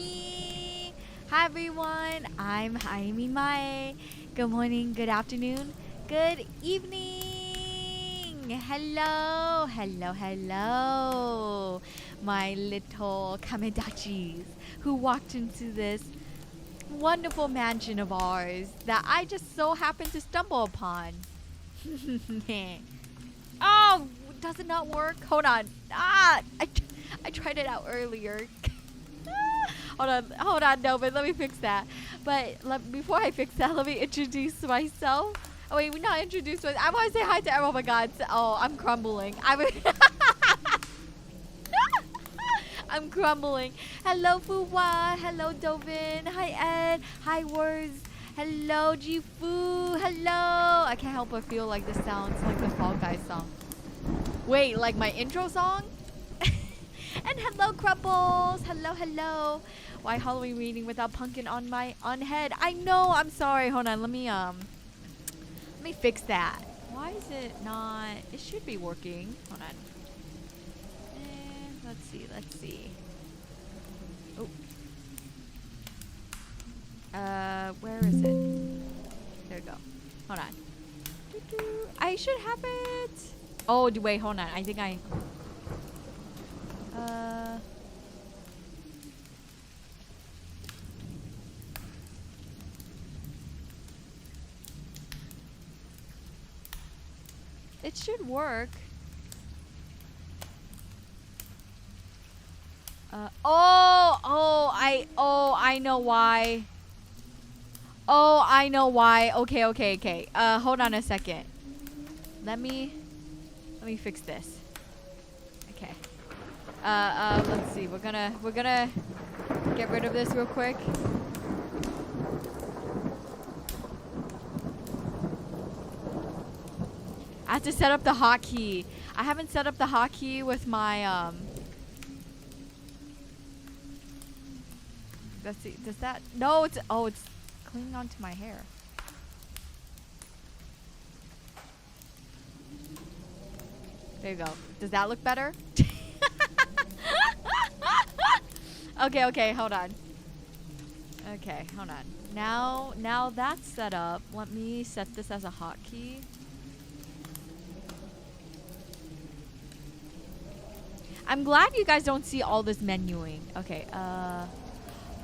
me. Hi everyone, I'm Hayami Mae. Good morning, good afternoon, good evening. Hello, hello, hello. My little kamedachis who walked into this wonderful mansion of ours that I just so happened to stumble upon. Oh, does it not work? Hold on. I tried it out earlier. Hold on, no, but let me fix that. But before I fix that, let me introduce myself. Oh wait, we not introduced myself. I want to say hi to everyone. Oh my god. Oh, I'm crumbling. I'm crumbling. Hello, Fuwa. Hello, Dovin. Hi, Ed. Hi, Words. Hello, Jifu. Hello. I can't help but feel like this sounds like the Fall Guys song. Wait, like my intro song? And hello, Crumbles. Hello, hello. Why Halloween reading without pumpkin on my head? I know. I'm sorry. Hold on. Let me fix that. Why is it not? It should be working. Hold on. Let's see. Let's see. Oh. Where is it? There we go. Hold on. I should have it. Oh, wait. Hold on. I think I. It should work. I know why. Oh, I know why. Okay, okay, okay. Hold on a second. Let me fix this. Okay. Let's see. We're gonna get rid of this real quick. I have to set up the hotkey. I haven't set up the hotkey with my Let's see. Does that? No, it's clinging onto my hair. There you go. Does that look better? Okay, okay, hold on. Okay, hold on. Now that's set up. Let me set this as a hotkey. I'm glad you guys don't see all this menuing. Okay,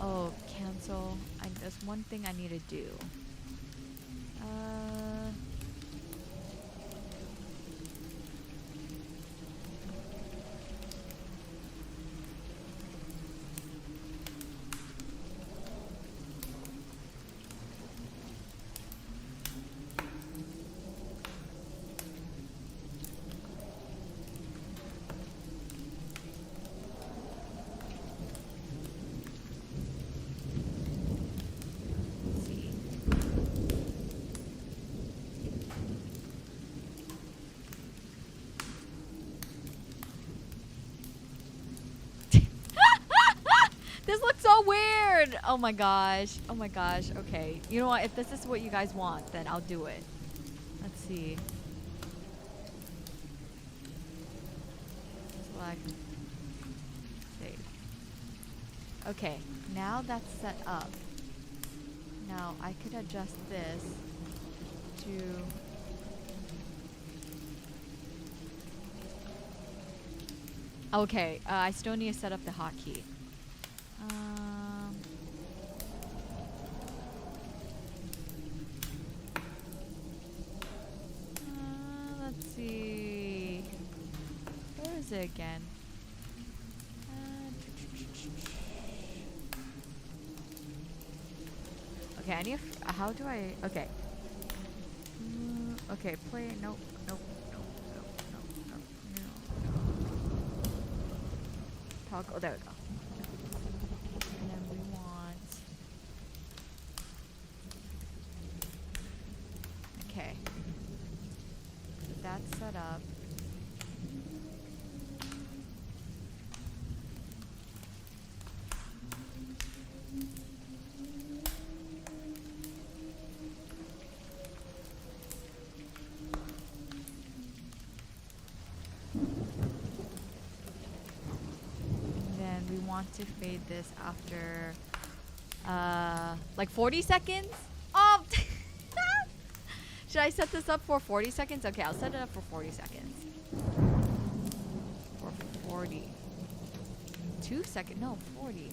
oh, cancel. There's one thing I need to do. This looks so weird. Oh my gosh. Oh my gosh. Okay. You know what? If this is what you guys want, then I'll do it. Let's see. Select. Save. Okay. Now that's set up. Now I could adjust this to... Okay. I still need to set up the hotkey. Let's see. Where is it again? Okay, I need. How do I? Okay. Okay, play. Nope. Nope. Nope. Nope. Nope. Nope. No. Toggle. Oh, there we go. And then we want. Okay. So that's set up. want to fade this after like 40 seconds. Oh, should I set this up for 40 seconds? Okay, I'll set it up for 40 seconds. Or 40. 2 seconds? No, 40.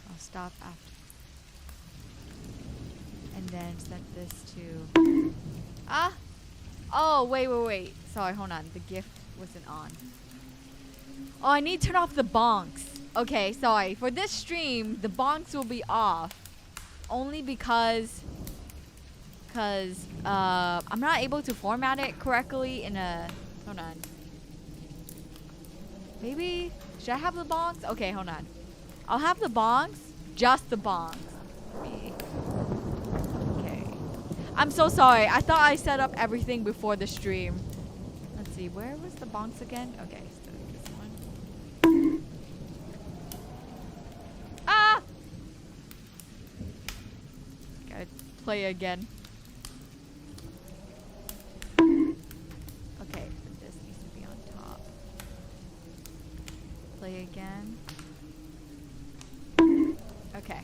I'll stop after. And then set this to... Ah! Oh, wait. Sorry, hold on. The gift wasn't on. Oh, I need to turn off the bonks. Okay, sorry. For this stream, the bonks will be off. Only because I'm not able to format it correctly in a... Hold on. Maybe... Should I have the bonks? Okay, hold on. I'll have the bonks. Just the bonks. Okay. I'm so sorry. I thought I set up everything before the stream. Let's see. Where was the bonks again? Okay. So this one. Ah! Gotta play again. Okay. This needs to be on top. Play again. Okay.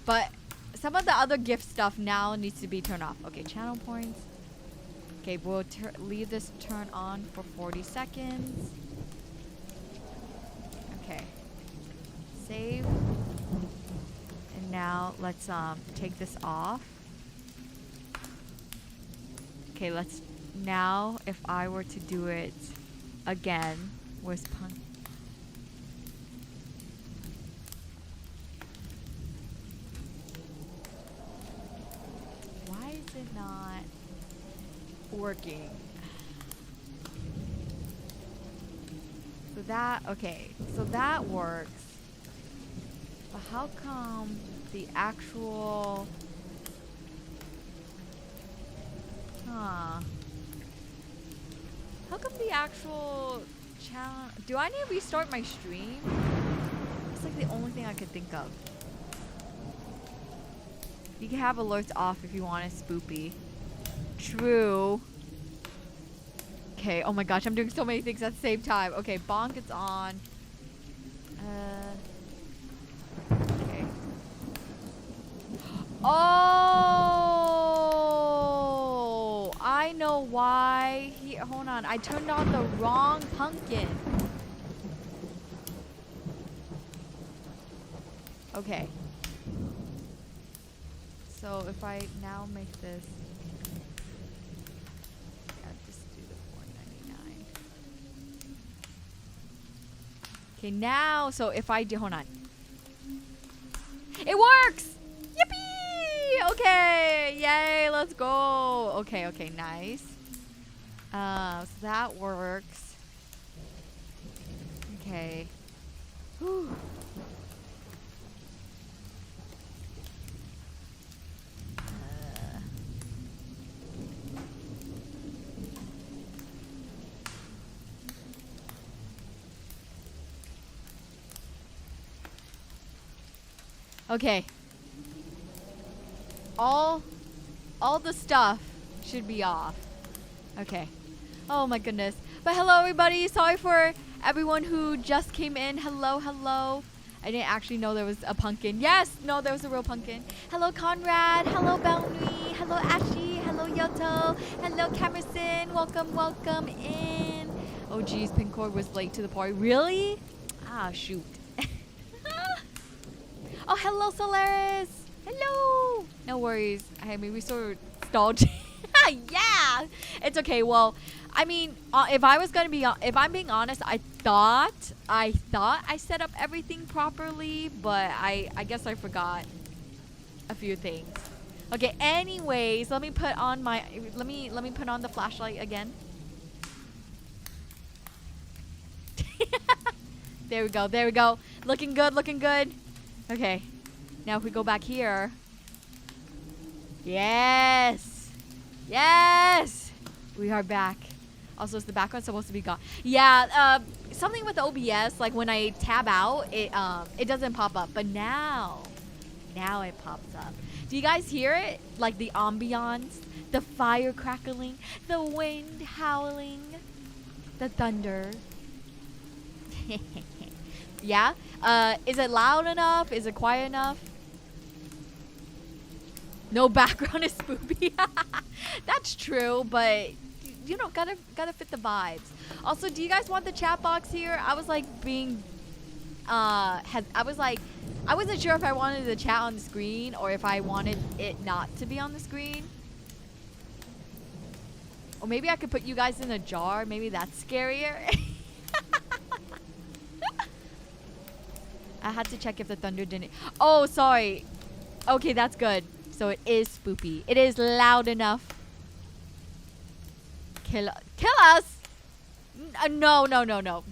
But some of the other gift stuff now needs to be turned off. Okay, channel points. Okay, we'll leave this turn on for 40 seconds. Okay. Save. And now let's take this off. Okay, let's now if I were to do it again, where's punk? It not working. So that, okay, so that works. But how come the actual, how come the actual challenge, do I need to restart my stream? It's like the only thing I could think of. You can have alerts off if you want it spoopy. True. Okay, oh my gosh, I'm doing so many things at the same time. Okay, bonk, it's on. Okay. Oh! I know why. Hold on, I turned on the wrong pumpkin. Okay. So if I now make this, yeah, just do the $4.99. Okay, now, so if I do, hold on. It works! Yippee! Okay, yay, let's go. Okay, nice. So that works. Okay. Whew. Okay. All the stuff should be off. Okay. Oh my goodness. But hello everybody. Sorry for everyone who just came in. Hello. I didn't actually know there was a pumpkin. Yes, no, there was a real pumpkin. Hello Conrad. Hello Belnui. Hello Ashi. Hello Yoto. Hello Camerson. Welcome in. Oh geez, Pincord was late to the party. Really? Ah, shoot. Oh, hello, Solaris. Hello. No worries. I mean, we sort of stalled. Yeah. It's okay. Well, I mean, if I'm being honest, I thought I set up everything properly, but I guess I forgot a few things. Okay. Anyways, let me put on the flashlight again. There we go. Looking good. Okay, now if we go back here. Yes! We are back. Also, is the background supposed to be gone? Yeah, something with OBS, like when I tab out, it doesn't pop up. But now it pops up. Do you guys hear it? Like the ambiance, the fire crackling, the wind howling, the thunder. Yeah? Is it loud enough? Is it quiet enough? No background is spoopy. That's true, but you know, gotta fit the vibes. Also, do you guys want the chat box here? I was like being I wasn't sure if I wanted the chat on the screen or if I wanted it not to be on the screen. Or maybe I could put you guys in a jar. Maybe that's scarier. I had to check if the thunder didn't. Oh, sorry. Okay, that's good. So it is spoopy. It is loud enough. Kill us? No.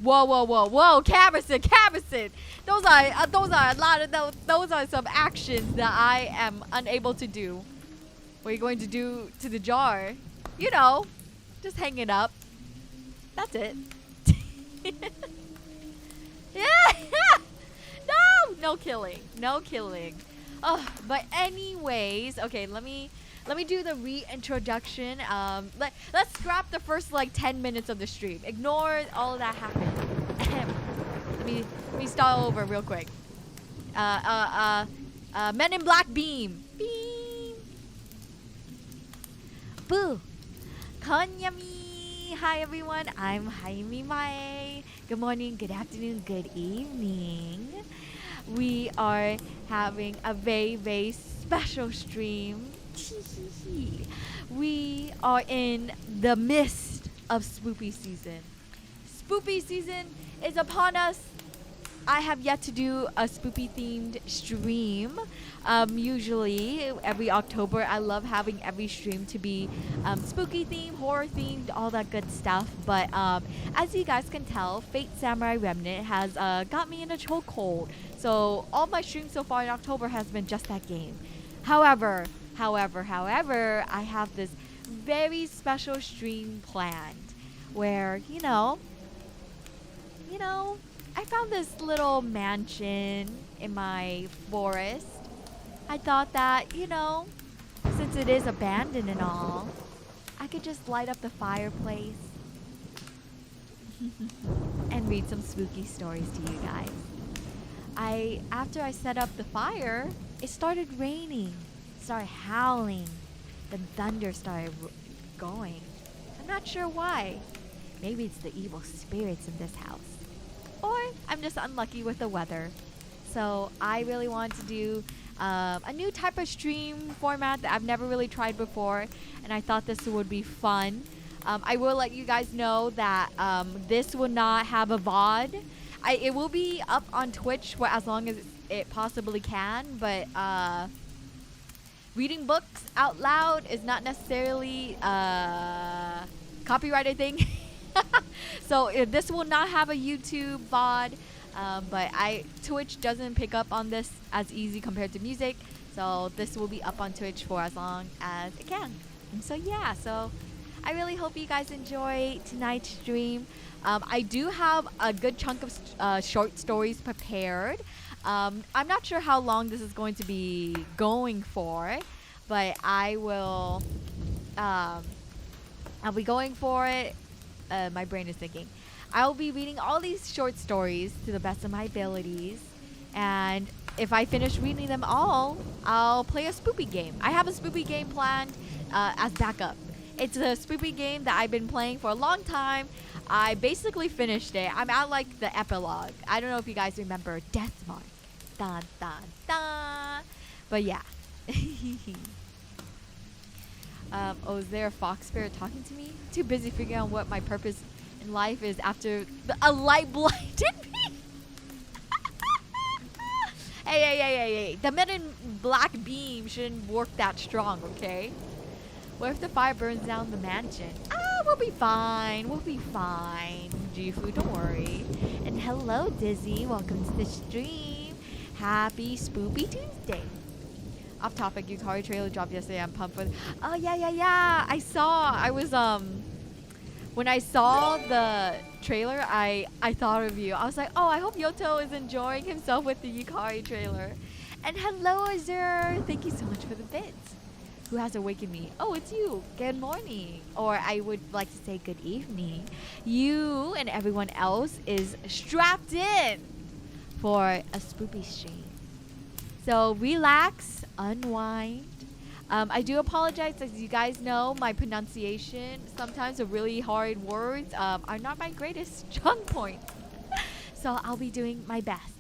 Whoa. Cabison. Those are a lot of those are some actions that I am unable to do. What are you going to do to the jar? You know, just hang it up. That's it. Yeah. No killing. Oh, but anyways, okay, let me do the reintroduction. Let's scrap the first like 10 minutes of the stream. Ignore all that happened. let me start over real quick. Men in Black beam. Boo. Konyami. Hi everyone. I'm Hayami Mae. Good morning, good afternoon, good evening. We are having a very, very special stream. We are in the midst of spoopy season. Spoopy season is upon us. I have yet to do a spoopy themed stream. Usually every October, I love having every stream to be spooky themed, horror themed, all that good stuff. But as you guys can tell, Fate Samurai Remnant has got me in a chokehold. So all my streams so far in October has been just that game. However, I have this very special stream planned where, you know, I found this little mansion in my forest. I thought that, you know, since it is abandoned and all, I could just light up the fireplace and read some spooky stories to you guys. After I set up the fire, it started raining, started howling, then thunder started going. I'm not sure why. Maybe it's the evil spirits in this house. Or I'm just unlucky with the weather. So I really want to do a new type of stream format that I've never really tried before. And I thought this would be fun. I will let you guys know that this will not have a VOD. It will be up on Twitch for as long as it possibly can. But reading books out loud is not necessarily a copyrighted thing. So this will not have a YouTube VOD, but Twitch doesn't pick up on this as easy compared to music. So this will be up on Twitch for as long as it can. And so yeah, so I really hope you guys enjoy tonight's stream. I do have a good chunk of short stories prepared. I'm not sure how long this is going to be going for, but I'll be going for it. My brain is thinking. I'll be reading all these short stories to the best of my abilities. And if I finish reading them all, I'll play a spoopy game. I have a spoopy game planned as backup. It's a spoopy game that I've been playing for a long time. I basically finished it. I'm at like the epilogue. I don't know if you guys remember Death Mark. Dun, dun, dun. But yeah. Oh, is there a fox spirit talking to me? Too busy figuring out what my purpose in life is after a light blinded me. Hey. The Men in Black beam shouldn't work that strong, okay? What if the fire burns down the mansion? We'll be fine. Jifu, don't worry. And hello, Dizzy. Welcome to the stream. Happy Spoopy Tuesday. Off topic, Yukari trailer dropped yesterday. I'm pumped for. Oh yeah. When I saw the trailer, I thought of you. I was like, oh, I hope Yoto is enjoying himself with the Yukari trailer. And hello, Azure. Thank you so much for the bits. Who has awakened me? Oh, it's you. Good morning. Or I would like to say good evening. You and everyone else is strapped in for a spoopy stream. So relax, unwind. I do apologize, as you guys know, my pronunciation, sometimes the really hard words are not my greatest strong point. So I'll be doing my best.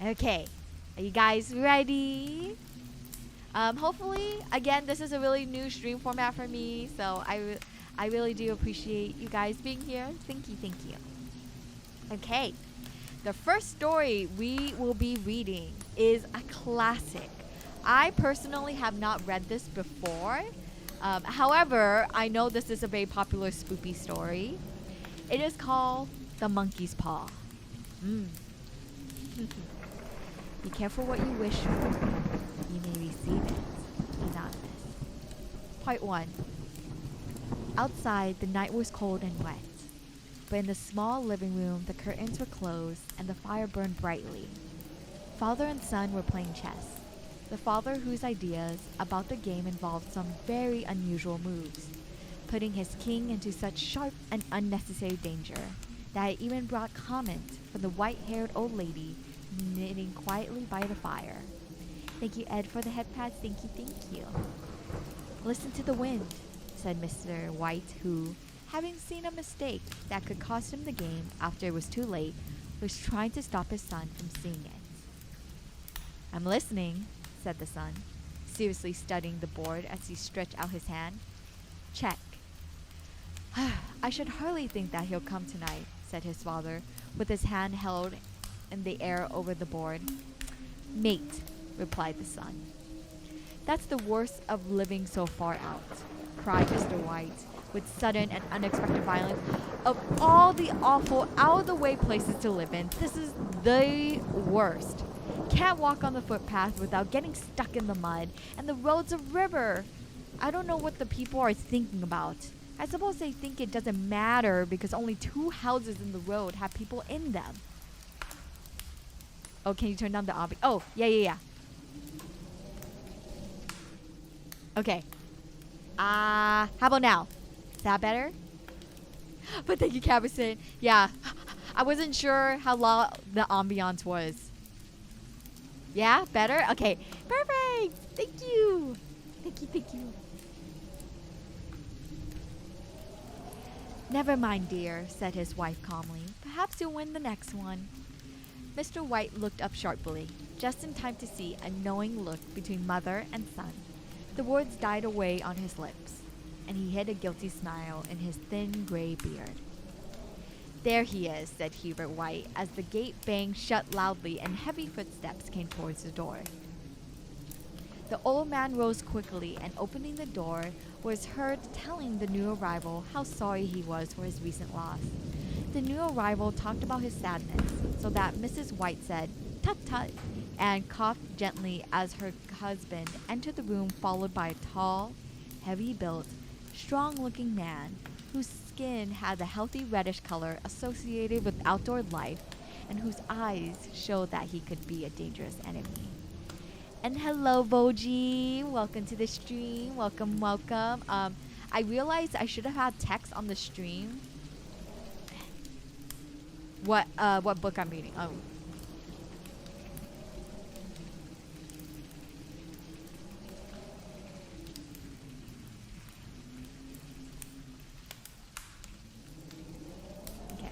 Okay, are you guys ready? Hopefully, again, this is a really new stream format for me, so I really do appreciate you guys being here. Thank you, thank you. Okay, the first story we will be reading is a classic. I personally have not read this before. However, I know this is a very popular spoopy story. It is called The Monkey's Paw. Be careful what you wish for. You may receive it. Anonymous. Part 1. Outside, the night was cold and wet. But in the small living room, the curtains were closed and the fire burned brightly. Father and son were playing chess. The father, whose ideas about the game involved some very unusual moves, putting his king into such sharp and unnecessary danger that it even brought comment from the white-haired old lady knitting quietly by the fire. Thank you, Ed, for the head pads. Thank you, thank you. Listen to the wind, said Mr. White, who, having seen a mistake that could cost him the game after it was too late, was trying to stop his son from seeing it. I'm listening, said the son, seriously studying the board as he stretched out his hand. Check. I should hardly think that he'll come tonight, said his father, with his hand held in the air over the board. Mate, replied the son. That's the worst of living so far out, cried Mr. White, with sudden and unexpected violence. Of all the awful, out-of-the-way places to live in, this is the worst. Can't walk on the footpath without getting stuck in the mud, and the road's a river. I don't know what the people are thinking about. I suppose they think it doesn't matter because only 2 houses in the road have people in them. Oh, can you turn down the obby? Oh, yeah. Okay. How about now? Is that better? But thank you, Cabison. Yeah, I wasn't sure how loud the ambiance was. Yeah, better? Okay, perfect. Thank you. Thank you. Never mind, dear, said his wife calmly. Perhaps you'll win the next one. Mr. White looked up sharply, just in time to see a knowing look between mother and son. The words died away on his lips, and he hid a guilty smile in his thin gray beard. There he is, said Hubert White, as the gate banged shut loudly and heavy footsteps came towards the door. The old man rose quickly and, opening the door, was heard telling the new arrival how sorry he was for his recent loss. The new arrival talked about his sadness, so that Mrs. White said, "Tut tut," and coughed gently as her husband entered the room, followed by a tall, heavy-built, strong-looking man whose skin had the healthy reddish color associated with outdoor life and whose eyes showed that he could be a dangerous enemy. And hello, Boji. Welcome to the stream. Welcome. I realized I should have had text on the stream. What book I'm reading? Oh. Okay.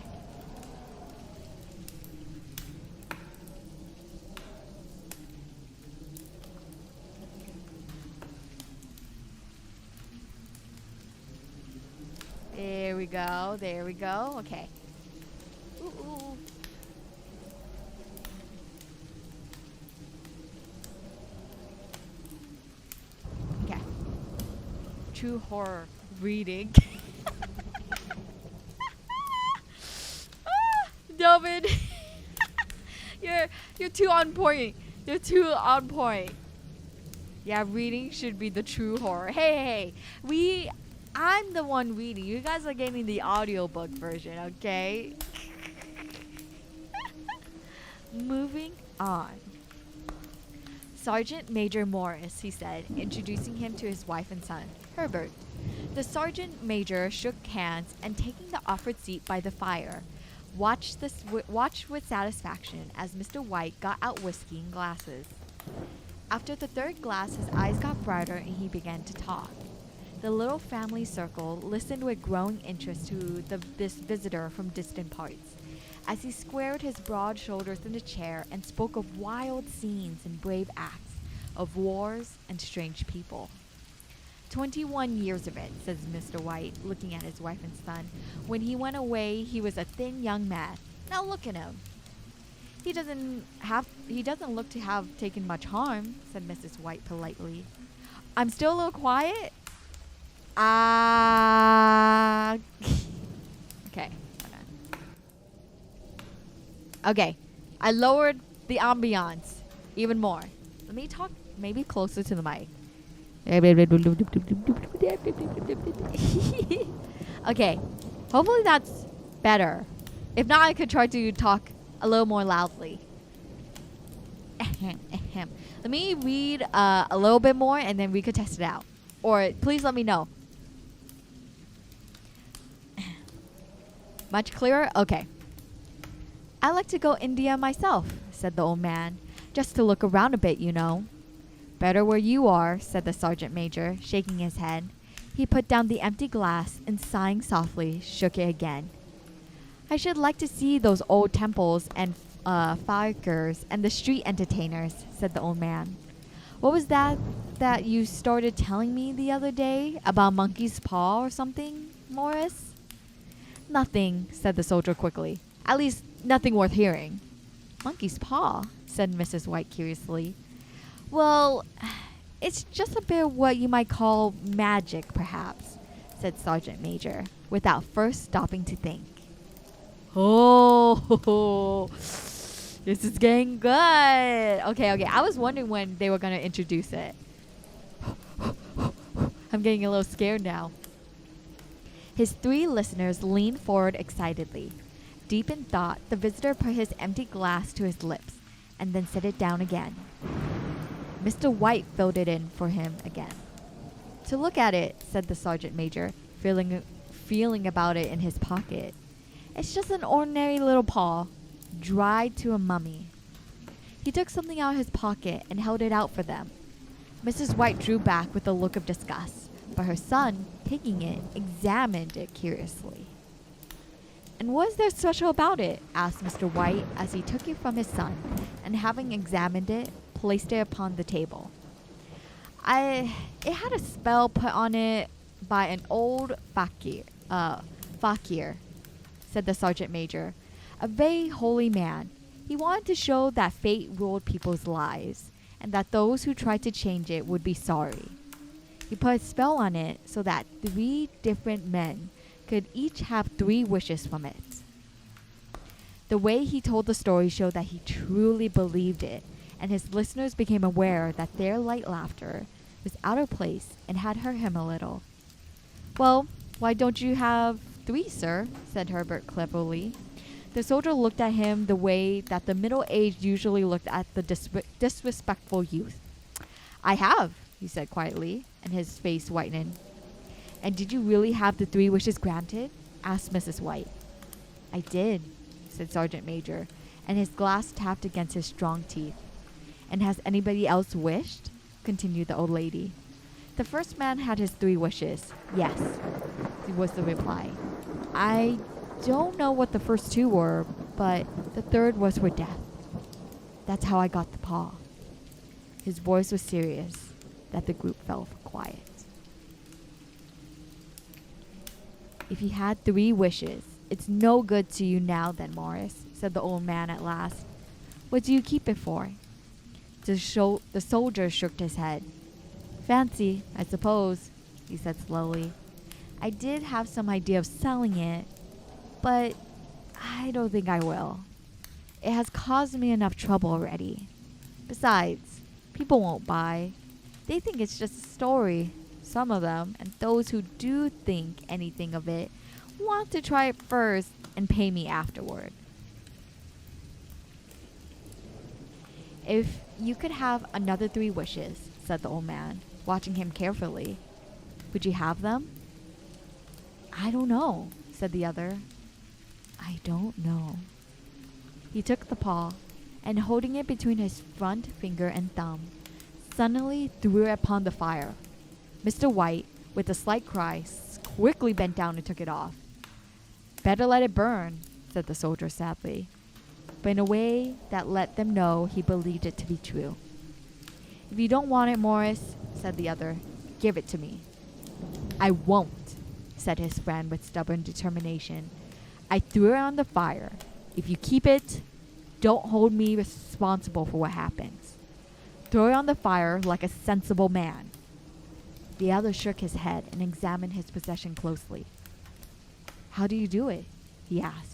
There we go. Okay. Ooh. Okay. True horror reading. David, you're too on point. You're too on point. Yeah, reading should be the true horror. Hey, I'm the one reading. You guys are getting the audiobook version, okay? Moving on. Sergeant Major Morris, he said, introducing him to his wife and son, Herbert. The sergeant major shook hands and, taking the offered seat by the fire, watched with satisfaction as Mr. White got out whiskey and glasses. After the third glass, his eyes got brighter and he began to talk. The little family circle listened with growing interest to this visitor from distant parts, as he squared his broad shoulders in the chair and spoke of wild scenes and brave acts, of wars and strange people. 21 years of it, says Mr. White, looking at his wife and son. When he went away, he was a thin young man. Now look at him. He doesn't look to have taken much harm, said Mrs. White politely. I'm still a little quiet? Okay. Okay. I lowered the ambiance even more. Let me talk maybe closer to the mic. Okay. Hopefully that's better. If not, I could try to talk a little more loudly. Let me read a little bit more and then we could test it out. Or please let me know. Much clearer? Okay. I like to go India myself, said the old man. Just to look around a bit, you know. Better where you are, said the sergeant major, shaking his head. He put down the empty glass and, sighing softly, shook it again. I should like to see those old temples and fakers and the street entertainers, said the old man. What was that you started telling me the other day about monkey's paw or something, Morris? Nothing, said the soldier quickly. At least, nothing worth hearing. Monkey's paw, said Mrs. White curiously. Well, it's just a bit of what you might call magic, perhaps, said Sergeant Major, without first stopping to think. Oh, this is getting good. Okay. I was wondering when they were going to introduce it. I'm getting a little scared now. His three listeners leaned forward excitedly. Deep in thought, the visitor put his empty glass to his lips and then set it down again. Mr. White filled it in for him again. To look at it, said the sergeant major, feeling about it in his pocket. It's just an ordinary little paw, dried to a mummy. He took something out of his pocket and held it out for them. Mrs. White drew back with a look of disgust, but her son, taking it, examined it curiously. And what is there special about it? Asked Mr. White as he took it from his son, and having examined it, placed it upon the table. It had a spell put on it by an old fakir, said the sergeant major, a very holy man. He wanted to show that fate ruled people's lives, and that those who tried to change it would be sorry. He put a spell on it so that 3 different men could each have 3 wishes from it. The way he told the story showed that he truly believed it, and his listeners became aware that their light laughter was out of place and had hurt him a little. Well, why don't you have 3, sir? Said Herbert cleverly. The soldier looked at him the way that the middle-aged usually looked at the disrespectful youth. I have, he said quietly, and his face whitened. And did you really have the 3 wishes granted? Asked Mrs. White. I did, said Sergeant Major, and his glass tapped against his strong teeth. And has anybody else wished? Continued the old lady. The first man had his 3 wishes. Yes, was the reply. I don't know what the first 2 were, but the third was for death. That's how I got the paw. His voice was serious, that the group fell quiet. If you had 3 wishes, it's no good to you now then, Morris, said the old man at last. What do you keep it for? The soldier shook his head. Fancy, I suppose, he said slowly. I did have some idea of selling it, but I don't think I will. It has caused me enough trouble already. Besides, people won't buy. They think it's just a story, some of them, and those who do think anything of it want to try it first and pay me afterward. If you could have another 3 wishes, said the old man, watching him carefully, would you have them? I don't know, said the other. I don't know. He took the paw and, holding it between his front finger and thumb, suddenly threw it upon the fire. Mr. White, with a slight cry, quickly bent down and took it off. Better let it burn, said the soldier sadly, but in a way that let them know he believed it to be true. If you don't want it, Morris, said the other, give it to me. I won't, said his friend with stubborn determination. I threw it on the fire. If you keep it, don't hold me responsible for what happens. Throw it on the fire like a sensible man. The other shook his head and examined his possession closely. How do you do it? He asked.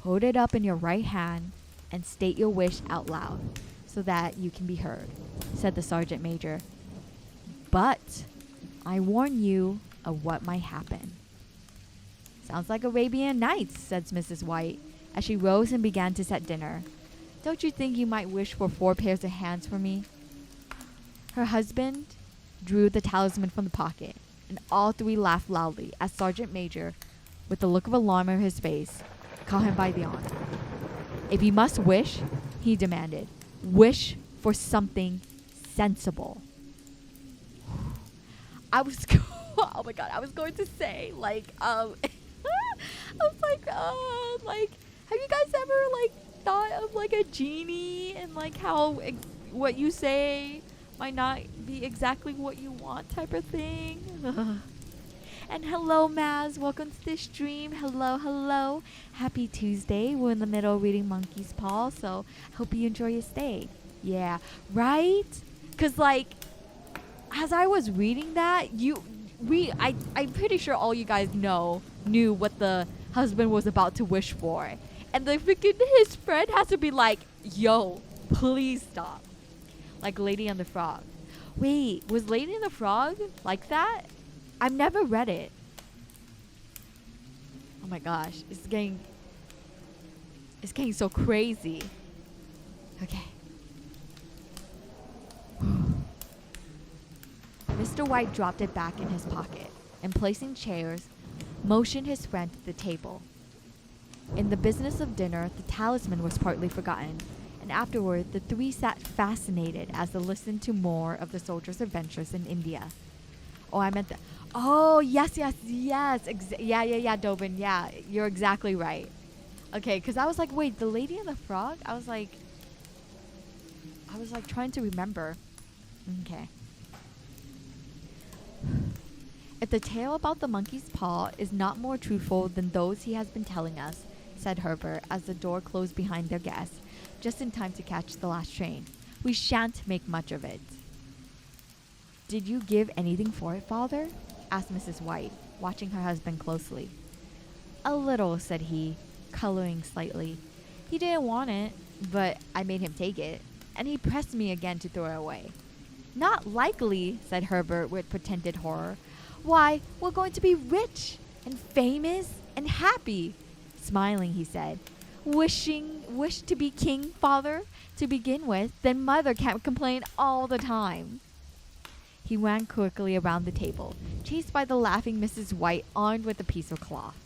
Hold it up in your right hand and state your wish out loud so that you can be heard, said the sergeant major. But I warn you of what might happen. Sounds like Arabian Nights, said Mrs. White, as she rose and began to set dinner. Don't you think you might wish for 4 pairs of hands for me? Her husband drew the talisman from the pocket, and all 3 laughed loudly as Sergeant Major, with a look of alarm on his face, caught him by the arm. If you must wish, he demanded, wish for something sensible. I was oh my god, I was going to say, I was like, have you guys ever, thought of, a genie and, how what you say might not be exactly what you want type of thing? And hello, Maz. Welcome to the stream. Hello, hello. Happy Tuesday. We're in the middle of reading Monkey's Paw, so hope you enjoy your stay. Yeah, right? Because, as I was reading that, I'm pretty sure all you guys knew what the husband was about to wish for. And his friend has to be like, yo, please stop. Like Lady and the Frog. Wait, was Lady and the Frog like that? I've never read it. Oh my gosh, it's getting so crazy. Okay. Mr. White dropped it back in his pocket and, placing chairs, motioned his friend to the table. In the business of dinner, the talisman was partly forgotten, and afterward the 3 sat fascinated as they listened to more of the soldier's adventures in India. Yes, yeah, Dobin, yeah, you're exactly right. Okay, because I was like, wait, the Lady and the Frog? I was like trying to remember. Okay. If the tale about the monkey's paw is not more truthful than those he has been telling us, said Herbert as the door closed behind their guest, just in time to catch the last train, we shan't make much of it. Did you give anything for it, Father? Asked Mrs. White, watching her husband closely. A little, said he, coloring slightly. He didn't want it, but I made him take it, and he pressed me again to throw it away. Not likely, said Herbert with pretended horror. Why, we're going to be rich and famous and happy. Smiling, he said, wish to be king, Father, to begin with, then Mother can't complain all the time. He ran quickly around the table, chased by the laughing Mrs. White, armed with a piece of cloth.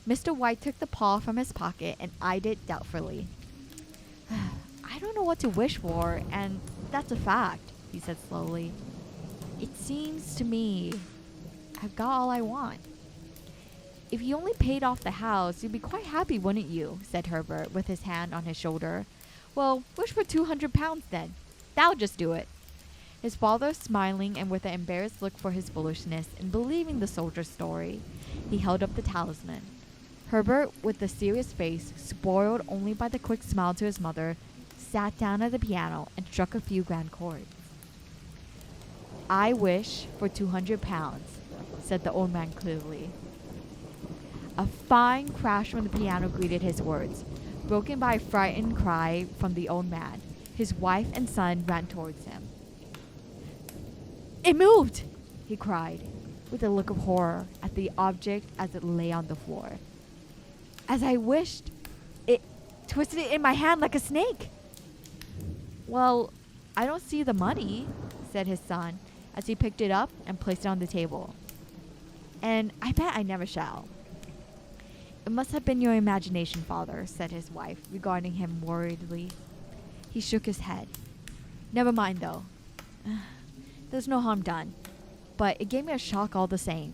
Mr. White took the paw from his pocket and eyed it doubtfully. I don't know what to wish for, and that's a fact, he said slowly. It seems to me I've got all I want. If you only paid off the house, you'd be quite happy, wouldn't you? Said Herbert, with his hand on his shoulder. Well, wish for £200 then. That'll just do it. His father, smiling and with an embarrassed look for his foolishness in believing the soldier's story, he held up the talisman. Herbert, with a serious face, spoiled only by the quick smile to his mother, sat down at the piano and struck a few grand chords. I wish for £200, said the old man clearly. A fine crash from the piano greeted his words, broken by a frightened cry from the old man. His wife and son ran towards him. It moved, he cried, with a look of horror at the object as it lay on the floor. As I wished, twisted it in my hand like a snake. Well, I don't see the money, said his son as he picked it up and placed it on the table. And I bet I never shall. It must have been your imagination, father, said his wife, regarding him worriedly. He shook his head. Never mind, though. There's no harm done. But it gave me a shock all the same.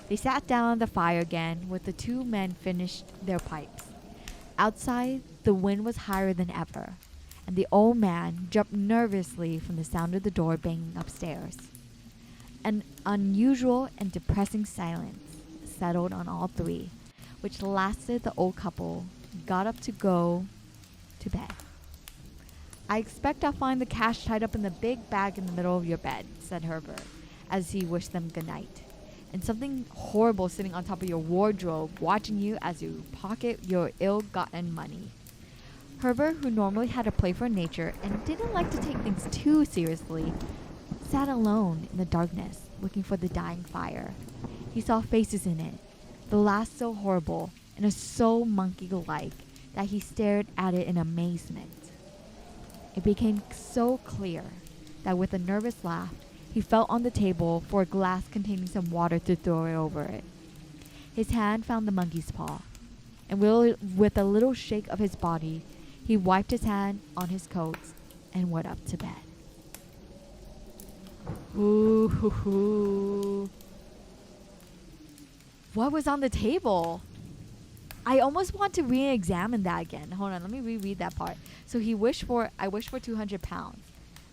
They sat down on the fire again, with the two men finished their pipes. Outside, the wind was higher than ever, and the old man jumped nervously from the sound of the door banging upstairs. An unusual and depressing silence settled on all three, which lasted the old couple got up to go to bed. I expect I'll find the cash tied up in the big bag in the middle of your bed, said Herbert, as he wished them good night. And something horrible sitting on top of your wardrobe, watching you as you pocket your ill-gotten money. Herbert, who normally had a playful nature and didn't like to take things too seriously, sat alone in the darkness, looking for the dying fire. He saw faces in it, the last so horrible and so monkey-like that he stared at it in amazement. It became so clear that with a nervous laugh, he felt on the table for a glass containing some water to throw it over it. His hand found the monkey's paw, and with a little shake of his body, he wiped his hand on his coat and went up to bed. Ooh, hoo, hoo. What was on the table? I almost want to re-examine that again. Hold on, let me reread that part. So I wished for 200 pounds.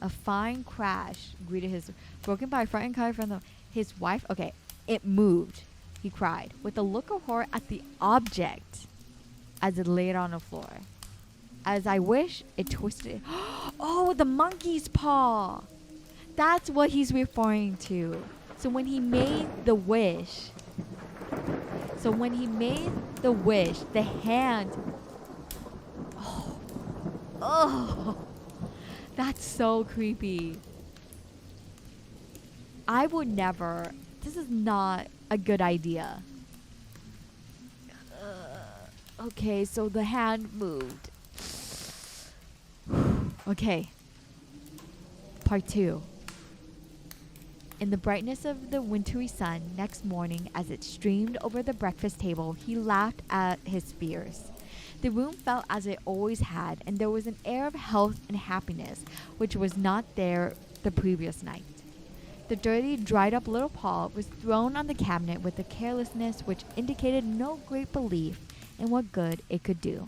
A fine crash greeted his broken by a frightened cry from his wife. Okay, it moved, he cried, with a look of horror at the object as it laid on the floor. As I wish, it twisted. Oh, the monkey's paw. That's what he's referring to. So when he made the wish, the hand. Oh, that's so creepy. I would never. This is not a good idea. Okay, so the hand moved. Okay. Part 2. In the brightness of the wintry sun next morning, as it streamed over the breakfast table, he laughed at his fears. The room felt as it always had, and there was an air of health and happiness which was not there the previous night. The dirty, dried-up little paw was thrown on the cabinet with a carelessness which indicated no great belief in what good it could do.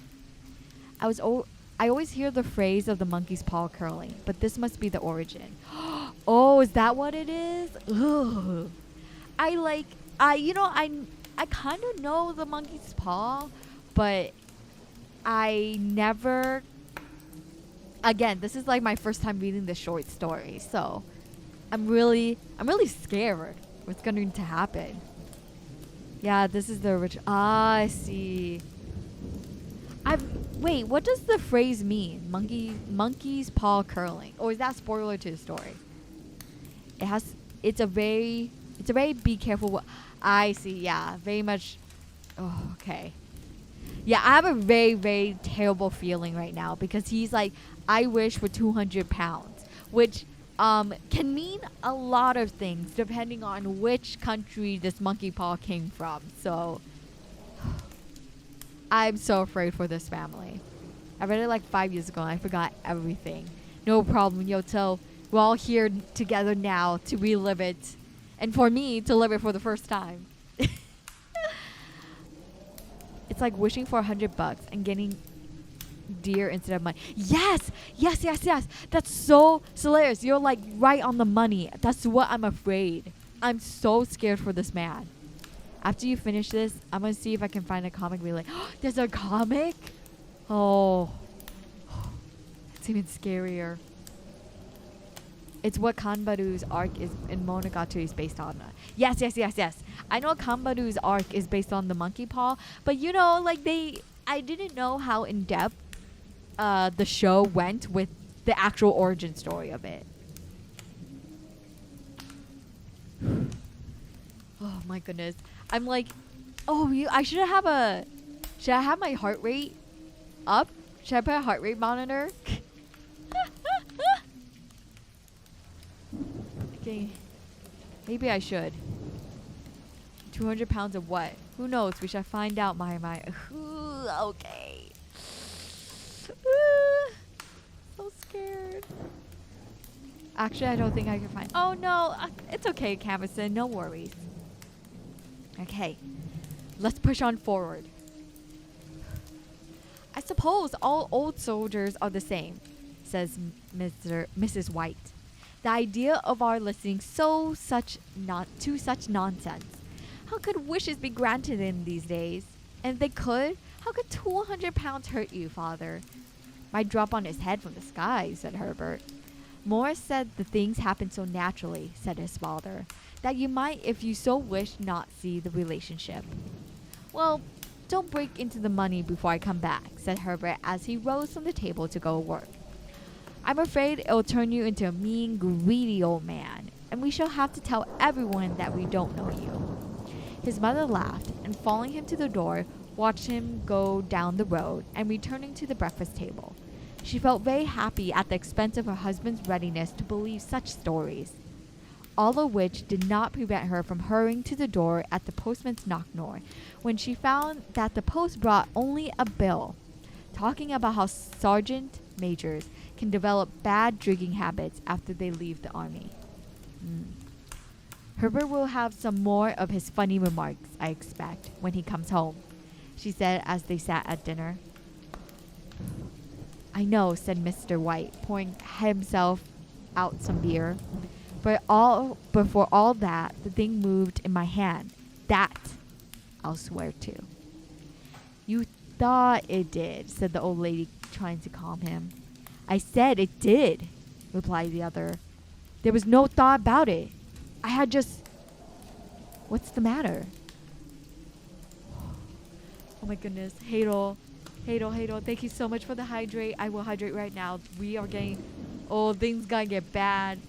I always hear the phrase of the monkey's paw curling, but this must be the origin. Oh, is that what it is? Ugh. I kind of know the monkey's paw, but I never. Again, this is like my first time reading the short story, so I'm really scared what's going to happen. Yeah, this is the original. I see. Wait, what does the phrase mean? Monkey's paw curling, or is that spoiler to the story? It's a very be careful. I see. Yeah, very much. Oh, okay. Yeah, I have a very, very terrible feeling right now because he's like, I wish for 200 pounds, which can mean a lot of things depending on which country this monkey paw came from. So I'm so afraid for this family. I read it like 5 years ago and I forgot everything. No problem, Yoto. We're all here together now to relive it. And for me to live it for the first time. It's like wishing for $100 and getting deer instead of money. Yes. That's so hilarious. You're like right on the money. That's what I'm afraid. I'm so scared for this man. After you finish this, I'm going to see if I can find a comic relay. There's a comic? Oh. It's even scarier. It's what Kanbaru's arc is in Monogatari is based on. Yes. I know Kanbaru's arc is based on the monkey paw, but you know, like I didn't know how in depth the show went with the actual origin story of it. Oh my goodness. I'm like, should I have my heart rate up? Should I put a heart rate monitor? Okay. Maybe I should. 200 pounds of what? Who knows? We shall find out, Hayami. Okay. So scared. Actually, I don't think I can find. Oh no, it's okay, Camison. No worries. Okay, let's push on forward. I suppose all old soldiers are the same, says Mrs. White. The idea of our listening to such nonsense. How could wishes be granted in these days? And if they could, how could 200 pounds hurt you, father? Might drop on his head from the sky, said Herbert. Morris said the things happen so naturally, said his father, that you might, if you so wish, not see the relationship. Well, don't break into the money before I come back, said Herbert as he rose from the table to go work. I'm afraid it'll turn you into a mean, greedy old man, and we shall have to tell everyone that we don't know you. His mother laughed, and following him to the door, watched him go down the road and returning to the breakfast table. She felt very happy at the expense of her husband's readiness to believe such stories, all of which did not prevent her from hurrying to the door at the postman's knock-door when she found that the post brought only a bill, talking about how sergeant majors can develop bad drinking habits after they leave the army. Herbert will have some more of his funny remarks, I expect, when he comes home, she said as they sat at dinner. I know, said Mr. White, pouring himself out some beer. But for all that, the thing moved in my hand. That I'll swear to. You thought it did, said the old lady, trying to calm him. I said it did, replied the other. There was no thought about it. I had just... What's the matter? Oh my goodness. Hadel, thank you so much for the hydrate. I will hydrate right now. We are getting... Oh, things gonna get bad.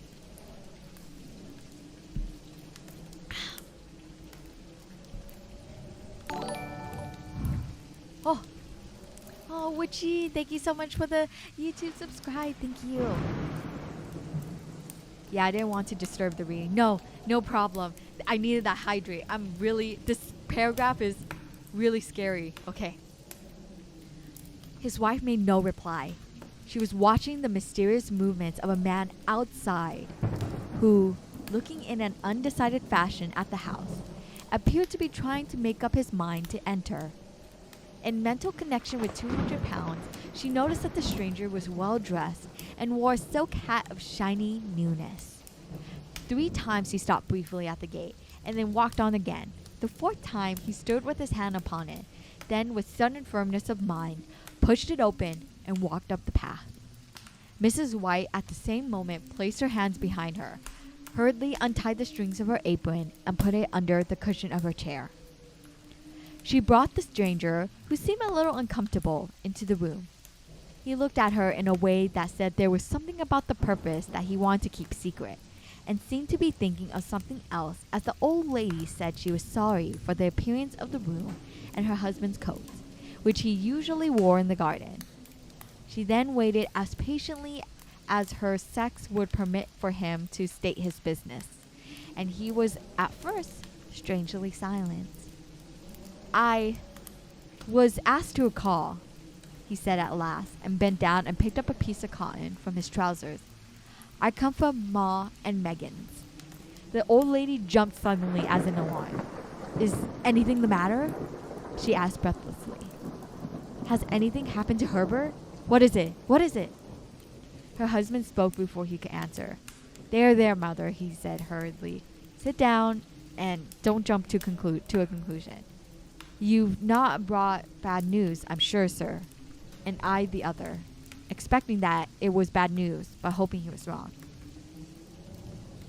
Oh, Witchy, thank you so much for the YouTube subscribe. Thank you. Yeah, I didn't want to disturb the reading. No problem. I needed that hydrate. This paragraph is really scary. Okay. His wife made no reply. She was watching the mysterious movements of a man outside who, looking in an undecided fashion at the house, appeared to be trying to make up his mind to enter. In mental connection with 200 pounds, she noticed that the stranger was well dressed and wore a silk hat of shiny newness. 3 times he stopped briefly at the gate and then walked on again. The 4th time he stood with his hand upon it, then with sudden firmness of mind, pushed it open and walked up the path. Mrs. White at the same moment placed her hands behind her, hurriedly untied the strings of her apron and put it under the cushion of her chair. She brought the stranger, who seemed a little uncomfortable, into the room. He looked at her in a way that said there was something about the purpose that he wanted to keep secret, and seemed to be thinking of something else as the old lady said she was sorry for the appearance of the room and her husband's coats, which he usually wore in the garden. She then waited as patiently as her sex would permit for him to state his business, and he was at first strangely silent. I was asked to a call, he said at last, and bent down and picked up a piece of cotton from his trousers. I come from Ma and Megan's. The old lady jumped suddenly as in alarm. Is anything the matter? She asked breathlessly. Has anything happened to Herbert? What is it? What is it? Her husband spoke before he could answer. There, mother, he said hurriedly. Sit down and don't jump to a conclusion. You've not brought bad news, I'm sure, sir. And I the other, expecting that it was bad news, but hoping he was wrong.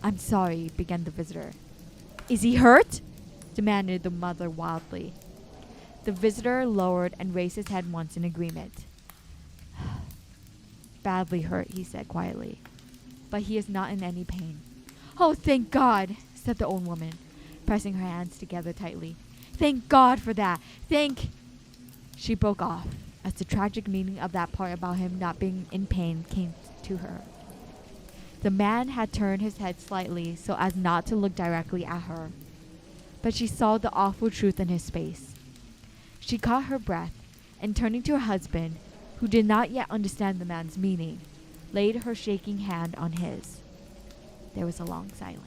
I'm sorry, began the visitor. Is he hurt? Demanded the mother wildly. The visitor lowered and raised his head once in agreement. Badly hurt, he said quietly, but he is not in any pain. Oh, thank God, said the old woman, pressing her hands together tightly. Thank God for that. She broke off as the tragic meaning of that part about him not being in pain came to her. The man had turned his head slightly so as not to look directly at her, but she saw the awful truth in his face. She caught her breath and, turning to her husband, who did not yet understand the man's meaning, laid her shaking hand on his. There was a long silence.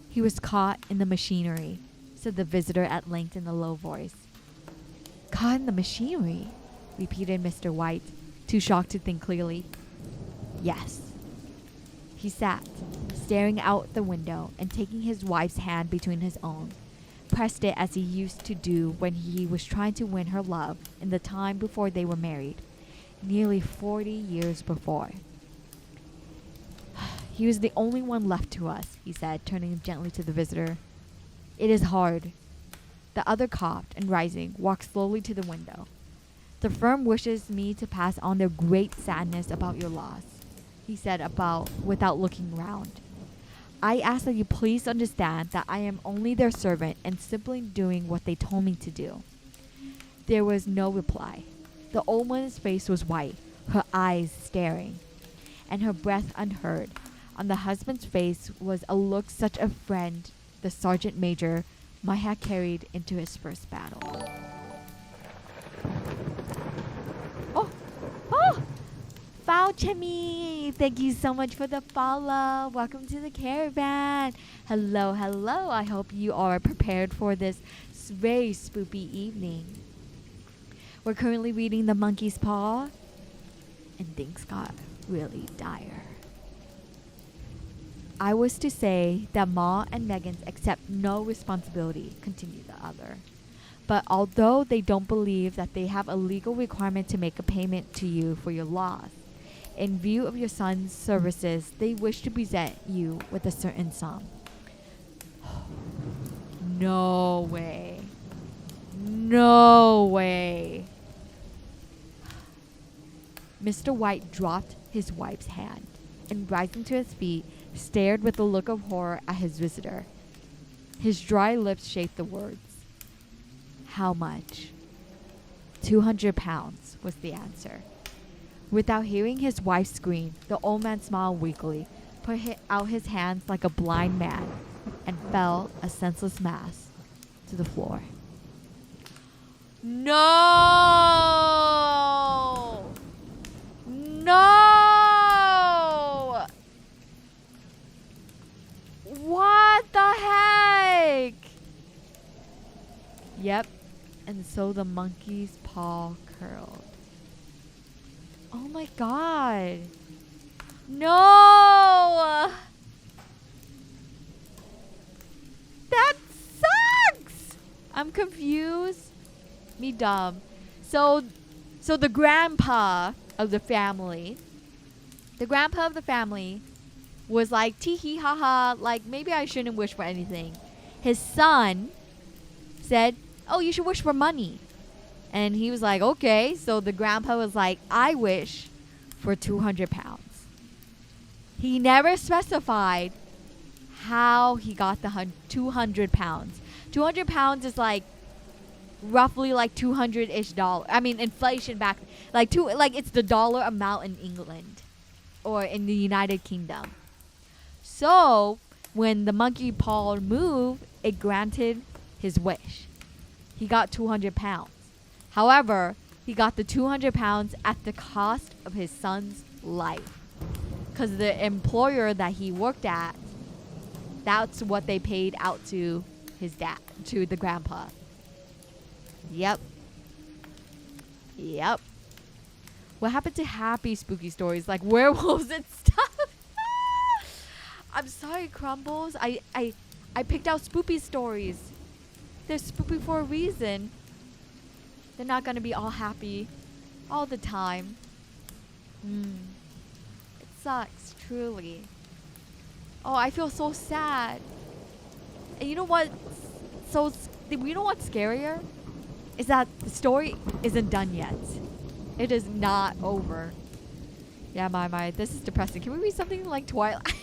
He was caught in the machinery, said the visitor at length in a low voice. Caught in the machinery, repeated Mr. White, too shocked to think clearly. Yes. He sat, staring out the window and taking his wife's hand between his own, pressed it as he used to do when he was trying to win her love in the time before they were married, nearly 40 years before. He was the only one left to us, he said, turning gently to the visitor. It is hard. The other coughed and, rising, walked slowly to the window. The firm wishes me to pass on their great sadness about your loss, he said without looking round. I ask that you please understand that I am only their servant and simply doing what they told me to do. There was no reply. The old woman's face was white, her eyes staring, and her breath unheard. On the husband's face was a look such a friend the sergeant major might have carried into his first battle. Chemi, thank you so much for the follow. Welcome to the caravan. Hello. I hope you are prepared for this very spooky evening. We're currently reading The Monkey's Paw, and things got really dire. I was to say that Ma and Megan's accept no responsibility, continued the other. But although they don't believe that they have a legal requirement to make a payment to you for your loss, in view of your son's services, they wish to present you with a certain sum. No way. No way. Mr. White dropped his wife's hand and, rising to his feet, stared with a look of horror at his visitor. His dry lips shaped the words. How much? 200 pounds was the answer. Without hearing his wife scream, the old man smiled weakly, put out his hands like a blind man, and fell a senseless mass to the floor. No! No! What the heck? Yep, and so the monkey's paw curled. Oh my god. No! That sucks! I'm confused. Me dumb. So the grandpa of the family was like, tee hee ha ha, like maybe I shouldn't wish for anything. His son said, oh, you should wish for money. And he was like, okay. So the grandpa was like, I wish for 200 pounds. He never specified how he got the 200 pounds. 200 pounds is like roughly like 200-ish dollars. I mean, inflation back, like it's the dollar amount in England or in the United Kingdom. So when the monkey paw moved, it granted his wish. He got 200 pounds. However, he got the 200 pounds at the cost of his son's life. Because the employer that he worked at, that's what they paid out to his dad, to the grandpa. Yep. What happened to happy spooky stories like werewolves and stuff? I'm sorry, Crumbles. I picked out spooky stories. They're spooky for a reason. They're not going to be all happy all the time. It sucks, truly. Oh, I feel so sad. And you know what? You know what's scarier? Is that the story isn't done yet. It is not over. Yeah, my, this is depressing. Can we read something like Twilight?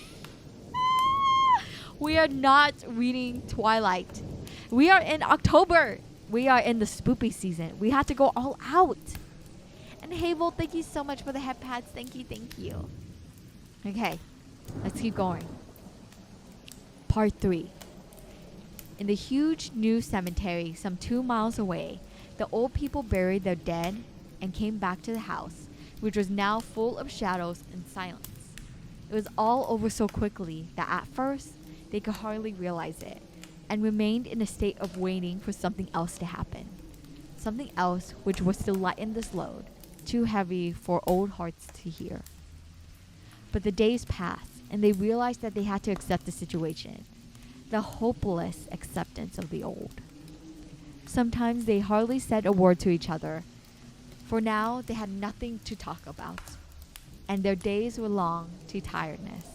We are not reading Twilight. We are in October. we are in the spoopy season. We have to go all out. And Havel, thank you so much for the head pads. Thank you, thank you. Okay, let's keep going. Part 3. In the huge new cemetery some 2 miles away, the old people buried their dead and came back to the house, which was now full of shadows and silence. It was all over so quickly that at first they could hardly realize it, and remained in a state of waiting for something else to happen. Something else which was to lighten this load, too heavy for old hearts to hear. But the days passed, and they realized that they had to accept the situation. The hopeless acceptance of the old. Sometimes they hardly said a word to each other, for now they had nothing to talk about, and their days were long to tiredness.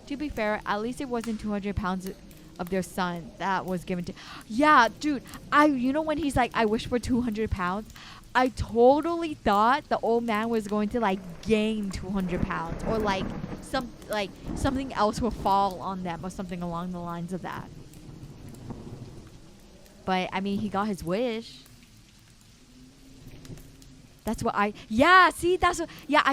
To be fair, at least it wasn't 200 pounds of their son that was given to... Yeah, dude, you know when he's like, I wish for 200 pounds? I totally thought the old man was going to like gain 200 pounds or like something else will fall on them or something along the lines of that. But I mean, he got his wish. That's what I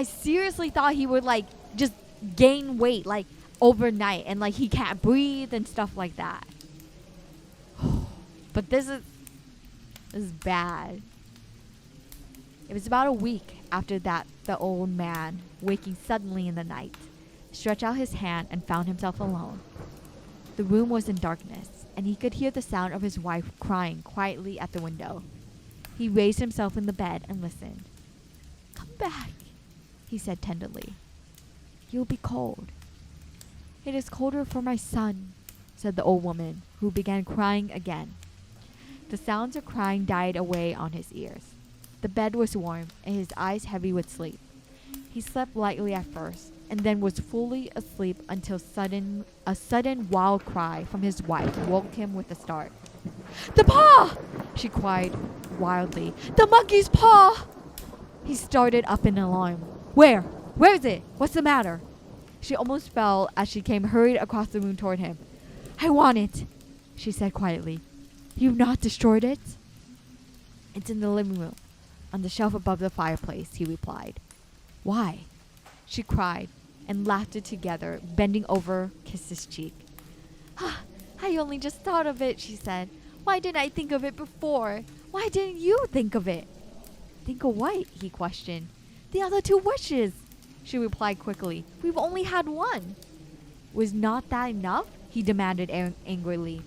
seriously thought he would like just gain weight like overnight and like he can't breathe and stuff like that. But this is bad. It was about a week after that the old man, waking suddenly in the night, stretched out his hand and found himself alone. The room was in darkness, and he could hear the sound of his wife crying quietly at the window. He raised himself in the bed and listened. "Come back," he said tenderly. "You'll be cold." "It is colder for my son," said the old woman, who began crying again. The sounds of crying died away on his ears. The bed was warm, and his eyes heavy with sleep. He slept lightly at first, and then was fully asleep until a sudden wild cry from his wife woke him with a start. "The paw!" she cried wildly. "The monkey's paw!" He started up in alarm. Where is it? What's the matter?" She almost fell as she came hurried across the room toward him. "I want it," she said quietly. "You've not destroyed it?" "It's in the living room, on the shelf above the fireplace," he replied. "Why?" she cried, and laughed together, bending over, kissed his cheek. "I only just thought of it," she said. "Why didn't I think of it before? Why didn't you think of it?" "Think of what?" he questioned. "The other 2 wishes," she replied quickly. "We've only had one." "Was not that enough?" he demanded angrily.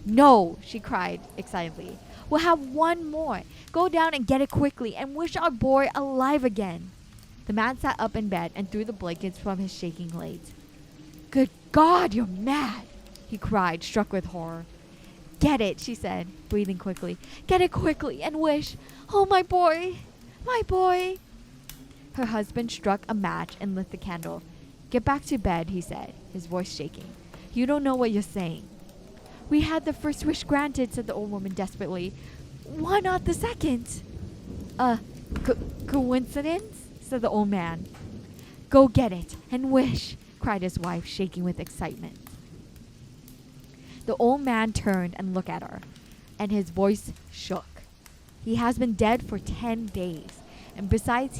"No," she cried excitedly. "We'll have one more. Go down and get it quickly and wish our boy alive again." The man sat up in bed and threw the blankets from his shaking legs. "Good God, you're mad!" he cried, struck with horror. "Get it," she said, breathing quickly. "Get it quickly and wish. Oh, my boy! My boy!" Her husband struck a match and lit the candle. "Get back to bed," he said, his voice shaking. "You don't know what you're saying." "We had the first wish granted," said the old woman desperately. "Why not the second?" Coincidence?" said the old man. "Go get it and wish," cried his wife, shaking with excitement. The old man turned and looked at her, and his voice shook. "He has been dead for 10 days, and besides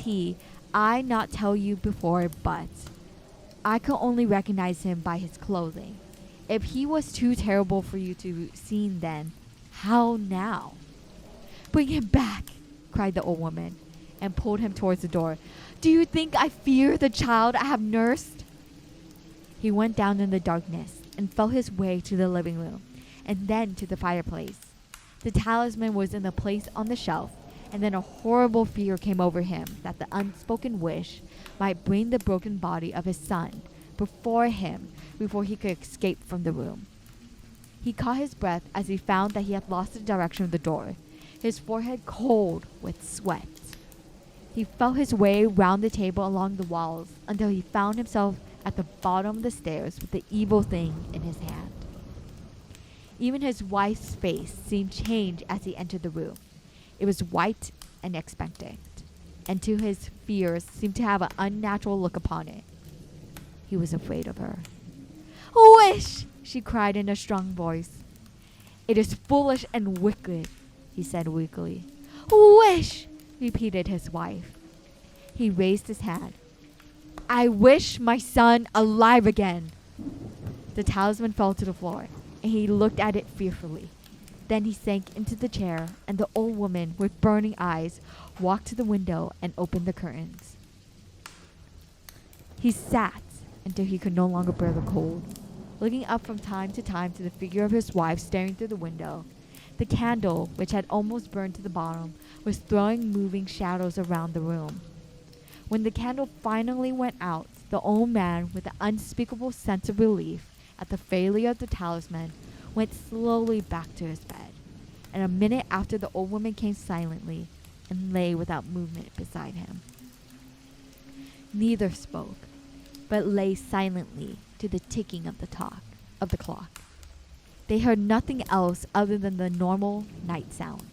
I not tell you before, but I could only recognize him by his clothing. If he was too terrible for you to see then, how now?" "Bring him back," cried the old woman, and pulled him towards the door. "Do you think I fear the child I have nursed?" He went down in the darkness and felt his way to the living room, and then to the fireplace. The talisman was in the place on the shelf, and then a horrible fear came over him that the unspoken wish might bring the broken body of his son before he could escape from the room. He caught his breath as he found that he had lost the direction of the door, his forehead cold with sweat. He felt his way round the table along the walls until he found himself at the bottom of the stairs with the evil thing in his hand. Even his wife's face seemed changed as he entered the room. It was white and expectant, and to his fears seemed to have an unnatural look upon it. He was afraid of her. "Wish!" she cried in a strong voice. "It is foolish and wicked," he said weakly. Wish, repeated his wife. He raised his hand. I wish my son alive again. The talisman fell to the floor, and he looked at it fearfully. Then he sank into the chair, and the old woman, with burning eyes, walked to the window and opened the curtains. He sat until he could no longer bear the cold, looking up from time to time to the figure of his wife staring through the window. The candle, which had almost burned to the bottom, was throwing moving shadows around the room. When the candle finally went out, the old man, with an unspeakable sense of relief at the failure of the talisman, went slowly back to his bed. And a minute after, the old woman came silently and lay without movement beside him. Neither spoke, but lay silently to the ticking of the clock. They heard nothing else other than the normal night sounds.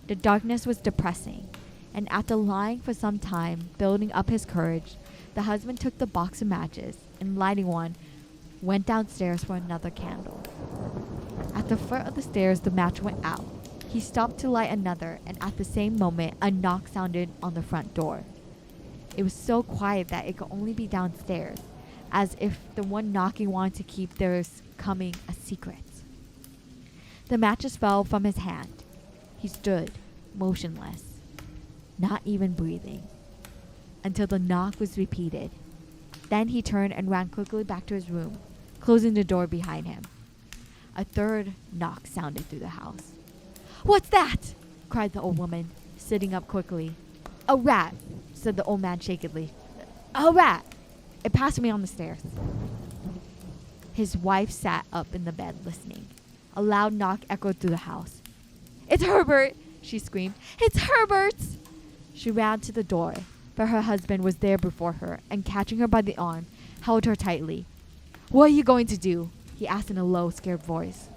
The darkness was depressing, and after lying for some time, building up his courage, the husband took the box of matches and, lighting one, went downstairs for another candle. At the foot of the stairs, the match went out. He stopped to light another, and at the same moment, a knock sounded on the front door. It was so quiet that it could only be downstairs, as if the one knocking wanted to keep theirs coming a secret. The matches fell from his hand. He stood, motionless, not even breathing, until the knock was repeated. Then he turned and ran quickly back to his room, closing the door behind him. A third knock sounded through the house. What's that? Cried the old woman, sitting up quickly. A rat, said the old man shakily. A rat! It passed me on the stairs. His wife sat up in the bed listening. A loud knock echoed through the house. It's Herbert! She screamed. It's Herbert! She ran to the door, but her husband was there before her, and catching her by the arm, held her tightly. What are you going to do? He asked in a low, scared voice.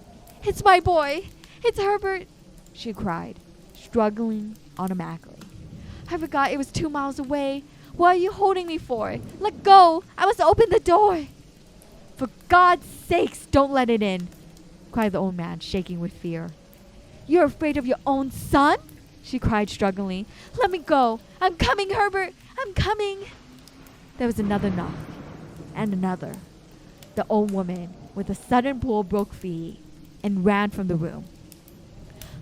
It's my boy! It's Herbert! She cried, struggling automatically. I forgot it was 2 miles away. What are you holding me for? Let go! I must open the door! For God's sakes, don't let it in! Cried the old man, shaking with fear. You're afraid of your own son? She cried, struggling. Let me go! I'm coming, Herbert! I'm coming! There was another knock, and another. The old woman, with a sudden pull, broke free and ran from the room.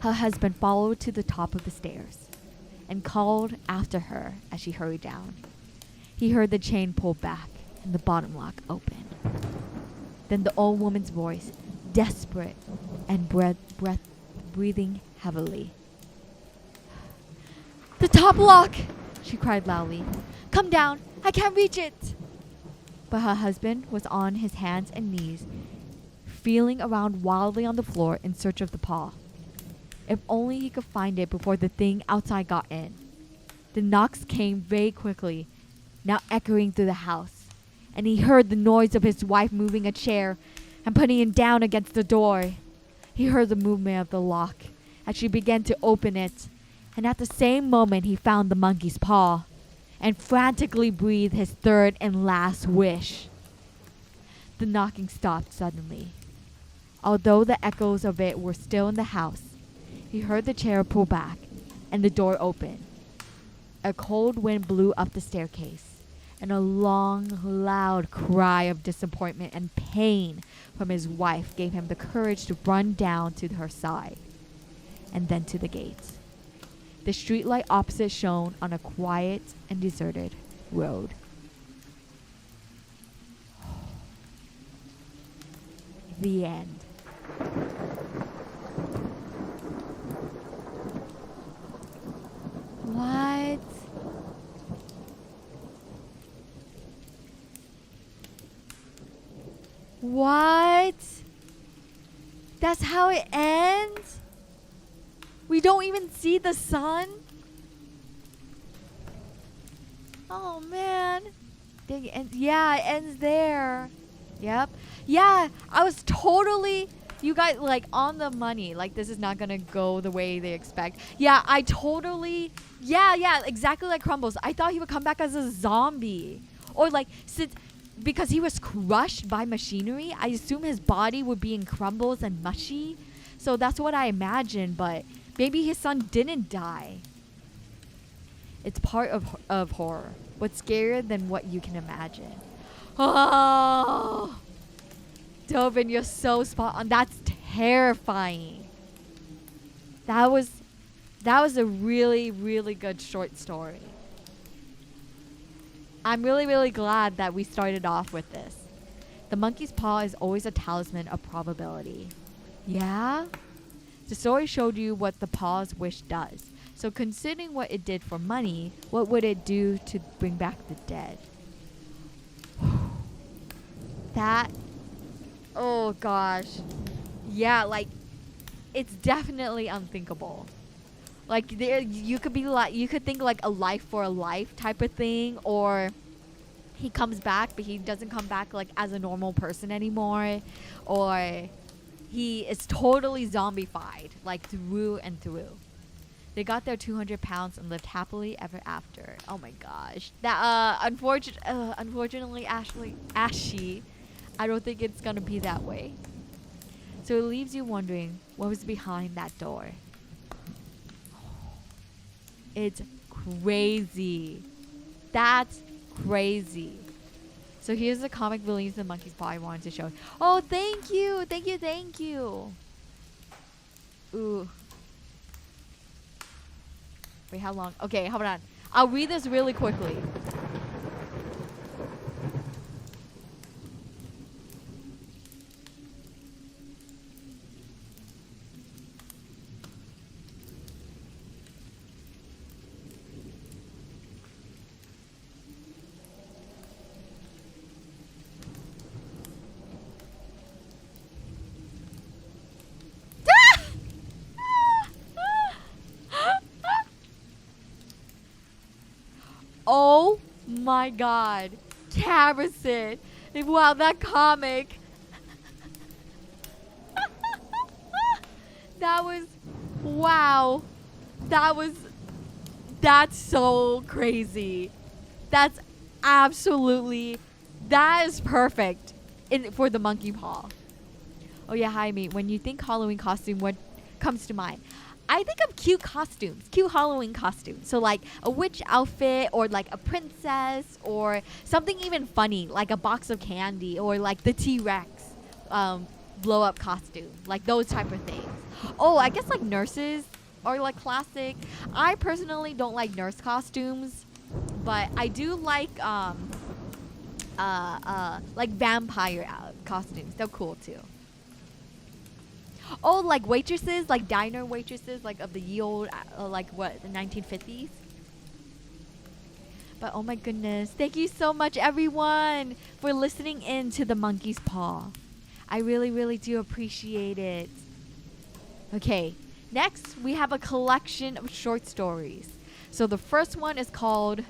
Her husband followed to the top of the stairs and called after her as she hurried down. He heard the chain pull back and the bottom lock open. Then the old woman's voice, desperate and breathing heavily. The top lock! She cried loudly. Come down! I can't reach it! But her husband was on his hands and knees, feeling around wildly on the floor in search of the paw. If only he could find it before the thing outside got in. The knocks came very quickly, now echoing through the house, and he heard the noise of his wife moving a chair and putting it down against the door. He heard the movement of the lock as she began to open it, and at the same moment he found the monkey's paw and frantically breathed his third and last wish. The knocking stopped suddenly. Although the echoes of it were still in the house, he heard the chair pull back and the door open. A cold wind blew up the staircase, and a long, loud cry of disappointment and pain from his wife gave him the courage to run down to her side, and then to the gate. The streetlight opposite shone on a quiet and deserted road. The end. What? What? That's how it ends? We don't even see the sun? Oh man. Yeah, it ends there. Yep. Yeah, I was totally, you guys, like, on the money. Like, this is not gonna go the way they expect. Yeah, I totally, yeah, exactly like Crumbles. I thought he would come back as a zombie. Or like, because he was crushed by machinery, I assume his body would be in crumbles and mushy. So that's what I imagined, but Maybe his son didn't die. It's part of horror. What's scarier than what you can imagine? Oh, Dovin, you're so spot on. That's terrifying. That was a really, really good short story. I'm really, really glad that we started off with this. The monkey's paw is always a talisman of probability. Yeah? The story showed you what the paw's wish does. So considering what it did for money, what would it do to bring back the dead? That, oh gosh. Yeah, like, it's definitely unthinkable. Like, you could think like a life for a life type of thing, or he comes back, but he doesn't come back like as a normal person anymore, or he is totally zombified, like through and through. They got their 200 pounds and lived happily ever after. Oh my gosh. That unfortunately, Ashy, I don't think it's gonna be that way. So it leaves you wondering what was behind that door. It's crazy. That's crazy. So here's the comic release the monkey's paw I wanted to show. Oh, thank you. Thank you. Thank you. Ooh. Wait, how long? Okay, hold on. I'll read this really quickly. Oh my god. Carrison. Wow, that comic. That was, wow. That's so crazy. That's absolutely, that is perfect for the monkey paw. Oh yeah, Hayami, when you think Halloween costume, what comes to mind? I think of cute costumes, cute Halloween costumes. So like a witch outfit, or like a princess, or something even funny, like a box of candy, or like the T-Rex blow up costume, like those type of things. Oh, I guess like nurses are like classic. I personally don't like nurse costumes, but I do like vampire costumes. They're cool too. Oh, like waitresses, like diner waitresses, like of the ye old, like what, the 1950s? But oh my goodness. Thank you so much, everyone, for listening in to the monkey's paw. I really, really do appreciate it. Okay, next we have a collection of short stories. So the first one is called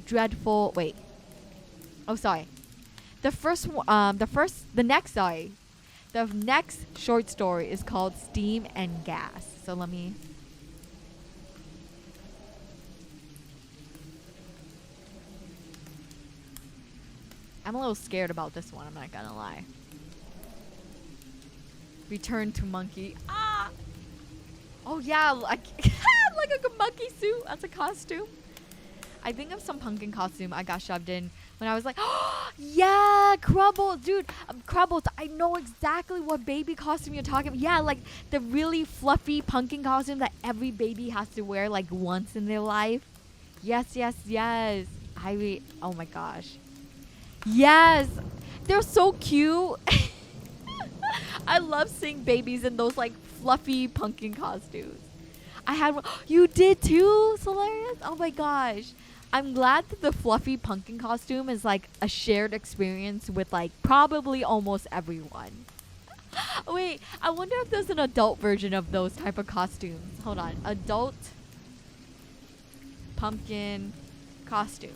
Dreadful, wait. Oh, sorry. The next short story is called Steam and Gas. So let me... I'm a little scared about this one, I'm not gonna lie. Return to monkey. Ah! Oh yeah, like, like a monkey suit as a costume. I think of some pumpkin costume I got shoved in when I was like, oh, yeah, Crubbles, dude, Crubbles, I know exactly what baby costume you're talking about. Yeah, like the really fluffy pumpkin costume that every baby has to wear like once in their life. Yes, yes, yes. Oh my gosh. Yes, they're so cute. I love seeing babies in those like fluffy pumpkin costumes. I had one. You did too, Solarius? Oh my gosh. I'm glad that the fluffy pumpkin costume is like a shared experience with like probably almost everyone. Wait, I wonder if there's an adult version of those type of costumes. Hold on. Adult pumpkin costume.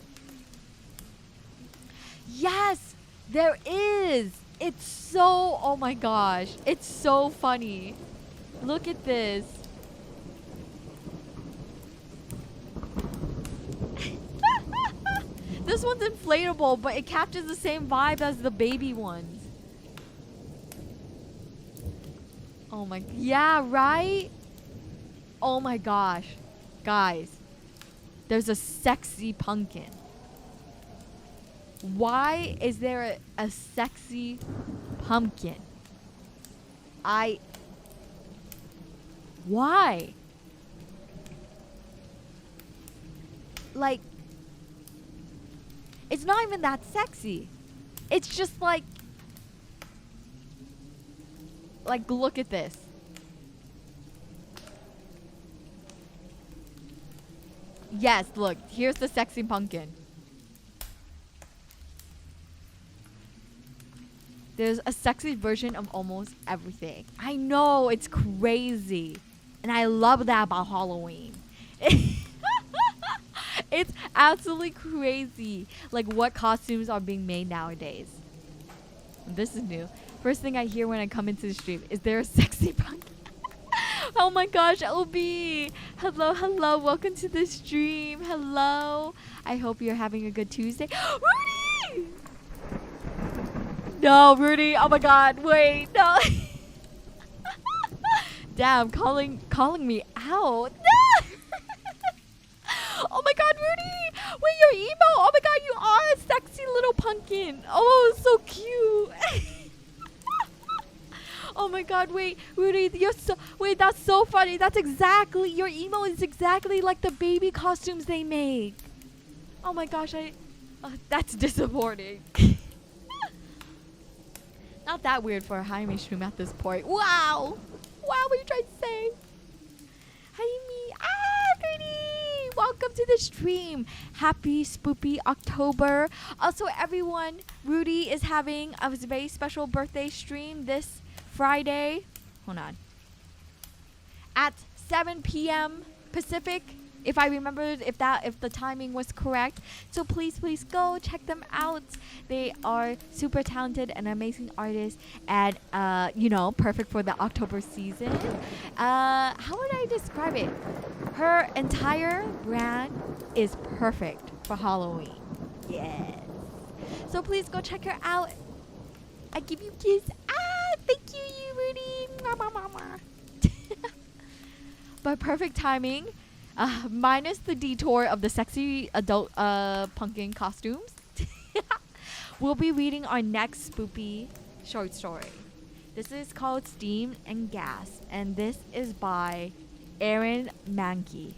Yes, there is. It's so, oh my gosh. It's so funny. Look at this. This one's inflatable, but it captures the same vibe as the baby ones. Oh my, yeah, right? Oh my gosh. Guys, there's a sexy pumpkin. Why is there a sexy pumpkin? Why? Like, it's not even that sexy. It's just like, look at this. Yes, look, here's the sexy pumpkin. There's a sexy version of almost everything. I know, it's crazy. And I love that about Halloween. It's absolutely crazy. Like what costumes are being made nowadays. This is new. First thing I hear when I come into the stream, is there a sexy pumpkin? Oh my gosh, OB. Hello, hello. Welcome to the stream. Hello. I hope you're having a good Tuesday. Rudy! No, Rudy. Oh my god. Wait, no. Damn, calling me out. No! Oh my god, Rudy! Wait, you're emo! Oh my god, you are a sexy little pumpkin! Oh, so cute! Oh my god, wait, Rudy, wait, that's so funny. That's exactly, your emo is exactly like the baby costumes they make. Oh my gosh, that's disappointing. Not that weird for a Hayami stream at this point. Wow! Wow, what are you trying to say? Hayami, Rudy! Welcome to the stream. Happy spoopy October. Also, everyone, Rudy is having a very special birthday stream this Friday. Hold on. At 7 p.m. Pacific. If I remembered, if the timing was correct. So please go check them out. They are super talented and amazing artists, and perfect for the October season. How would I describe it? Her entire brand is perfect for Halloween. Yes. So please go check her out. I give you kiss. Thank you, Rudy. But perfect timing. Minus the detour of the sexy adult pumpkin costumes. We'll be reading our next spoopy short story. This is called Steam and Gas, and this is by Aaron Mankey.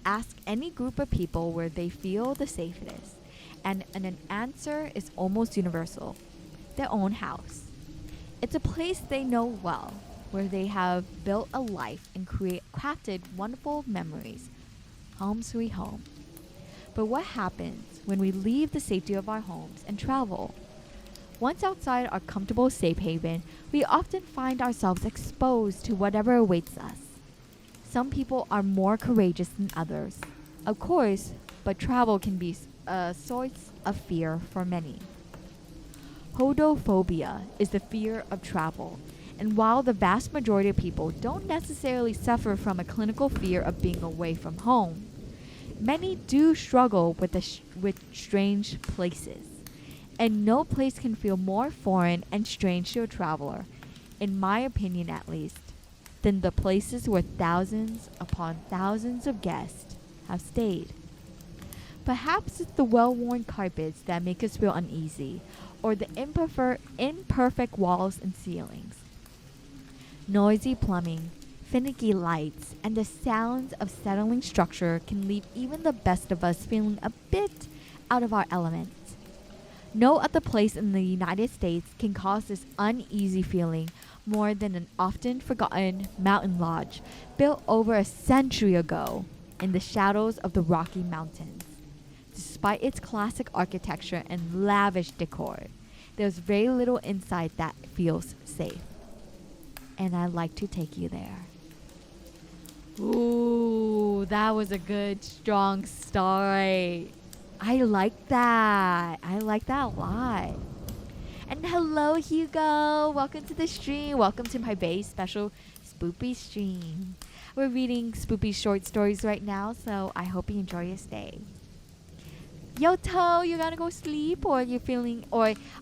Ask any group of people where they feel the safest, and an answer is almost universal. Their own house. It's a place they know well, where they have built a life and crafted wonderful memories. Home sweet home. But what happens when we leave the safety of our homes and travel? Once outside our comfortable safe haven, we often find ourselves exposed to whatever awaits us. Some people are more courageous than others, of course, but travel can be a source of fear for many. Hodophobia is the fear of travel, and while the vast majority of people don't necessarily suffer from a clinical fear of being away from home, many do struggle with strange places. And no place can feel more foreign and strange to a traveler, in my opinion at least, than the places where thousands upon thousands of guests have stayed. Perhaps it's the well-worn carpets that make us feel uneasy, or the imperfect walls and ceilings. Noisy plumbing, finicky lights, and the sounds of settling structure can leave even the best of us feeling a bit out of our element. No other place in the United States can cause this uneasy feeling more than an often forgotten mountain lodge built over a century ago in the shadows of the Rocky Mountains. Despite its classic architecture and lavish decor, there's very little inside that feels safe. And I'd like to take you there. Ooh, that was a good, strong story. I like that. I like that a lot. And hello, Hugo. Welcome to the stream. Welcome to my very special spoopy stream. We're reading spoopy short stories right now, so I hope you enjoy your stay. Yoto, you gotta go sleep, or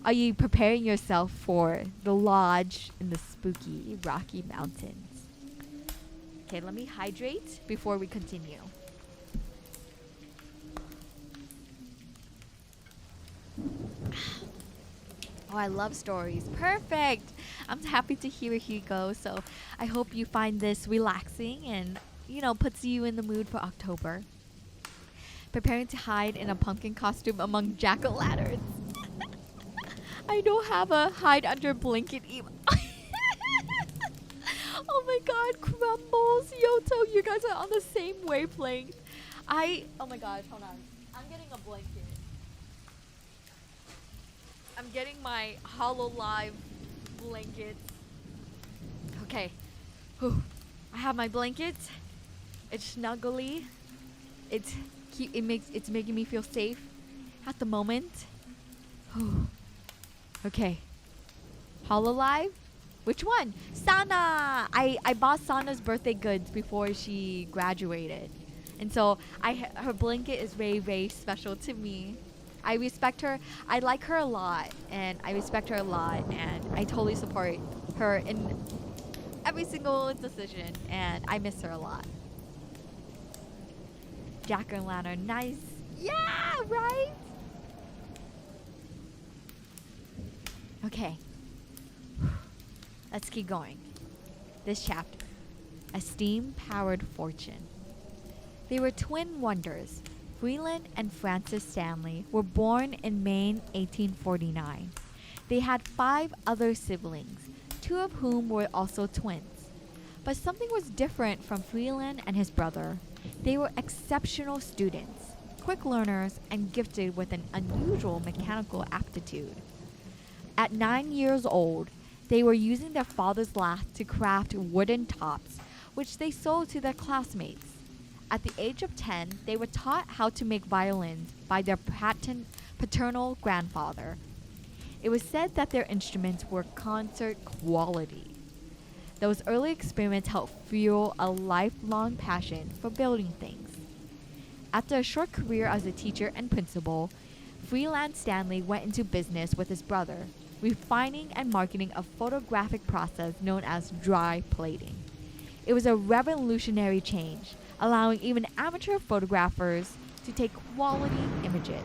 are you preparing yourself for the lodge in the spooky Rocky Mountains? Okay, let me hydrate before we continue. Oh, I love stories. Perfect. I'm happy to hear Hugo. So I hope you find this relaxing and, puts you in the mood for October. Preparing to hide in a pumpkin costume among jack-o'-lanterns. I don't have a hide under blanket even. Oh my god, Crumbles, Yoto, you guys are on the same wavelength. Oh my god, hold on. I'm getting a blanket. I'm getting my HoloLive blanket. Okay. Whew. I have my blanket. It's snuggly. It's cute. It's making me feel safe at the moment. Whew. Okay. HoloLive? Which one? Sana! I bought Sana's birthday goods before she graduated. And so her blanket is very, very special to me. I respect her. I like her a lot, and I respect her a lot, and I totally support her in every single decision, and I miss her a lot. Jack-o'-lantern, nice. Yeah, right? Okay. Let's keep going. This chapter. A steam-powered fortune. They were twin wonders. Freeland and Frances Stanley were born in May 1849. They had 5 other siblings, 2 of whom were also twins. But something was different from Freeland and his brother. They were exceptional students, quick learners, and gifted with an unusual mechanical aptitude. At 9 years old, they were using their father's lathe to craft wooden tops, which they sold to their classmates. At the age of 10, they were taught how to make violins by their paternal grandfather. It was said that their instruments were concert quality. Those early experiments helped fuel a lifelong passion for building things. After a short career as a teacher and principal, Freeland Stanley went into business with his brother, refining and marketing a photographic process known as dry plating. It was a revolutionary change, allowing even amateur photographers to take quality images.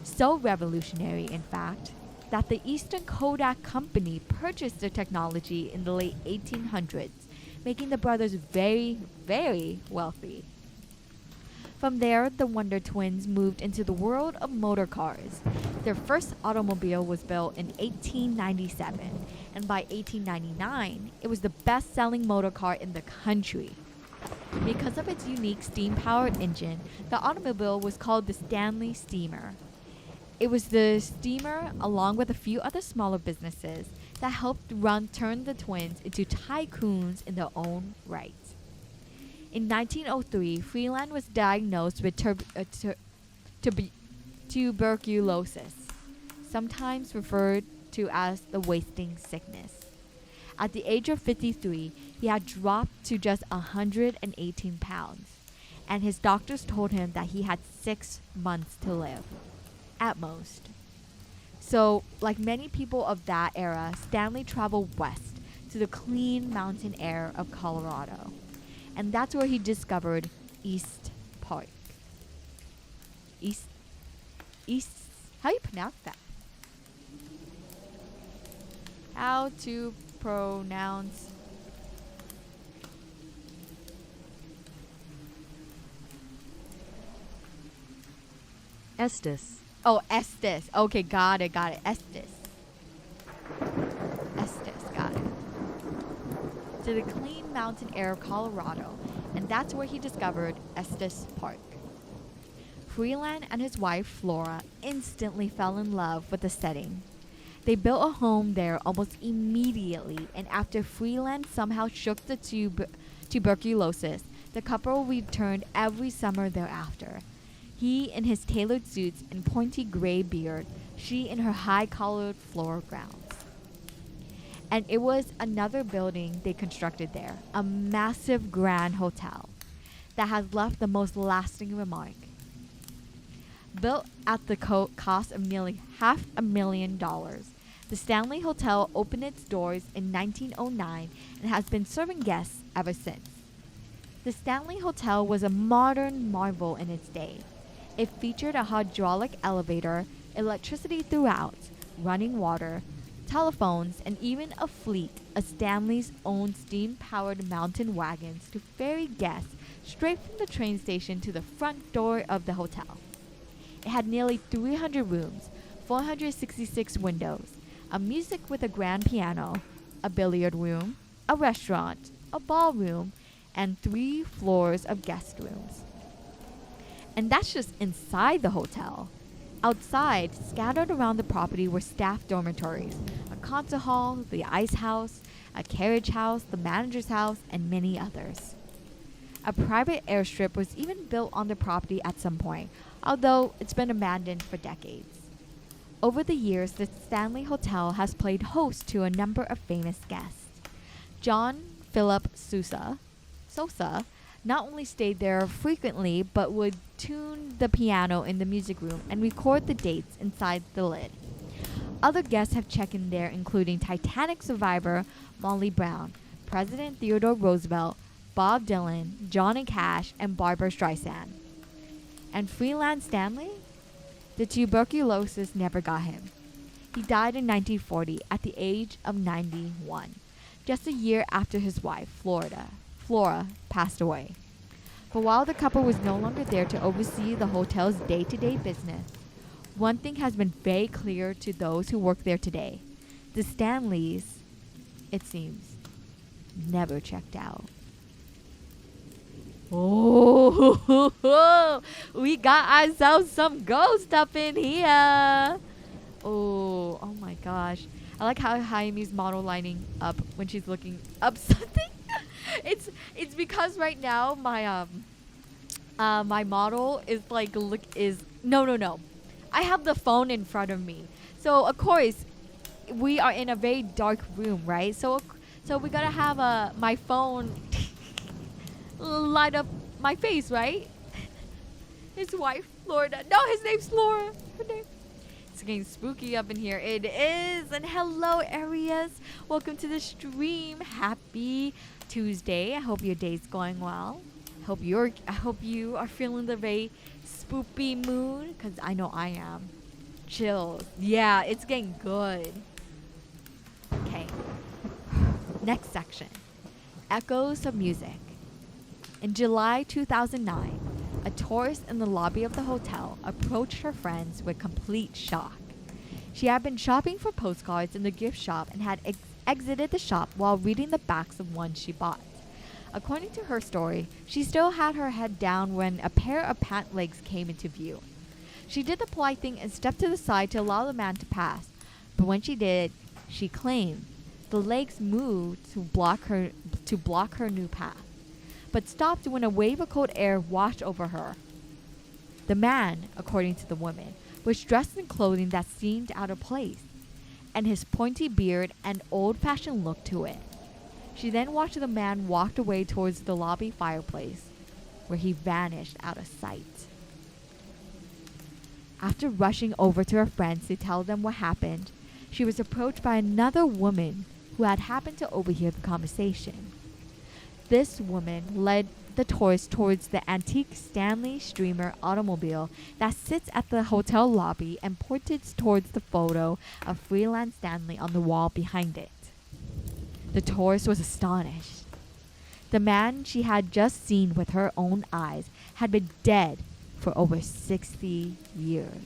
So revolutionary, in fact, that the Eastern Kodak Company purchased the technology in the late 1800s, making the brothers very, very wealthy. From there, the Wonder Twins moved into the world of motor cars. Their first automobile was built in 1897, and by 1899, it was the best-selling motor car in the country. Because of its unique steam-powered engine, the automobile was called the Stanley Steamer. It was the steamer, along with a few other smaller businesses, that helped turn the twins into tycoons in their own right. In 1903, Freeland was diagnosed with tuberculosis, sometimes referred to as the wasting sickness. At the age of 53, he had dropped to just 118 pounds, and his doctors told him that he had 6 months to live, at most. So, like many people of that era, Stanley traveled west to the clean mountain air of Colorado, and that's where he discovered East Park. East, how do you pronounce that? How to pronounce Estes. Oh, Estes. Okay, got it. Estes, got it. To the clean mountain air of Colorado, and that's where he discovered Estes Park. Freeland and his wife, Flora, instantly fell in love with the setting. They built a home there almost immediately, and after Freeland somehow shook the tuberculosis, the couple returned every summer thereafter. He in his tailored suits and pointy gray beard, she in her high-collared floor gowns. And it was another building they constructed there, a massive grand hotel that has left the most lasting remark. Built at the cost of nearly $500,000, the Stanley Hotel opened its doors in 1909 and has been serving guests ever since. The Stanley Hotel was a modern marvel in its day. It featured a hydraulic elevator, electricity throughout, running water, telephones, and even a fleet of Stanley's own steam-powered mountain wagons to ferry guests straight from the train station to the front door of the hotel. It had nearly 300 rooms, 466 windows, a music with a grand piano, a billiard room, a restaurant, a ballroom, and 3 floors of guest rooms. And that's just inside the hotel. Outside, scattered around the property were staff dormitories, a concert hall, the ice house, a carriage house, the manager's house, and many others. A private airstrip was even built on the property at some point, although it's been abandoned for decades. Over the years, the Stanley Hotel has played host to a number of famous guests. John Philip Sousa not only stayed there frequently, but would tune the piano in the music room and record the dates inside the lid. Other guests have checked in there, including Titanic survivor Molly Brown, President Theodore Roosevelt, Bob Dylan, Johnny Cash, and Barbra Streisand. And Freeland Stanley? The tuberculosis never got him. He died in 1940 at the age of 91, just a year after his wife, Flora, passed away. But while the couple was no longer there to oversee the hotel's day-to-day business, one thing has been very clear to those who work there today. The Stanleys, it seems, never checked out. Oh, we got ourselves some ghost up in here. Oh my gosh. I like how Hayami's model lining up when she's looking up something. It's because right now my my model is like no. I have the phone in front of me. So of course we are in a very dark room, right? So we gotta have my phone light up my face, right? His wife, Florida. No, his name's Flora. Her name. It's getting spooky up in here. It is. And hello, Aries. Welcome to the stream. Happy Tuesday. I hope your day's going well. I hope you are feeling the very spoopy mood, because I know I am. Chills. Yeah, it's getting good. Okay. Next section. Echoes of music. In July 2009, a tourist in the lobby of the hotel approached her friends with complete shock. She had been shopping for postcards in the gift shop and had exited the shop while reading the backs of one she bought. According to her story, she still had her head down when a pair of pant legs came into view. She did the polite thing and stepped to the side to allow the man to pass, but when she did, she claimed the legs moved to block her new path, but stopped when a wave of cold air washed over her. The man, according to the woman, was dressed in clothing that seemed out of place, and his pointy beard and old-fashioned look to it. She then watched the man walk away towards the lobby fireplace, where he vanished out of sight. After rushing over to her friends to tell them what happened, she was approached by another woman who had happened to overhear the conversation. This woman led the tourist towards the antique Stanley Streamer automobile that sits at the hotel lobby and pointed towards the photo of Freeland Stanley on the wall behind it. The tourist was astonished. The man she had just seen with her own eyes had been dead for over 60 years.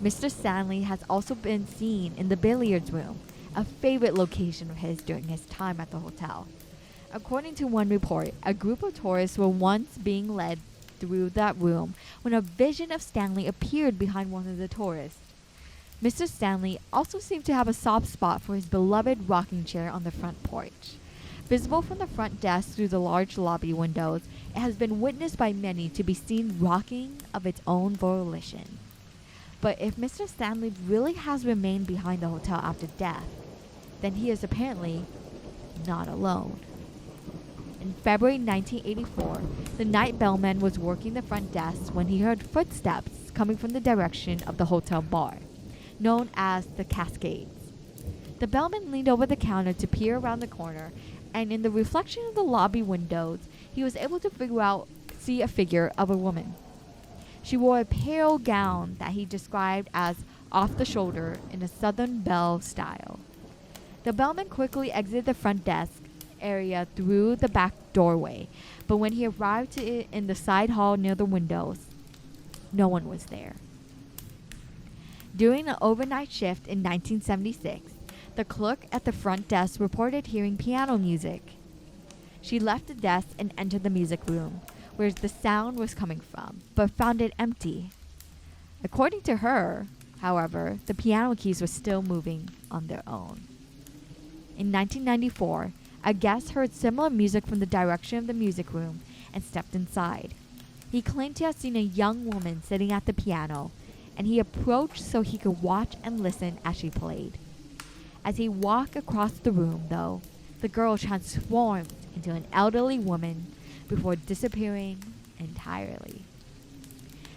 Mr. Stanley has also been seen in the billiards room, a favorite location of his during his time at the hotel. According to one report, a group of tourists were once being led through that room when a vision of Stanley appeared behind one of the tourists. Mr. Stanley also seemed to have a soft spot for his beloved rocking chair on the front porch. Visible from the front desk through the large lobby windows, it has been witnessed by many to be seen rocking of its own volition. But if Mr. Stanley really has remained behind the hotel after death, then he is apparently not alone. In February 1984, the night bellman was working the front desk when he heard footsteps coming from the direction of the hotel bar, known as the Cascades. The bellman leaned over the counter to peer around the corner, and in the reflection of the lobby windows, he was able to see a figure of a woman. She wore a pale gown that he described as off the shoulder in a Southern Belle style. The bellman quickly exited the front desk area through the back doorway, but when he arrived in the side hall near the windows, no one was there. During an overnight shift in 1976, the clerk at the front desk reported hearing piano music. She left the desk and entered the music room, where the sound was coming from, but found it empty. According to her, however, the piano keys were still moving on their own. In 1994, a guest heard similar music from the direction of the music room and stepped inside. He claimed to have seen a young woman sitting at the piano, and he approached so he could watch and listen as she played. As he walked across the room, though, the girl transformed into an elderly woman before disappearing entirely.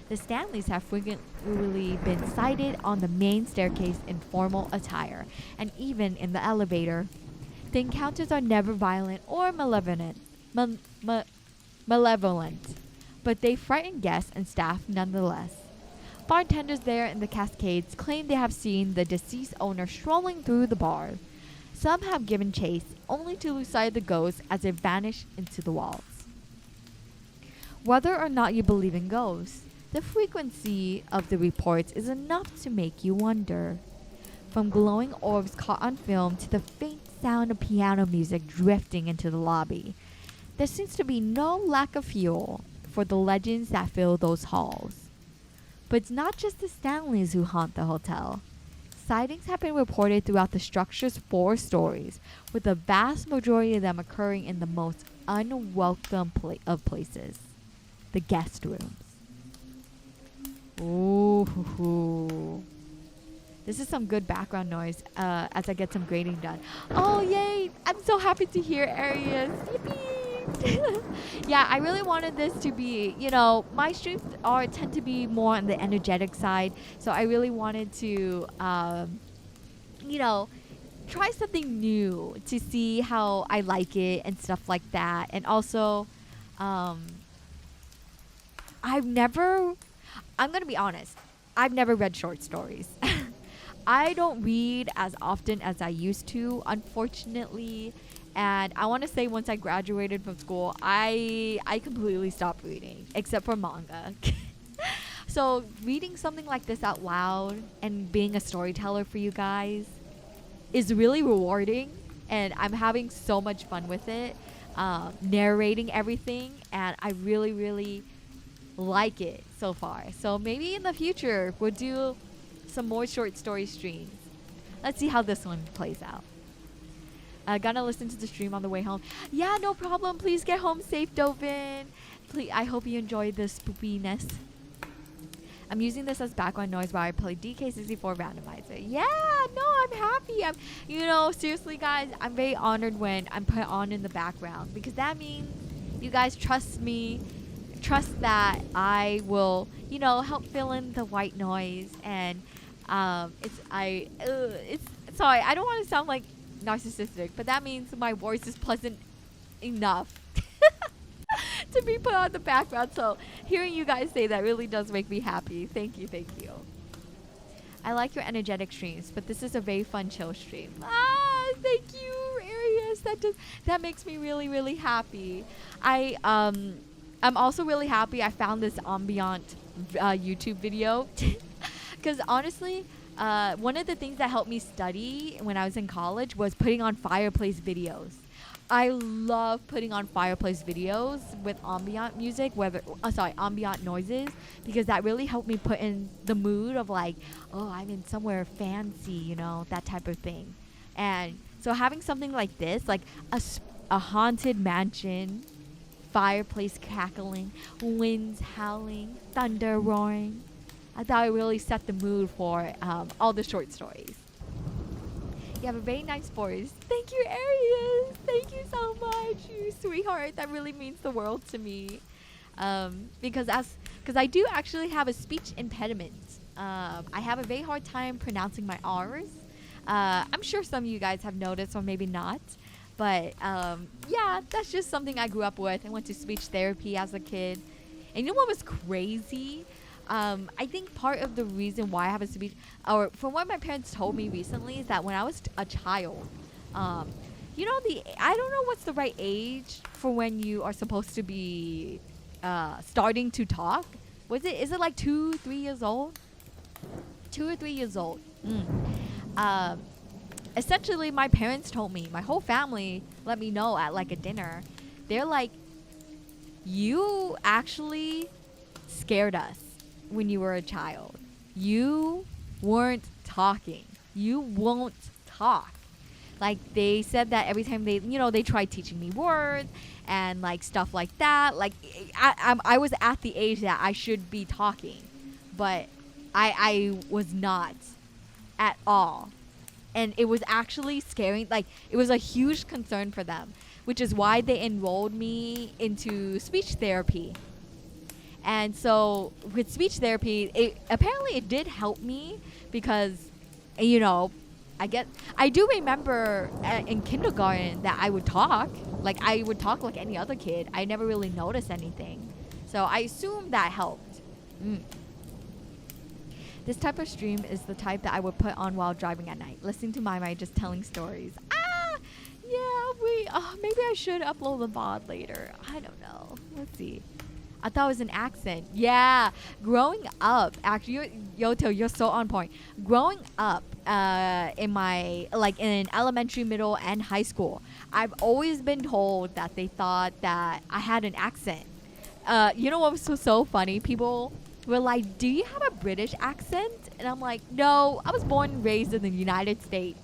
The Stanleys have frequently been sighted on the main staircase in formal attire, and even in the elevator. The encounters are never violent or malevolent, but they frighten guests and staff nonetheless. Bartenders there in the Cascades claim they have seen the deceased owner strolling through the bar. Some have given chase, only to lose sight of the ghosts as they vanish into the walls. Whether or not you believe in ghosts, the frequency of the reports is enough to make you wonder. From glowing orbs caught on film to the faint sound of piano music drifting into the lobby, there seems to be no lack of fuel for the legends that fill those halls. But it's not just the Stanleys who haunt the hotel. Sightings have been reported throughout the structure's 4 stories, with the vast majority of them occurring in the most unwelcome of places, the guest rooms. Ooh. This is some good background noise as I get some grading done. Oh, yay! I'm so happy to hear Arius. Yippee! Yeah, I really wanted this to be, my streams tend to be more on the energetic side. So I really wanted to, try something new to see how I like it and stuff like that. And also, I'm going to be honest, I've never read short stories. I don't read as often as I used to, unfortunately. And I want to say once I graduated from school, I completely stopped reading, except for manga. So reading something like this out loud and being a storyteller for you guys is really rewarding. And I'm having so much fun with it, narrating everything. And I really, really like it so far. So maybe in the future, we'll do some more short story streams. Let's see how this one plays out. Gonna listen to the stream on the way home. Yeah, no problem. Please get home safe, Dovin. Please, I hope you enjoyed the spoopiness. I'm using this as background noise while I play DK64 randomizer. Yeah, no, I'm happy. Seriously, guys, I'm very honored when I'm put on in the background, because that means you guys trust me, trust that I will, help fill in the white noise. And it's sorry, I don't want to sound like narcissistic, but that means my voice is pleasant enough to be put on the background. So hearing you guys say that really does make me happy. Thank you. I like your energetic streams, but this is a very fun chill stream. Thank you, Arius. That makes me really, really happy. I'm also really happy I found this ambient YouTube video, because honestly, one of the things that helped me study when I was in college was putting on fireplace videos. I love putting on fireplace videos with ambient music, ambient noises, because that really helped me put in the mood of like, oh, I'm in somewhere fancy, that type of thing. And so having something like this, like a haunted mansion, fireplace crackling, winds howling, thunder roaring, I thought it really set the mood for all the short stories. You have a very nice voice. Thank you, Arius. Thank you so much. You're sweetheart. That really means the world to me. Because I do actually have a speech impediment. I have a very hard time pronouncing my R's. I'm sure some of you guys have noticed, or maybe not. But yeah, that's just something I grew up with. I went to speech therapy as a kid. And you know what was crazy? I think part of the reason why I have a speech, or from what my parents told me recently, is that when I was a child, you know, I don't know what's the right age for when you are supposed to be starting to talk. Is it like 2-3 years old? 2 or 3 years old. Essentially, my parents told me, my whole family let me know at like a dinner. They're like, you actually scared us when you were a child. You weren't talking. You won't talk. Like, they said that every time they tried teaching me words and like stuff like that. Like, I was at the age that I should be talking, but I was not at all. And it was actually scaring. Like, it was a huge concern for them, which is why they enrolled me into speech therapy. And so with speech therapy, it did help me because, you know, I do remember in kindergarten that I would talk. Like, I would talk like any other kid. I never really noticed anything. So I assume that helped. This type of stream is the type that I would put on while driving at night, listening to my just telling stories. Yeah, maybe I should upload the VOD later. I don't know. Let's see. I thought it was an accent. Yeah, growing up, actually, Yoto, you're so on point. Growing up in elementary, middle, and high school, I've always been told that they thought that I had an accent. You know what was so funny? People were like, do you have a British accent? And I'm like, no, I was born and raised in the United States.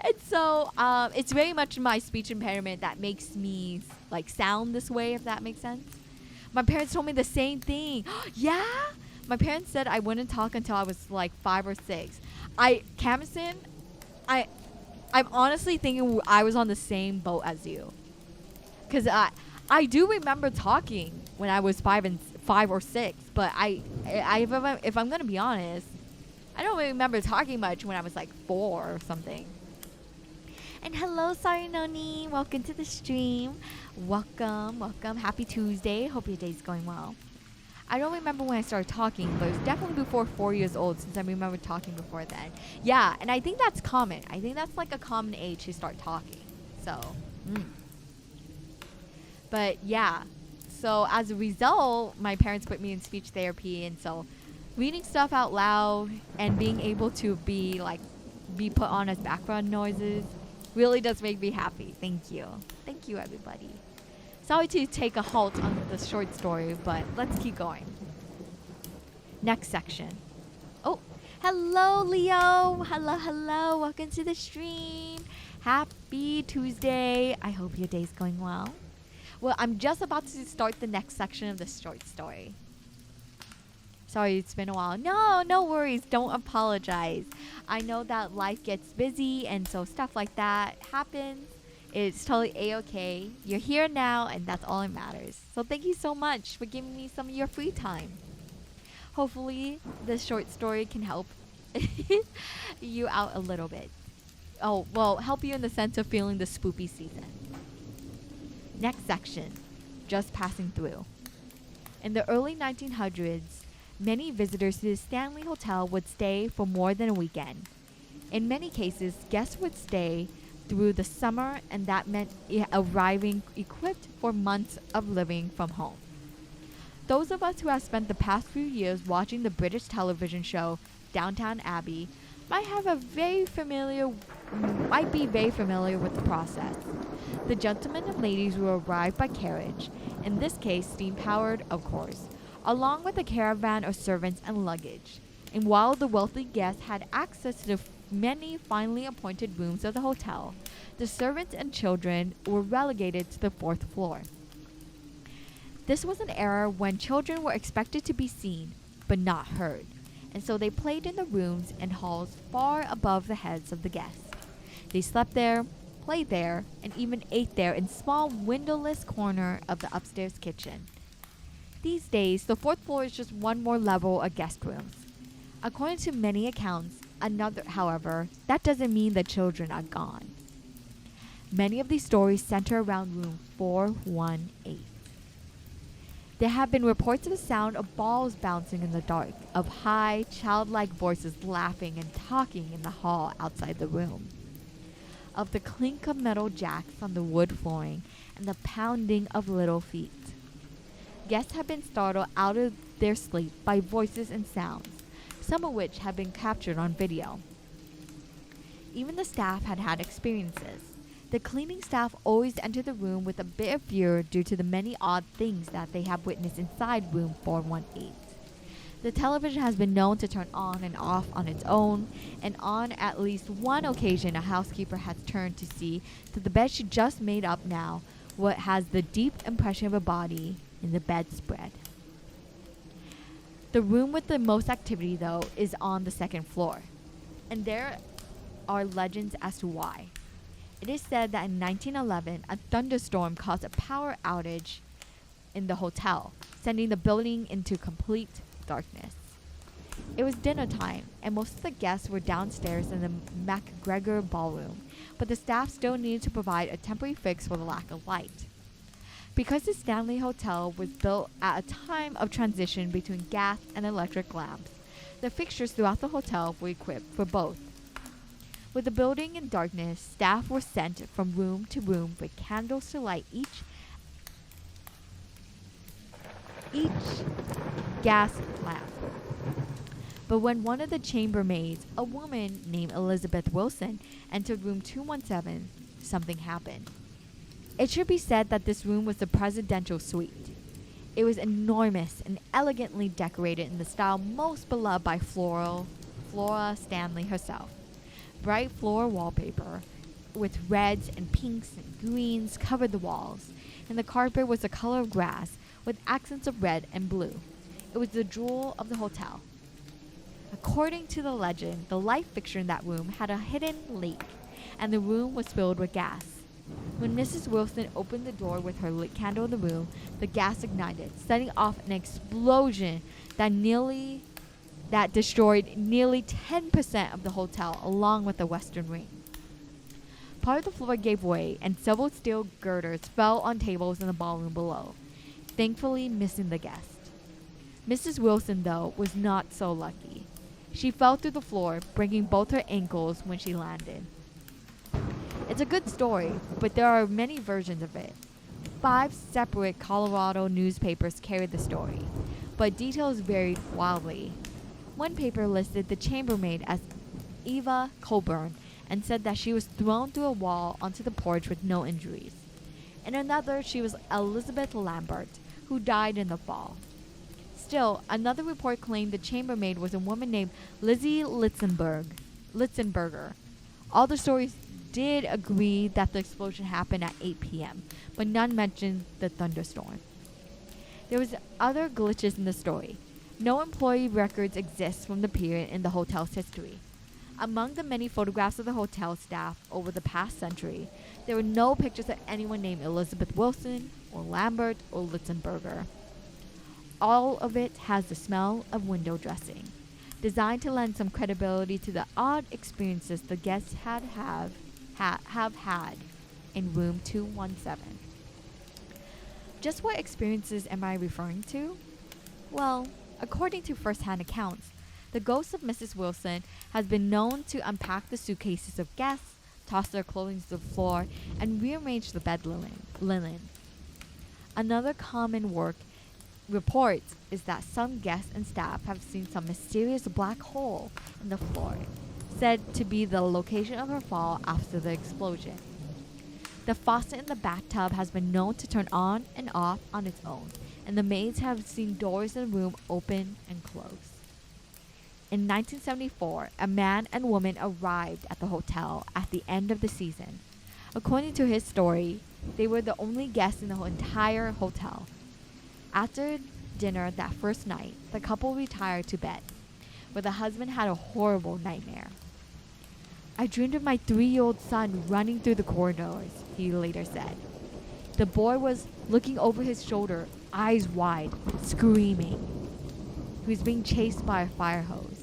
And so it's very much my speech impairment that makes me like sound this way, if that makes sense. My parents told me the same thing. Yeah? My parents said I wouldn't talk until I was like 5 or 6. Camison, I'm honestly thinking I was on the same boat as you. Because I do remember talking when I was 5 or 6, but if I'm gonna be honest, I don't really remember talking much when I was like 4 or something. And hello, Sarinoni, welcome to the stream. Welcome. Happy Tuesday. Hope your day's going well. I don't remember when I started talking, but it was definitely before 4 years old, since I remember talking before then. Yeah, and I think that's common. I think that's like a common age to start talking. So, But yeah, so as a result, my parents put me in speech therapy, and so reading stuff out loud and being able to be put on as background noises really does make me happy. Thank you, everybody. Sorry to take a halt on the short story, but let's keep going. Next section. Oh, hello, Leo. Hello. Welcome to the stream. Happy Tuesday. I hope your day's going well. Well, I'm just about to start the next section of the short story. Sorry, it's been a while. No worries. Don't apologize. I know that life gets busy, and so stuff like that happens. It's totally A-okay. You're here now, and that's all that matters. So thank you so much for giving me some of your free time. Hopefully, this short story can help you out a little bit. Oh, well, help you in the sense of feeling the spoopy season. Next section, just passing through. In the early 1900s, many visitors to the Stanley Hotel would stay for more than a weekend. In many cases, guests would stay through the summer, and that meant arriving equipped for months of living from home. Those of us who have spent the past few years watching the British television show Downton Abbey might be very familiar with the process. The gentlemen and ladies will arrive by carriage, in this case steam-powered, of course, along with a caravan of servants and luggage. And while the wealthy guests had access to the many finely appointed rooms of the hotel, the servants and children were relegated to the 4th floor. This was an era when children were expected to be seen, but not heard, and so they played in the rooms and halls far above the heads of the guests. They slept there, played there, and even ate there in small windowless corner of the upstairs kitchen. These days, the fourth floor is just one more level of guest rooms. According to many accounts, however, that doesn't mean the children are gone. Many of these stories center around room 418. There have been reports of the sound of balls bouncing in the dark, of high, childlike voices laughing and talking in the hall outside the room, of the clink of metal jacks on the wood flooring and the pounding of little feet. Guests have been startled out of their sleep by voices and sounds, some of which have been captured on video. Even the staff had experiences. The cleaning staff always enter the room with a bit of fear due to the many odd things that they have witnessed inside room 418. The television has been known to turn on and off on its own, and on at least one occasion a housekeeper has turned to see that the bed she just made up now what has the deep impression of a body in the bedspread. The room with the most activity, though, is on the second floor, and there are legends as to why. It is said that in 1911, a thunderstorm caused a power outage in the hotel, sending the building into complete darkness. It was dinner time, and most of the guests were downstairs in the MacGregor ballroom, but the staff still needed to provide a temporary fix for the lack of light. Because the Stanley Hotel was built at a time of transition between gas and electric lamps, the fixtures throughout the hotel were equipped for both. With the building in darkness, staff were sent from room to room with candles to light each gas lamp. But when one of the chambermaids, a woman named Elizabeth Wilson, entered room 217, something happened. It should be said that this room was the presidential suite. It was enormous and elegantly decorated in the style most beloved by Flora Stanley herself. Bright floor wallpaper with reds and pinks and greens covered the walls, and the carpet was the color of grass with accents of red and blue. It was the jewel of the hotel. According to the legend, the light fixture in that room had a hidden leak, and the room was filled with gas. When Mrs. Wilson opened the door with her lit candle in the room, the gas ignited, setting off an explosion that destroyed nearly 10% of the hotel along with the western wing. Part of the floor gave way, and several steel girders fell on tables in the ballroom below, thankfully missing the guest. Mrs. Wilson, though, was not so lucky. She fell through the floor, breaking both her ankles when she landed. It's a good story, but there are many versions of it. 5 separate Colorado newspapers carried the story, but details varied wildly. One paper listed the chambermaid as Eva Colburn and said that she was thrown through a wall onto the porch with no injuries. In another, she was Elizabeth Lambert, who died in the fall. Still, another report claimed the chambermaid was a woman named Lizzie Litzenberger. All the stories did agree that the explosion happened at 8 p.m., but none mentioned the thunderstorm. There was other glitches in the story. No employee records exist from the period in the hotel's history. Among the many photographs of the hotel staff over the past century, there were no pictures of anyone named Elizabeth Wilson or Lambert or Litzenberger. All of it has the smell of window dressing, designed to lend some credibility to the odd experiences the guests have had in room 217. Just what experiences am I referring to? Well, according to first-hand accounts, the ghost of Mrs. Wilson has been known to unpack the suitcases of guests, toss their clothing to the floor, and rearrange the bed linen. Another common report is that some guests and staff have seen some mysterious black hole in the floor, said to be the location of her fall after the explosion. The faucet in the bathtub has been known to turn on and off on its own, and the maids have seen doors in the room open and close. In 1974, a man and woman arrived at the hotel at the end of the season. According to his story, they were the only guests in the entire hotel. After dinner that first night, the couple retired to bed, where the husband had a horrible nightmare. I dreamed of my 3-year-old son running through the corridors, he later said. The boy was looking over his shoulder, eyes wide, screaming. He was being chased by a fire hose.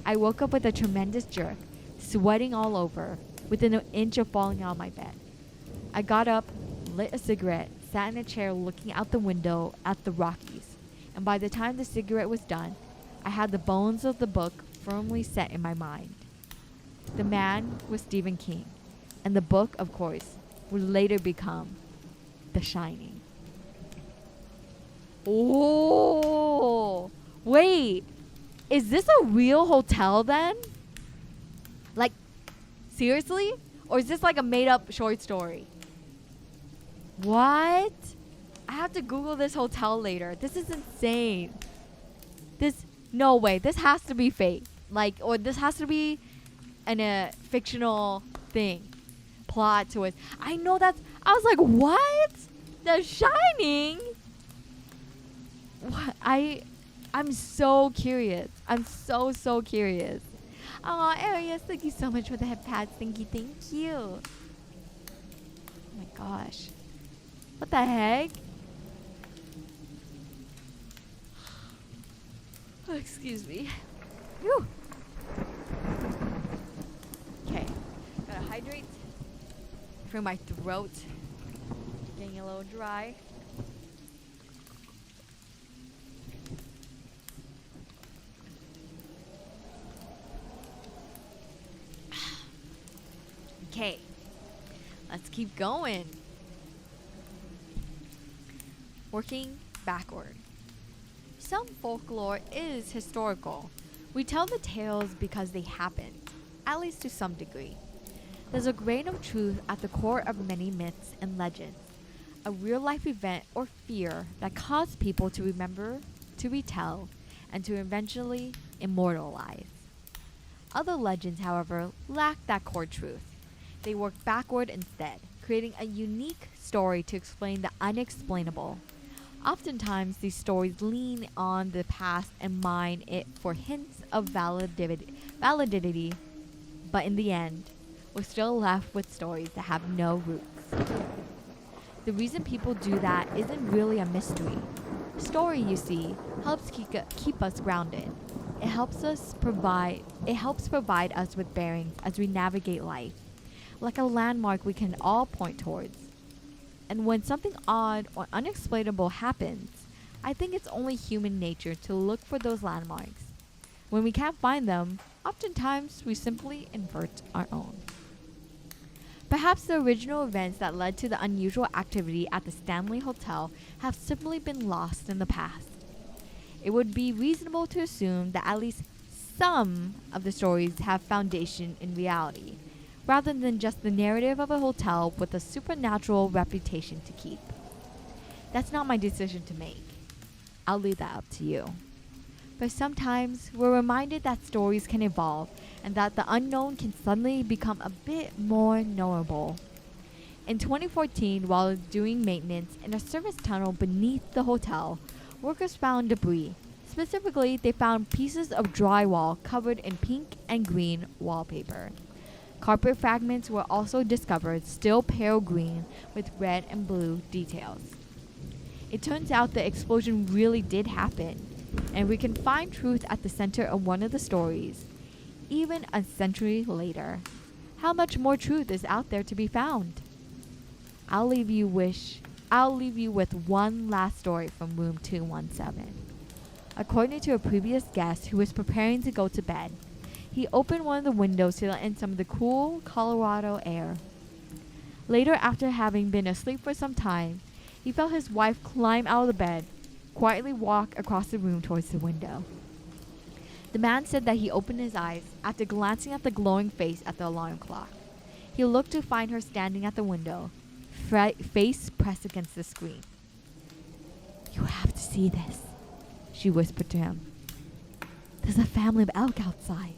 I woke up with a tremendous jerk, sweating all over, within an inch of falling out of my bed. I got up, lit a cigarette, sat in a chair looking out the window at the Rockies, and by the time the cigarette was done, I had the bones of the book firmly set in my mind. The man was Stephen King, and the book, of course, would later become The Shining. Oh, wait, is this a real hotel then? Like, seriously? Or is this like a made-up short story? What? I have to Google this hotel later. This is insane. No way. This has to be fake. Like, or this has to be a fictional thing. Plot to it. I know that's. I was like, what? The Shining? What? I'm so curious. I'm so curious. Oh, Arius, thank you so much for the head pads. Thank you. Oh my gosh. What the heck? Oh, excuse me. Whew. Okay. Gotta hydrate. Clear my throat. Getting a little dry. Okay. Let's keep going. Working backward. Some folklore is historical. We tell the tales because they happened, at least to some degree. There's a grain of truth at the core of many myths and legends, a real-life event or fear that caused people to remember, to retell, and to eventually immortalize. Other legends, however, lack that core truth. They work backward instead, creating a unique story to explain the unexplainable. Oftentimes, these stories lean on the past and mine it for hints of validity, but in the end, we're still left with stories that have no roots. The reason people do that isn't really a mystery. Story, you see, helps keep us grounded. It helps provide us with bearings as we navigate life, like a landmark we can all point towards. And when something odd or unexplainable happens, I think it's only human nature to look for those landmarks. When we can't find them, oftentimes we simply invert our own. Perhaps the original events that led to the unusual activity at the Stanley Hotel have simply been lost in the past. It would be reasonable to assume that at least some of the stories have foundation in reality, rather than just the narrative of a hotel with a supernatural reputation to keep. That's not my decision to make. I'll leave that up to you. But sometimes we're reminded that stories can evolve and that the unknown can suddenly become a bit more knowable. In 2014, while doing maintenance in a service tunnel beneath the hotel, workers found debris. Specifically, they found pieces of drywall covered in pink and green wallpaper. Carpet fragments were also discovered, still pale green with red and blue details. It turns out the explosion really did happen, and we can find truth at the center of one of the stories, even a century later. How much more truth is out there to be found? I'll leave you with one last story from room 217. According to a previous guest who was preparing to go to bed, he opened one of the windows to let in some of the cool Colorado air. Later, after having been asleep for some time, he felt his wife climb out of the bed, quietly walk across the room towards the window. The man said that he opened his eyes after glancing at the glowing face at the alarm clock. He looked to find her standing at the window, face pressed against the screen. "You have to see this," she whispered to him. "There's a family of elk outside."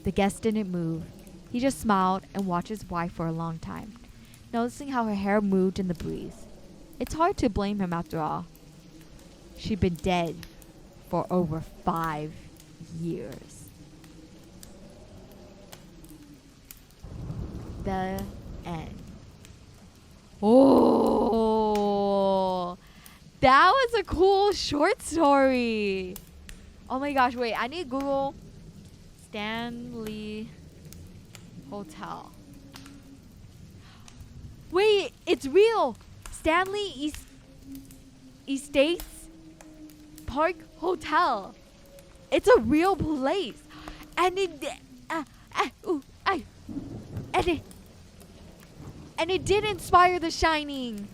The guest didn't move. He just smiled and watched his wife for a long time, noticing how her hair moved in the breeze. It's hard to blame him after all. She'd been dead for over 5 years. The end. Oh, that was a cool short story. Oh my gosh, wait, I need Google Stanley Hotel. Wait, it's real. Stanley Estates Park Hotel. It's a real place. And it did inspire The Shining.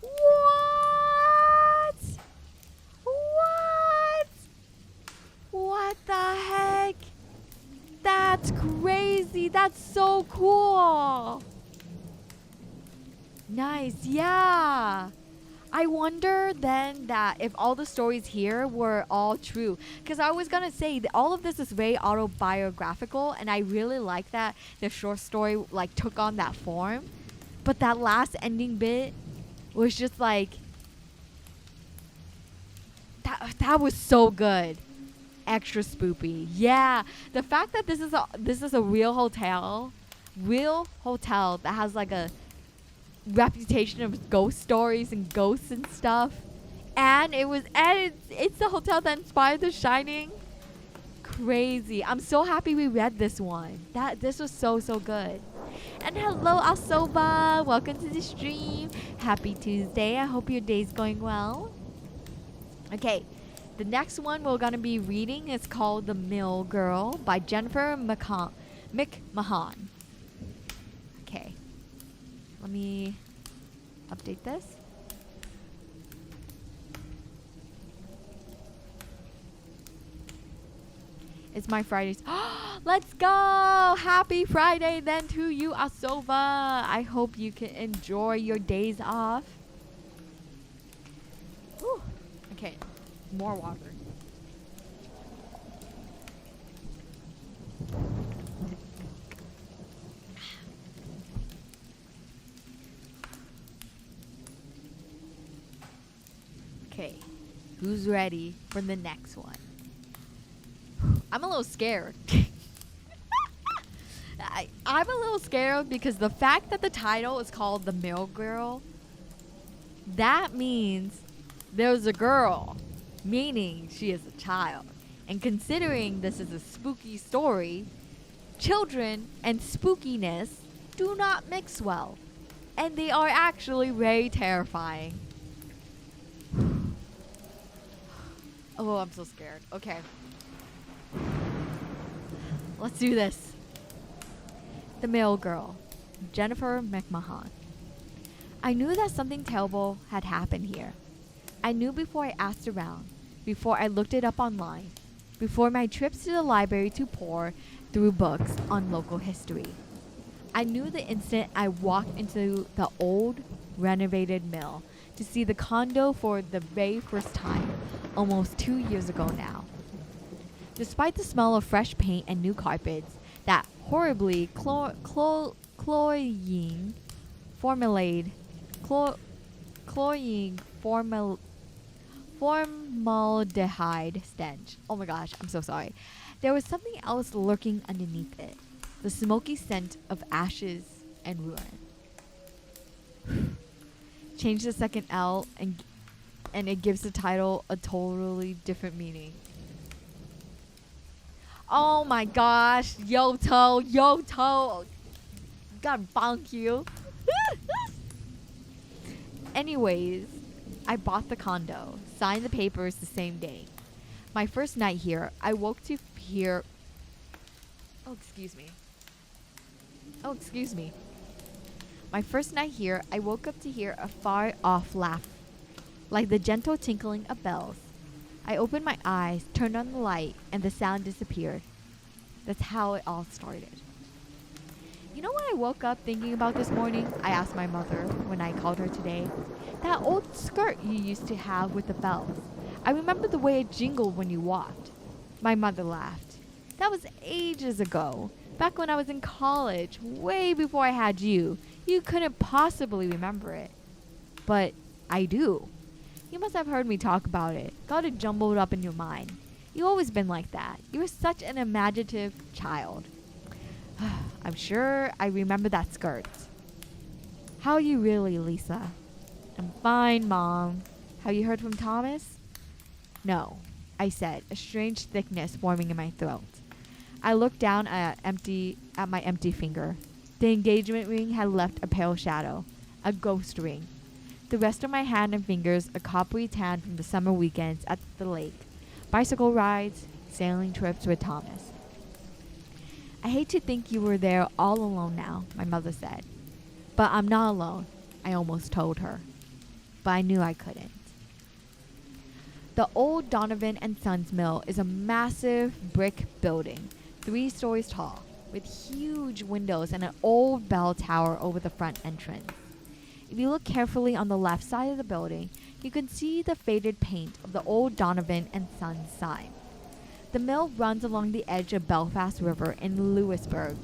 What? What? What the heck? That's crazy. That's so cool. Nice. Yeah. I wonder then that if all the stories here were all true. Because I was going to say that all of this is very autobiographical. And I really like that the short story like took on that form. But that last ending bit was just like... That was so good. Extra spoopy. Yeah. The fact that this is a real hotel that has like a reputation of ghost stories and ghosts and stuff, and it's the hotel that inspired The Shining. Crazy. I'm so happy we read this one. This was so good. And hello Asoba, welcome to the stream. Happy Tuesday. I hope your day's going well. Okay, the next one we're gonna be reading is called The Mill Girl by Jennifer McMahon. Okay, let me update this. It's my Fridays. Let's go! Happy Friday then to you, Asova. I hope you can enjoy your days off. Whew. Okay, more water. Okay, who's ready for the next one? I'm a little scared. I'm a little scared because the fact that the title is called The Mill Girl, that means there's a girl, meaning she is a child. And considering this is a spooky story, children and spookiness do not mix well. And they are actually very terrifying. Oh, I'm so scared. Okay. Let's do this. The Mill Girl, Jennifer McMahon. I knew that something terrible had happened here. I knew before I asked around, before I looked it up online, before my trips to the library to pore through books on local history. I knew the instant I walked into the old, renovated mill to see the condo for the very first time, almost 2 years ago now. Despite the smell of fresh paint and new carpets, that horribly cloying formaldehyde stench. Oh my gosh, I'm so sorry. There was something else lurking underneath it. The smoky scent of ashes and ruin. Change the second L and it gives the title a totally different meaning. Oh my gosh, Yoto. God bonk you. Anyways, I bought the condo, signed the papers the same day. My first night here, I woke to hear... Oh, excuse me. My first night here, I woke up to hear a far-off laugh, like the gentle tinkling of bells. I opened my eyes, turned on the light, and the sound disappeared. That's how it all started. You know what I woke up thinking about this morning? I asked my mother when I called her today. That old skirt you used to have with the bells. I remember the way it jingled when you walked. My mother laughed. That was ages ago. Back when I was in college, way before I had you. You couldn't possibly remember it. But I do. You must have heard me talk about it. Got it jumbled up in your mind. You've always been like that. You were such an imaginative child. I'm sure I remember that skirt. How are you really, Lisa? I'm fine, Mom. Have you heard from Thomas? No, I said, a strange thickness forming in my throat. I looked down at my empty finger. The engagement ring had left a pale shadow, a ghost ring. The rest of my hand and fingers a coppery tan from the summer weekends at the lake, bicycle rides, sailing trips with Thomas. I hate to think you were there all alone now, my mother said. But I'm not alone, I almost told her. But I knew I couldn't. The old Donovan and Sons Mill is a massive brick building, 3 stories tall, with huge windows and an old bell tower over the front entrance. If you look carefully on the left side of the building, you can see the faded paint of the old Donovan and Sons sign. The mill runs along the edge of Belfast River in Louisburg.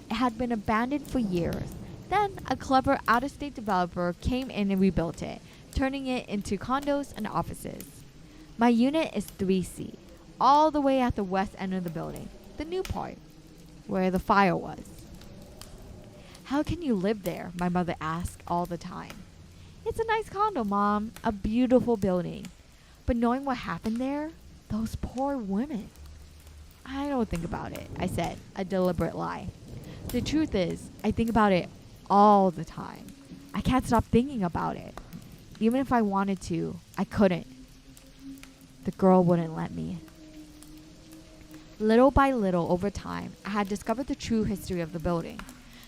It had been abandoned for years. Then a clever out-of-state developer came in and rebuilt it, turning it into condos and offices. My unit is 3C, all the way at the west end of the building, the new part, where the fire was. How can you live there? My mother asked all the time. It's a nice condo, Mom, a beautiful building. But knowing what happened there, those poor women. I don't think about it, I said, a deliberate lie. The truth is, I think about it all the time. I can't stop thinking about it. Even if I wanted to, I couldn't. The girl wouldn't let me. Little by little, over time, I had discovered the true history of the building.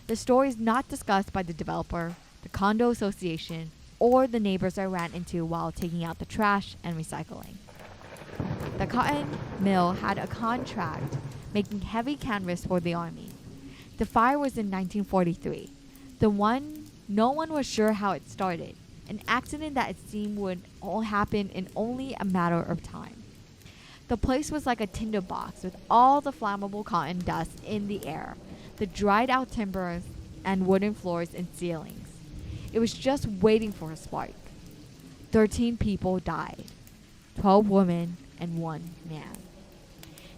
The stories not discussed by the developer, the condo association, or the neighbors I ran into while taking out the trash and recycling. The cotton mill had a contract making heavy canvas for the army. The fire was in 1943. No one was sure how it started, an accident that it seemed would all happen in only a matter of time. The place was like a tinderbox with all the flammable cotton dust in the air, the dried out timbers, and wooden floors and ceilings. It was just waiting for a spark. 13 people died, 12 women and 1 man.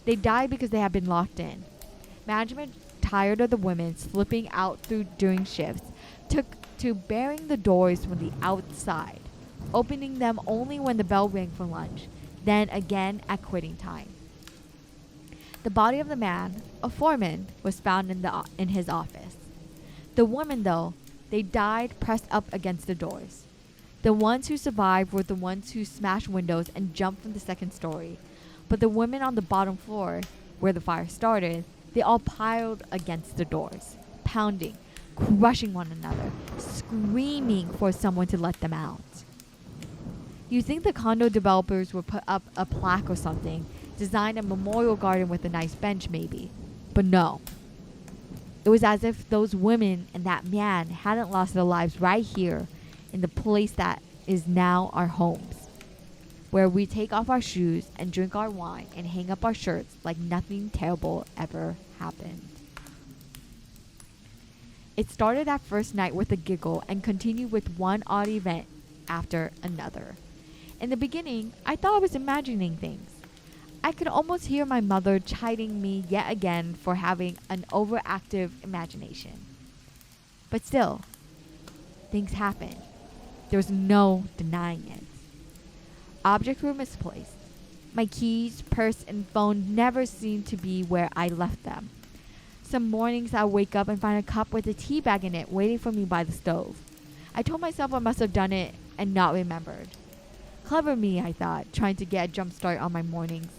They died because they had been locked in. Management, tired of the women slipping out during shifts, took to barring the doors from the outside, opening them only when the bell rang for lunch, then again at quitting time. The body of the man, a foreman, was found in his office. The women, though, they died pressed up against the doors. The ones who survived were the ones who smashed windows and jumped from the second story. But the women on the bottom floor, where the fire started, they all piled against the doors, pounding, crushing one another, screaming for someone to let them out. You think the condo developers would put up a plaque or something, design a memorial garden with a nice bench maybe. But no. It was as if those women and that man hadn't lost their lives right here in the place that is now our homes, where we take off our shoes and drink our wine and hang up our shirts like nothing terrible ever happened. It started that first night with a giggle and continued with one odd event after another. In the beginning, I thought I was imagining things. I could almost hear my mother chiding me yet again for having an overactive imagination. But still, things happened. There was no denying it. Objects were misplaced. My keys, purse, and phone never seemed to be where I left them. Some mornings I would wake up and find a cup with a tea bag in it waiting for me by the stove. I told myself I must have done it and not remembered. Clever me, I thought, trying to get a jump start on my mornings.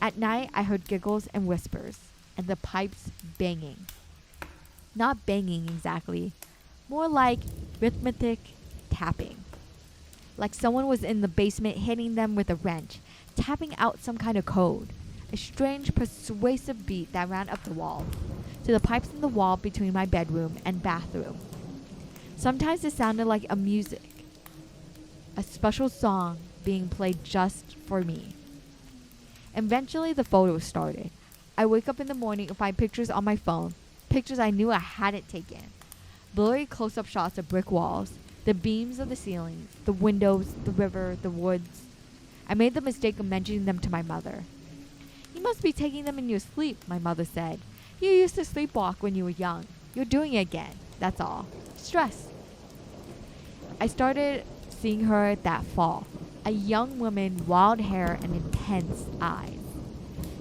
At night, I heard giggles and whispers, and the pipes banging. Not banging exactly, more like rhythmic tapping. Like someone was in the basement hitting them with a wrench, tapping out some kind of code. A strange, persuasive beat that ran up the wall, to the pipes in the wall between my bedroom and bathroom. Sometimes it sounded like a music, a special song being played just for me. Eventually the photos started. I wake up in the morning and find pictures on my phone, pictures I knew I hadn't taken. Blurry close-up shots of brick walls, the beams of the ceilings, the windows, the river, the woods. I made the mistake of mentioning them to my mother. "You must be taking them in your sleep," my mother said, You used to sleepwalk when you were young. You're doing it again. That's all. Stress. I started seeing her that fall. A young woman, wild hair and intense eyes.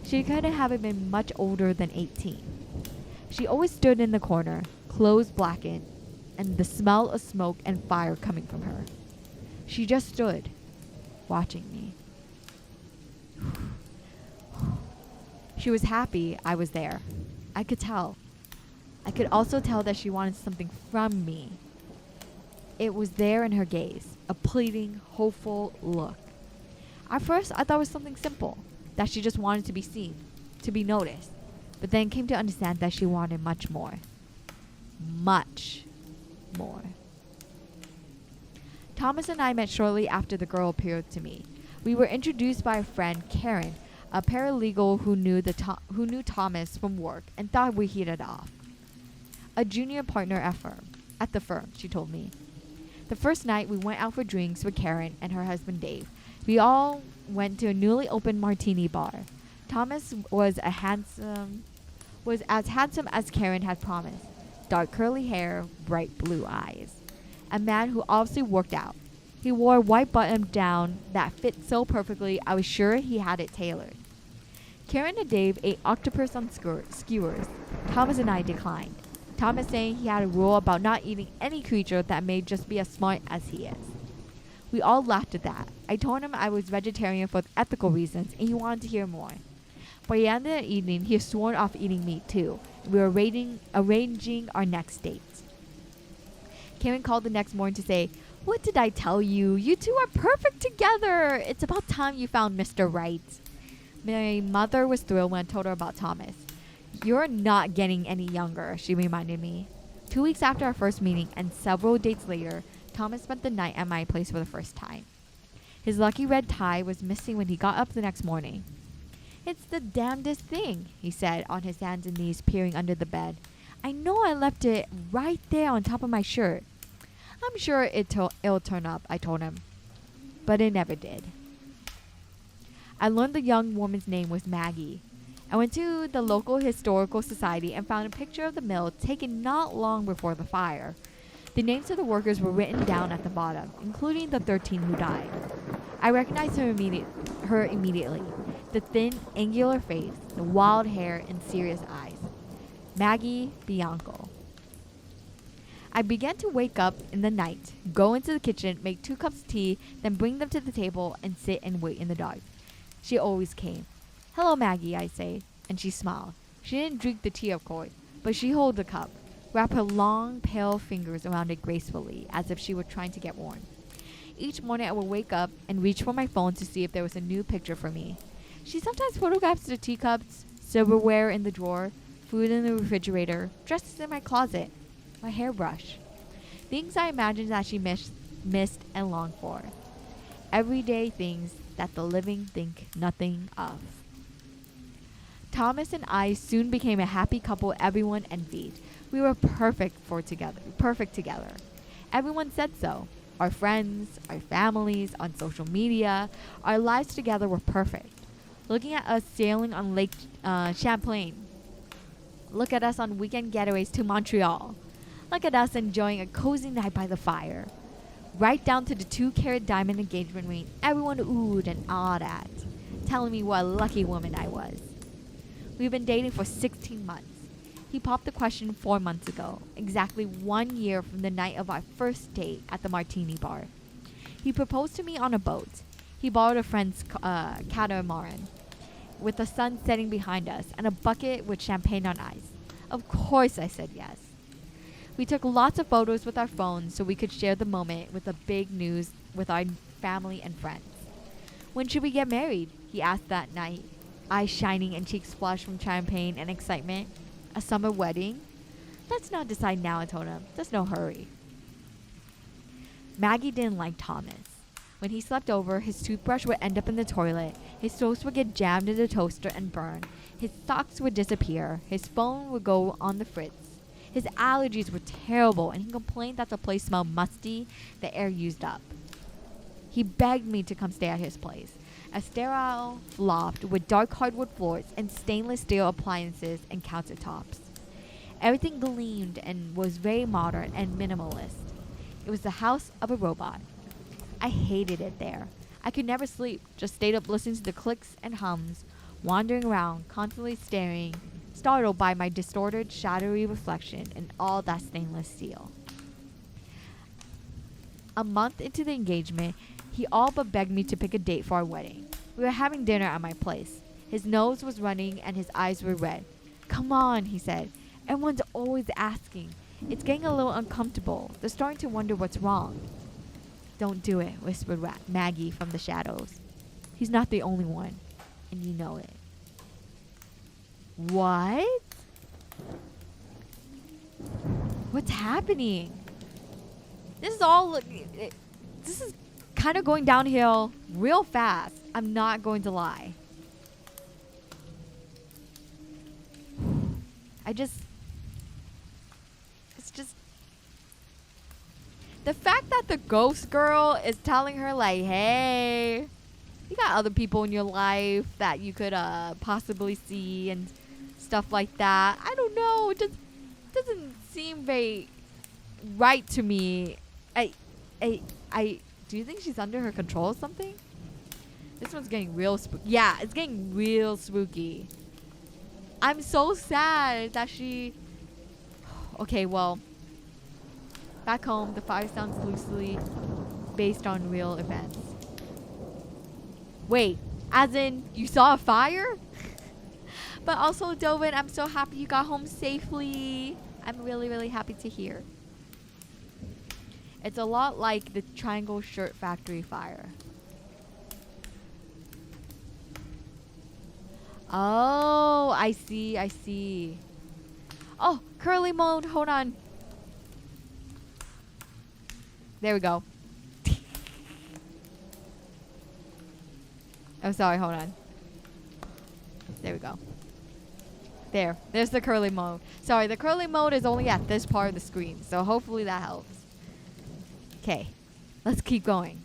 She couldn't have been much older than 18. She always stood in the corner, clothes blackened, and the smell of smoke and fire coming from her. She just stood, watching me. She was happy I was there. I could tell. I could also tell that she wanted something from me. It was there in her gaze, a pleading, hopeful look. At first, I thought it was something simple, that she just wanted to be seen, to be noticed, but then came to understand that she wanted much more. Much more. Thomas and I met shortly after the girl appeared to me. We were introduced by a friend, Karen, a paralegal who knew Thomas from work and thought we hit it off. A junior partner at the firm, she told me. The first night we went out for drinks with Karen and her husband Dave. We all went to a newly opened martini bar. Thomas was as handsome as Karen had promised. Dark curly hair, bright blue eyes. A man who obviously worked out. He wore a white button-down that fit so perfectly I was sure he had it tailored. Karen and Dave ate octopus on skewers. Thomas and I declined. Thomas saying he had a rule about not eating any creature that may just be as smart as he is. We all laughed at that. I told him I was vegetarian for ethical reasons and he wanted to hear more. By the end of the evening, he had sworn off eating meat too. We were arranging our next date. Karen called the next morning to say, "What did I tell you? You two are perfect together. It's about time you found Mr. Right." My mother was thrilled when I told her about Thomas. "You're not getting any younger," she reminded me. 2 weeks after our first meeting and several dates later, Thomas spent the night at my place for the first time. His lucky red tie was missing when he got up the next morning. "It's the damnedest thing," he said on his hands and knees peering under the bed. "I know I left it right there on top of my shirt." "I'm sure it'll turn up," I told him. But it never did. I learned the young woman's name was Maggie. I went to the local historical society and found a picture of the mill taken not long before the fire. The names of the workers were written down at the bottom, including the 13 who died. I recognized her immediately. The thin, angular face, the wild hair, and serious eyes. Maggie Bianco. I began to wake up in the night, go into the kitchen, make 2 cups of tea, then bring them to the table and sit and wait in the dark. She always came. "Hello, Maggie," I say, and she smiled. She didn't drink the tea, of course, but she held the cup, wrapped her long, pale fingers around it gracefully, as if she were trying to get warm. Each morning I would wake up and reach for my phone to see if there was a new picture for me. She sometimes photographs the teacups, silverware in the drawer, food in the refrigerator, dresses in my closet, my hairbrush. Things I imagined that she missed and longed for. Everyday things that the living think nothing of. Thomas and I soon became a happy couple everyone envied. We were perfect together. Everyone said so. Our friends, our families, on social media, our lives together were perfect. Looking at us sailing on Lake Champlain. Look at us on weekend getaways to Montreal. Look at us enjoying a cozy night by the fire. Right down to the 2-carat diamond engagement ring everyone oohed and awed at, telling me what a lucky woman I was. We've been dating for 16 months. He popped the question 4 months ago, exactly 1 year from the night of our first date at the martini bar. He proposed to me on a boat. He borrowed a friend's catamaran, with the sun setting behind us and a bucket with champagne on ice. Of course I said yes. We took lots of photos with our phones so we could share the moment with the big news with our family and friends. "When should we get married?" he asked that night, eyes shining and cheeks flushed from champagne and excitement. "A summer wedding?" "Let's not decide now," I told him. "There's no hurry." Maggie didn't like Thomas. When he slept over, his toothbrush would end up in the toilet, his toast would get jammed in the toaster and burn, his socks would disappear, his phone would go on the fritz. His allergies were terrible, and he complained that the place smelled musty, the air used up. He begged me to come stay at his place. A sterile loft with dark hardwood floors and stainless steel appliances and countertops. Everything gleamed and was very modern and minimalist. It was the house of a robot. I hated it there. I could never sleep, just stayed up listening to the clicks and hums, wandering around, constantly staring, startled by my distorted, shadowy reflection in all that stainless steel. A month into the engagement, he all but begged me to pick a date for our wedding. We were having dinner at my place. His nose was running and his eyes were red. "Come on," he said. "Everyone's always asking. It's getting a little uncomfortable. They're starting to wonder what's wrong." "Don't do it," whispered Maggie from the shadows. "He's not the only one, and you know it." What? What's happening? This is kind of going downhill real fast. I'm not going to lie. It's just the fact that the ghost girl is telling her like, "Hey, you got other people in your life that you could possibly see," and stuff like that. I don't know. It just doesn't seem very right to me. Do you think she's under her control or something? This one's getting real spooky. Yeah, it's getting real spooky. I'm so sad that she... Okay, well, back home, the fire sounds loosely based on real events. Wait, as in you saw a fire? But also, Dovin, I'm so happy you got home safely. I'm really, really happy to hear. It's a lot like the Triangle Shirt Factory fire. Oh, I see. Oh, curly mode. Hold on. There we go. I'm sorry, hold on. There we go. There's the curly mode. Sorry, the curly mode is only at this part of the screen, so hopefully that helps. Okay, let's keep going.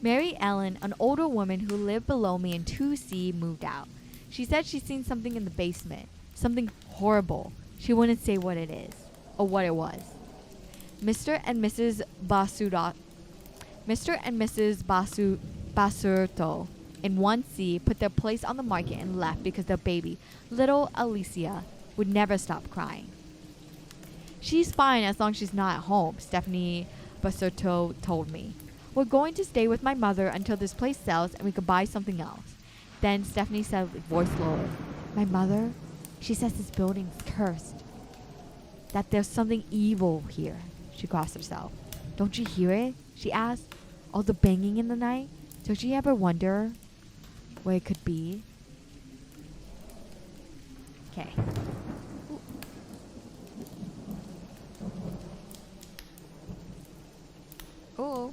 Mary Ellen, an older woman who lived below me in 2C, moved out. She said she'd seen something in the basement. Something horrible. She wouldn't say what it is, or what it was. Mr. and Mrs. Basurto in 1C put their place on the market and left because their baby, little Alicia, would never stop crying. "She's fine as long as she's not at home," Stephanie Basurto told me. "We're going to stay with my mother until this place sells and we could buy something else." Then Stephanie said with voice lowered, "My mother? She says this building's cursed. That there's something evil here." She crossed herself. "Don't you hear it?" she asked. "All the banging in the night? Don't you ever wonder what it could be?" Okay. Oh.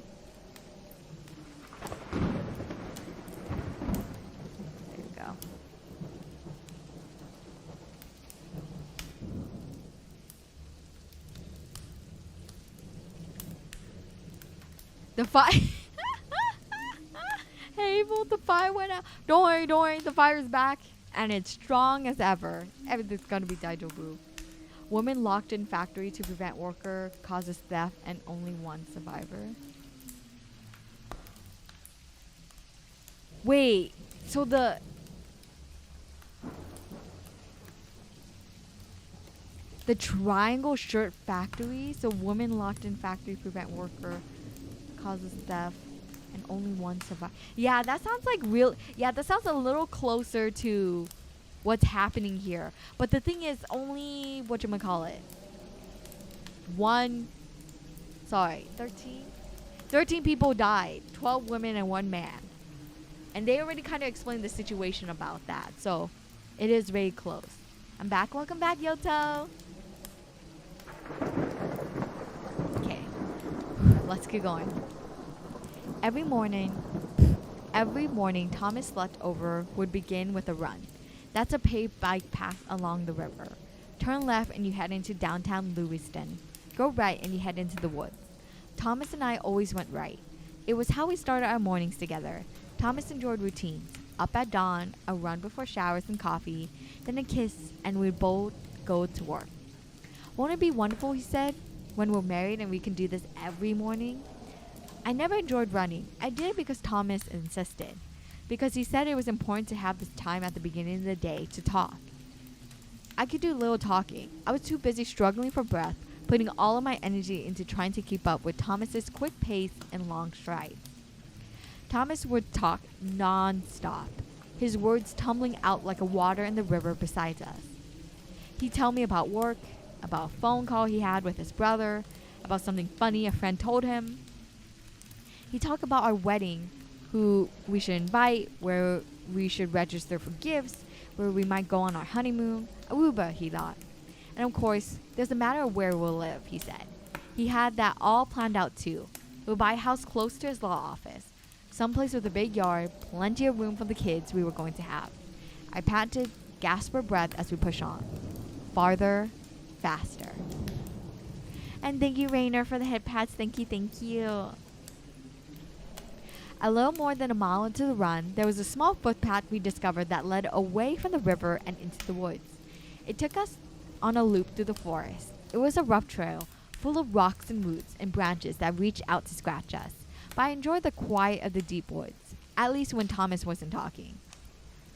There we go. The fire. Hey, well, the fire went out. Don't worry. The fire's back. And it's strong as ever. Everything's gonna be daijoubu. Woman locked in factory to prevent worker causes theft and only one survivor. Wait, so the Triangle Shirt Factory, so woman locked in factory prevent worker causes theft and only one survivor. Yeah, that sounds like real. Yeah, that sounds a little closer to what's happening here. But the thing is, only whatchamacallit, 13 people died, 12 women and 1 man. And they already kind of explained the situation about that. So it is very close. I'm back. Welcome back, Yoto. Okay. Let's keep going. Every morning, Thomas slept over would begin with a run. That's a paved bike path along the river. Turn left and you head into downtown Lewiston. Go right and you head into the woods. Thomas and I always went right. It was how we started our mornings together. Thomas enjoyed routines. Up at dawn, a run before showers and coffee, then a kiss, and we'd both go to work. Won't it be wonderful, he said, when we're married and we can do this every morning? I never enjoyed running. I did it because Thomas insisted. Because he said it was important to have this time at the beginning of the day to talk. I could do little talking. I was too busy struggling for breath, putting all of my energy into trying to keep up with Thomas's quick pace and long strides. Thomas would talk non-stop, his words tumbling out like a water in the river beside us. He'd tell me about work, about a phone call he had with his brother, about something funny a friend told him. He'd talk about our wedding, who we should invite, where we should register for gifts, where we might go on our honeymoon. Aruba, he thought. And of course, there's a matter of where we'll live, he said. He had that all planned out too. We'll buy a house close to his law office, someplace with a big yard, plenty of room for the kids we were going to have. I panted, gasped for breath as we pushed on. Farther, faster. And thank you, Rainer, for the head pats. Thank you, thank you. A little more than a mile into the run, there was a small footpath we discovered that led away from the river and into the woods. It took us on a loop through the forest. It was a rough trail, full of rocks and roots and branches that reached out to scratch us. But I enjoyed the quiet of the deep woods, at least when Thomas wasn't talking.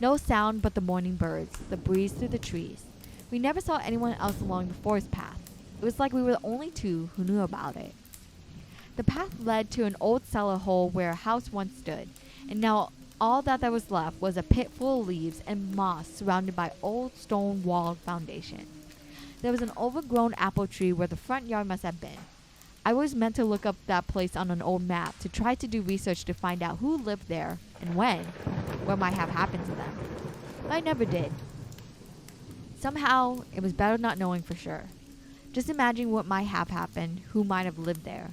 No sound but the morning birds, the breeze through the trees. We never saw anyone else along the forest path. It was like we were the only two who knew about it. The path led to an old cellar hole where a house once stood, and now all that there was left was a pit full of leaves and moss surrounded by old stone-walled foundation. There was an overgrown apple tree where the front yard must have been. I was meant to look up that place on an old map to try to do research to find out who lived there and when, what might have happened to them. But I never did. Somehow, it was better not knowing for sure. Just imagine what might have happened, who might have lived there.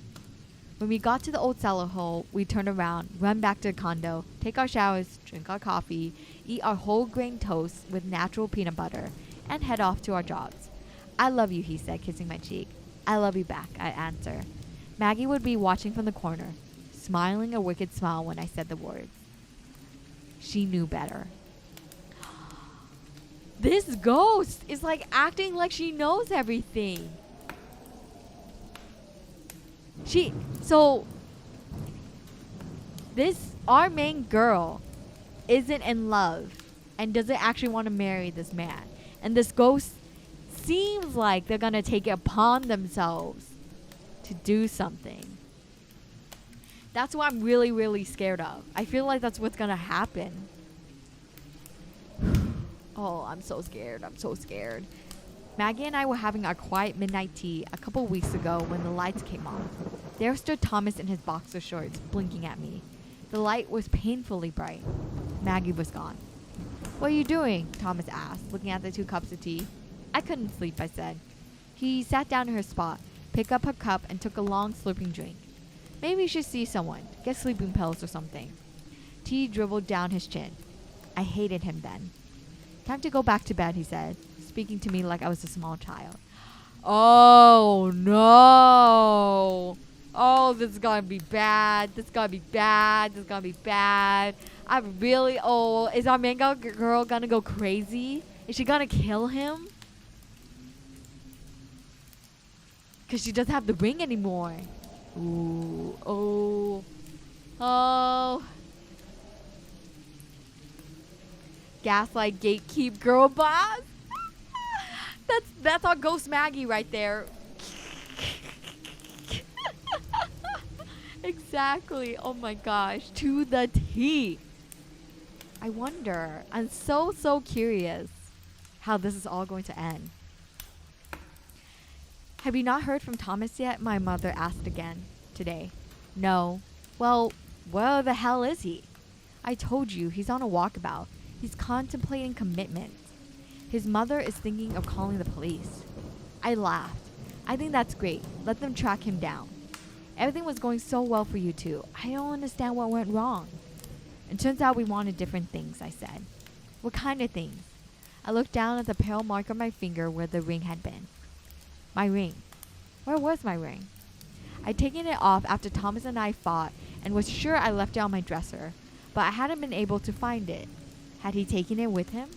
When we got to the old cellar hole, we turned around, run back to the condo, take our showers, drink our coffee, eat our whole grain toast with natural peanut butter, and head off to our jobs. I love you, he said, kissing my cheek. I love you back, I answered. Maggie would be watching from the corner, smiling a wicked smile when I said the words. She knew better. This ghost is like acting like she knows everything. Our main girl isn't in love and doesn't actually want to marry this man. And this ghost seems like they're going to take it upon themselves to do something. That's what I'm really, really scared of. I feel like that's what's going to happen. Oh, I'm so scared. I'm so scared. Maggie and I were having our quiet midnight tea a couple weeks ago when the lights came on. There stood Thomas in his boxer shorts, blinking at me. The light was painfully bright. Maggie was gone. What are you doing? Thomas asked, looking at the 2 cups of tea. I couldn't sleep, I said. He sat down in her spot, picked up her cup, and took a long slurping drink. Maybe you should see someone, get sleeping pills or something. Tea dribbled down his chin. I hated him then. Time to go back to bed, he said, speaking to me like I was a small child. Oh, no. Oh, this is gonna be bad. This is gonna be bad. This is gonna be bad. I'm really old. Is our main girl gonna go crazy? Is she gonna kill him? Because she doesn't have the ring anymore. Ooh. Oh. Oh. Gaslight, gatekeep, girl boss. That's our ghost Maggie right there. Exactly. Oh my gosh. To the T. I wonder. I'm so curious how this is all going to end. Have you not heard from Thomas yet? My mother asked again today. No. Well, where the hell is he? I told you, he's on a walkabout. He's contemplating commitment. His mother is thinking of calling the police. I laughed. I think that's great. Let them track him down. Everything was going so well for you two. I don't understand what went wrong. It turns out we wanted different things, I said. What kind of things? I looked down at the pale mark on my finger where the ring had been. My ring. Where was my ring? I'd taken it off after Thomas and I fought, and was sure I left it on my dresser, but I hadn't been able to find it. Had he taken it with him?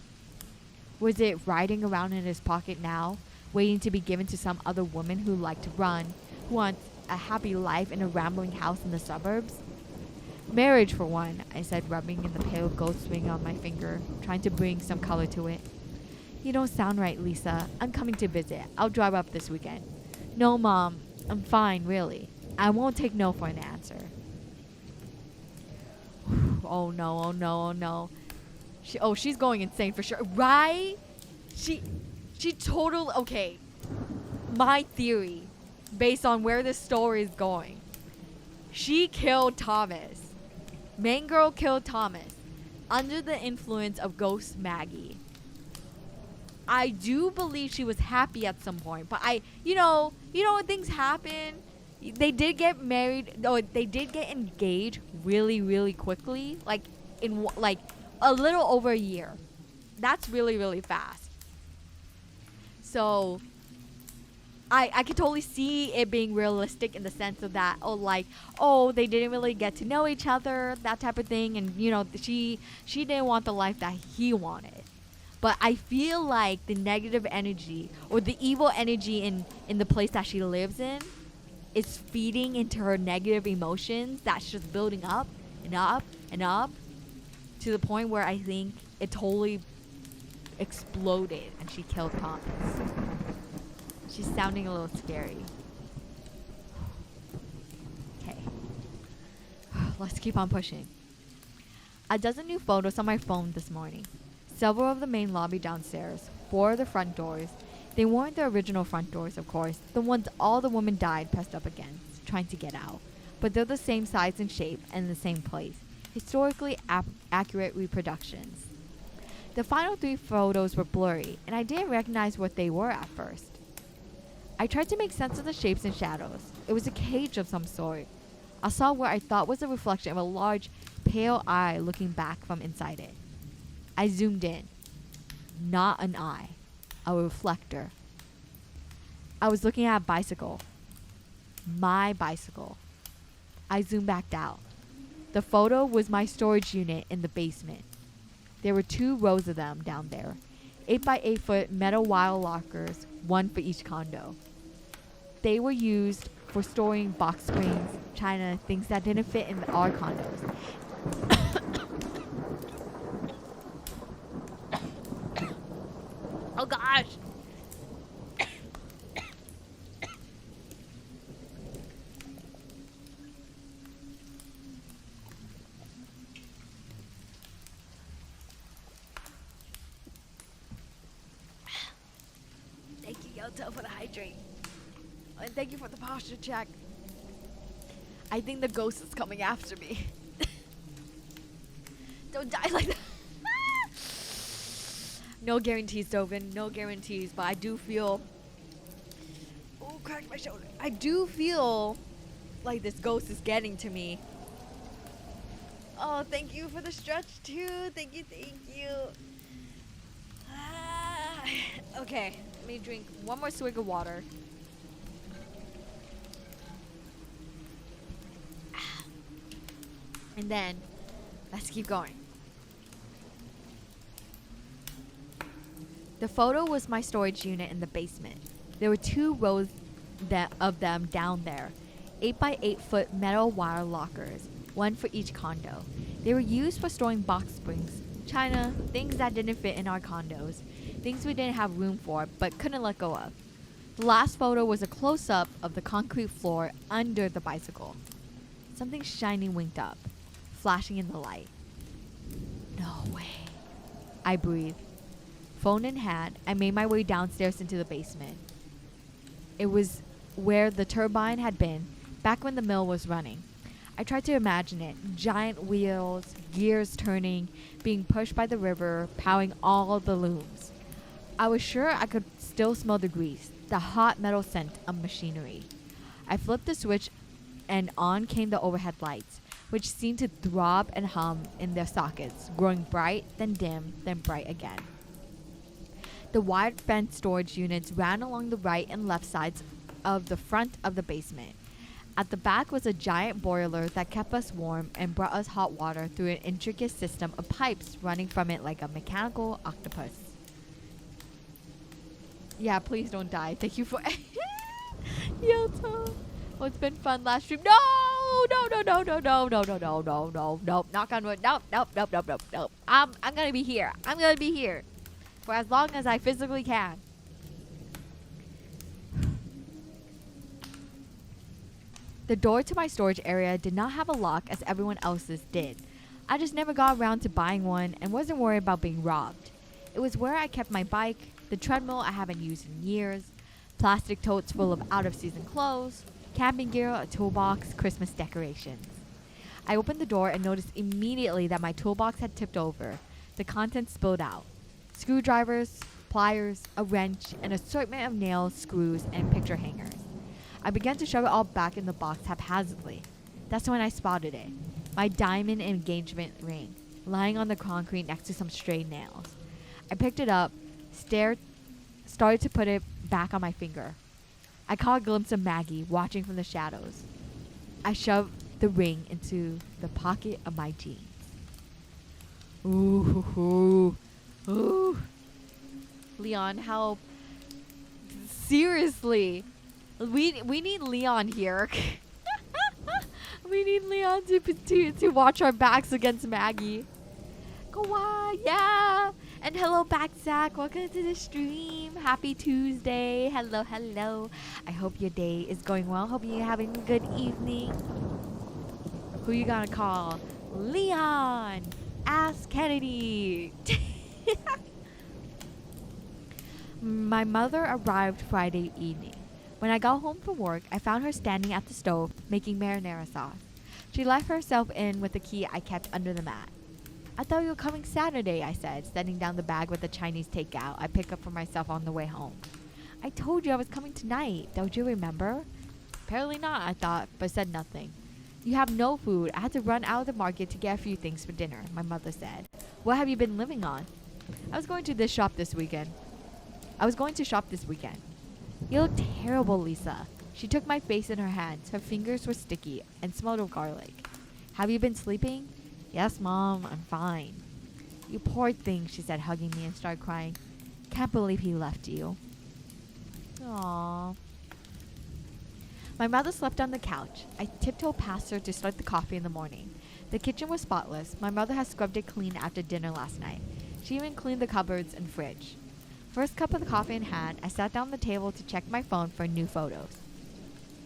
Was it riding around in his pocket now, waiting to be given to some other woman who liked to run, who wants a happy life in a rambling house in the suburbs? Marriage, for one, I said, rubbing in the pale gold ring on my finger, trying to bring some color to it. You don't sound right, Lisa. I'm coming to visit. I'll drive up this weekend. No, Mom. I'm fine, really. I won't take no for an answer. Oh no, oh no, oh no. She's going insane for sure. Right? She totally, okay. My theory, based on where this story is going. She killed Thomas. Main girl killed Thomas under the influence of Ghost Maggie. I do believe she was happy at some point, but you know, things happen. They did get married, they did get engaged really, really quickly, like in like a little over a year. That's really, really fast. So I could totally see it being realistic in the sense of that, they didn't really get to know each other, that type of thing, and she didn't want the life that he wanted. But I feel like the negative energy or the evil energy in the place that she lives in is feeding into her negative emotions that's just building up and up and up to the point where I think it totally exploded and she killed Thomas. She's sounding a little scary. Okay. Let's keep on pushing. A dozen new photos on my phone this morning. Several of the main lobby downstairs. 4 of the front doors. They weren't the original front doors, of course. The ones all the women died pressed up against, trying to get out. But they're the same size and shape and in the same place. Historically accurate reproductions. The final 3 photos were blurry, and I didn't recognize what they were at first. I tried to make sense of the shapes and shadows. It was a cage of some sort. I saw what I thought was a reflection of a large, pale eye looking back from inside it. I zoomed in. Not an eye. A reflector. I was looking at a bicycle. My bicycle. I zoomed back out. The photo was my storage unit in the basement. There were 2 rows of them down there. 8 by 8 foot metal wire lockers, 1 for each condo. They were used for storing box springs, china, things that didn't fit in our condos. Oh gosh! Thank you, Yoto, for the hydrate. And thank you for the posture check. I think the ghost is coming after me. Don't die like that. No guarantees, Dovin. No guarantees. But I do feel... Oh, cracked my shoulder. I do feel like this ghost is getting to me. Oh, thank you for the stretch, too. Thank you, thank you. Okay, let me drink one more swig of water. And then, let's keep going. The photo was my storage unit in the basement. There were 2 rows of them down there. 8 by 8 foot metal wire lockers, 1 for each condo. They were used for storing box springs, china, things that didn't fit in our condos, things we didn't have room for but couldn't let go of. The last photo was a close-up of the concrete floor under the bicycle. Something shiny winked up, flashing in the light. No way. I breathed. Phone in hand, I made my way downstairs into the basement. It was where the turbine had been, back when the mill was running. I tried to imagine it. Giant wheels, gears turning, being pushed by the river, powering all the looms. I was sure I could still smell the grease, the hot metal scent of machinery. I flipped the switch and on came the overhead lights, which seemed to throb and hum in their sockets, growing bright, then dim, then bright again. The wide fence storage units ran along the right and left sides of the front of the basement. At the back was a giant boiler that kept us warm and brought us hot water through an intricate system of pipes running from it like a mechanical octopus. Yeah, please don't die. Thank you for Yelto. Oh, it's been fun last stream. No! No. Knock on wood. Nope. I'm gonna be here. I'm gonna be here for as long as I physically can. The door to my storage area did not have a lock as everyone else's did. I just never got around to buying one and wasn't worried about being robbed. It was where I kept my bike, the treadmill I haven't used in years, plastic totes full of out-of-season clothes, camping gear, a toolbox, Christmas decorations. I opened the door and noticed immediately that my toolbox had tipped over. The contents spilled out. Screwdrivers, pliers, a wrench, an assortment of nails, screws, and picture hangers. I began to shove it all back in the box haphazardly. That's when I spotted it. My diamond engagement ring, lying on the concrete next to some stray nails. I picked it up, started to put it back on my finger. I caught a glimpse of Maggie watching from the shadows. I shoved the ring into the pocket of my jeans. Ooh. Leon, help. Seriously. We need Leon here. We need Leon to watch our backs against Maggie. Kawaii, yeah. And hello back, Zach. Welcome to the stream. Happy Tuesday. Hello. I hope your day is going well. Hope you're having a good evening. Who you gonna call? Leon. Ask Kennedy. My mother arrived Friday evening. When I got home from work, I found her standing at the stove making marinara sauce. She let herself in with the key I kept under the mat. I thought you were coming Saturday, I said, setting down the bag with the Chinese takeout I picked up for myself on the way home. I told you I was coming tonight. Don't you remember? Apparently not, I thought, but said nothing. You have no food. I had to run out of the market to get a few things for dinner, my mother said. What have you been living on? I was going to shop this weekend. You look terrible, Lisa. She took my face in her hands. Her fingers were sticky and smelled of garlic. Have you been sleeping? Yes, Mom, I'm fine. You poor thing, she said, hugging me and started crying. Can't believe he left you. Aww. My mother slept on the couch. I tiptoed past her to start the coffee in the morning. The kitchen was spotless. My mother had scrubbed it clean after dinner last night. She even cleaned the cupboards and fridge. First cup of the coffee in hand, I sat down at the table to check my phone for new photos.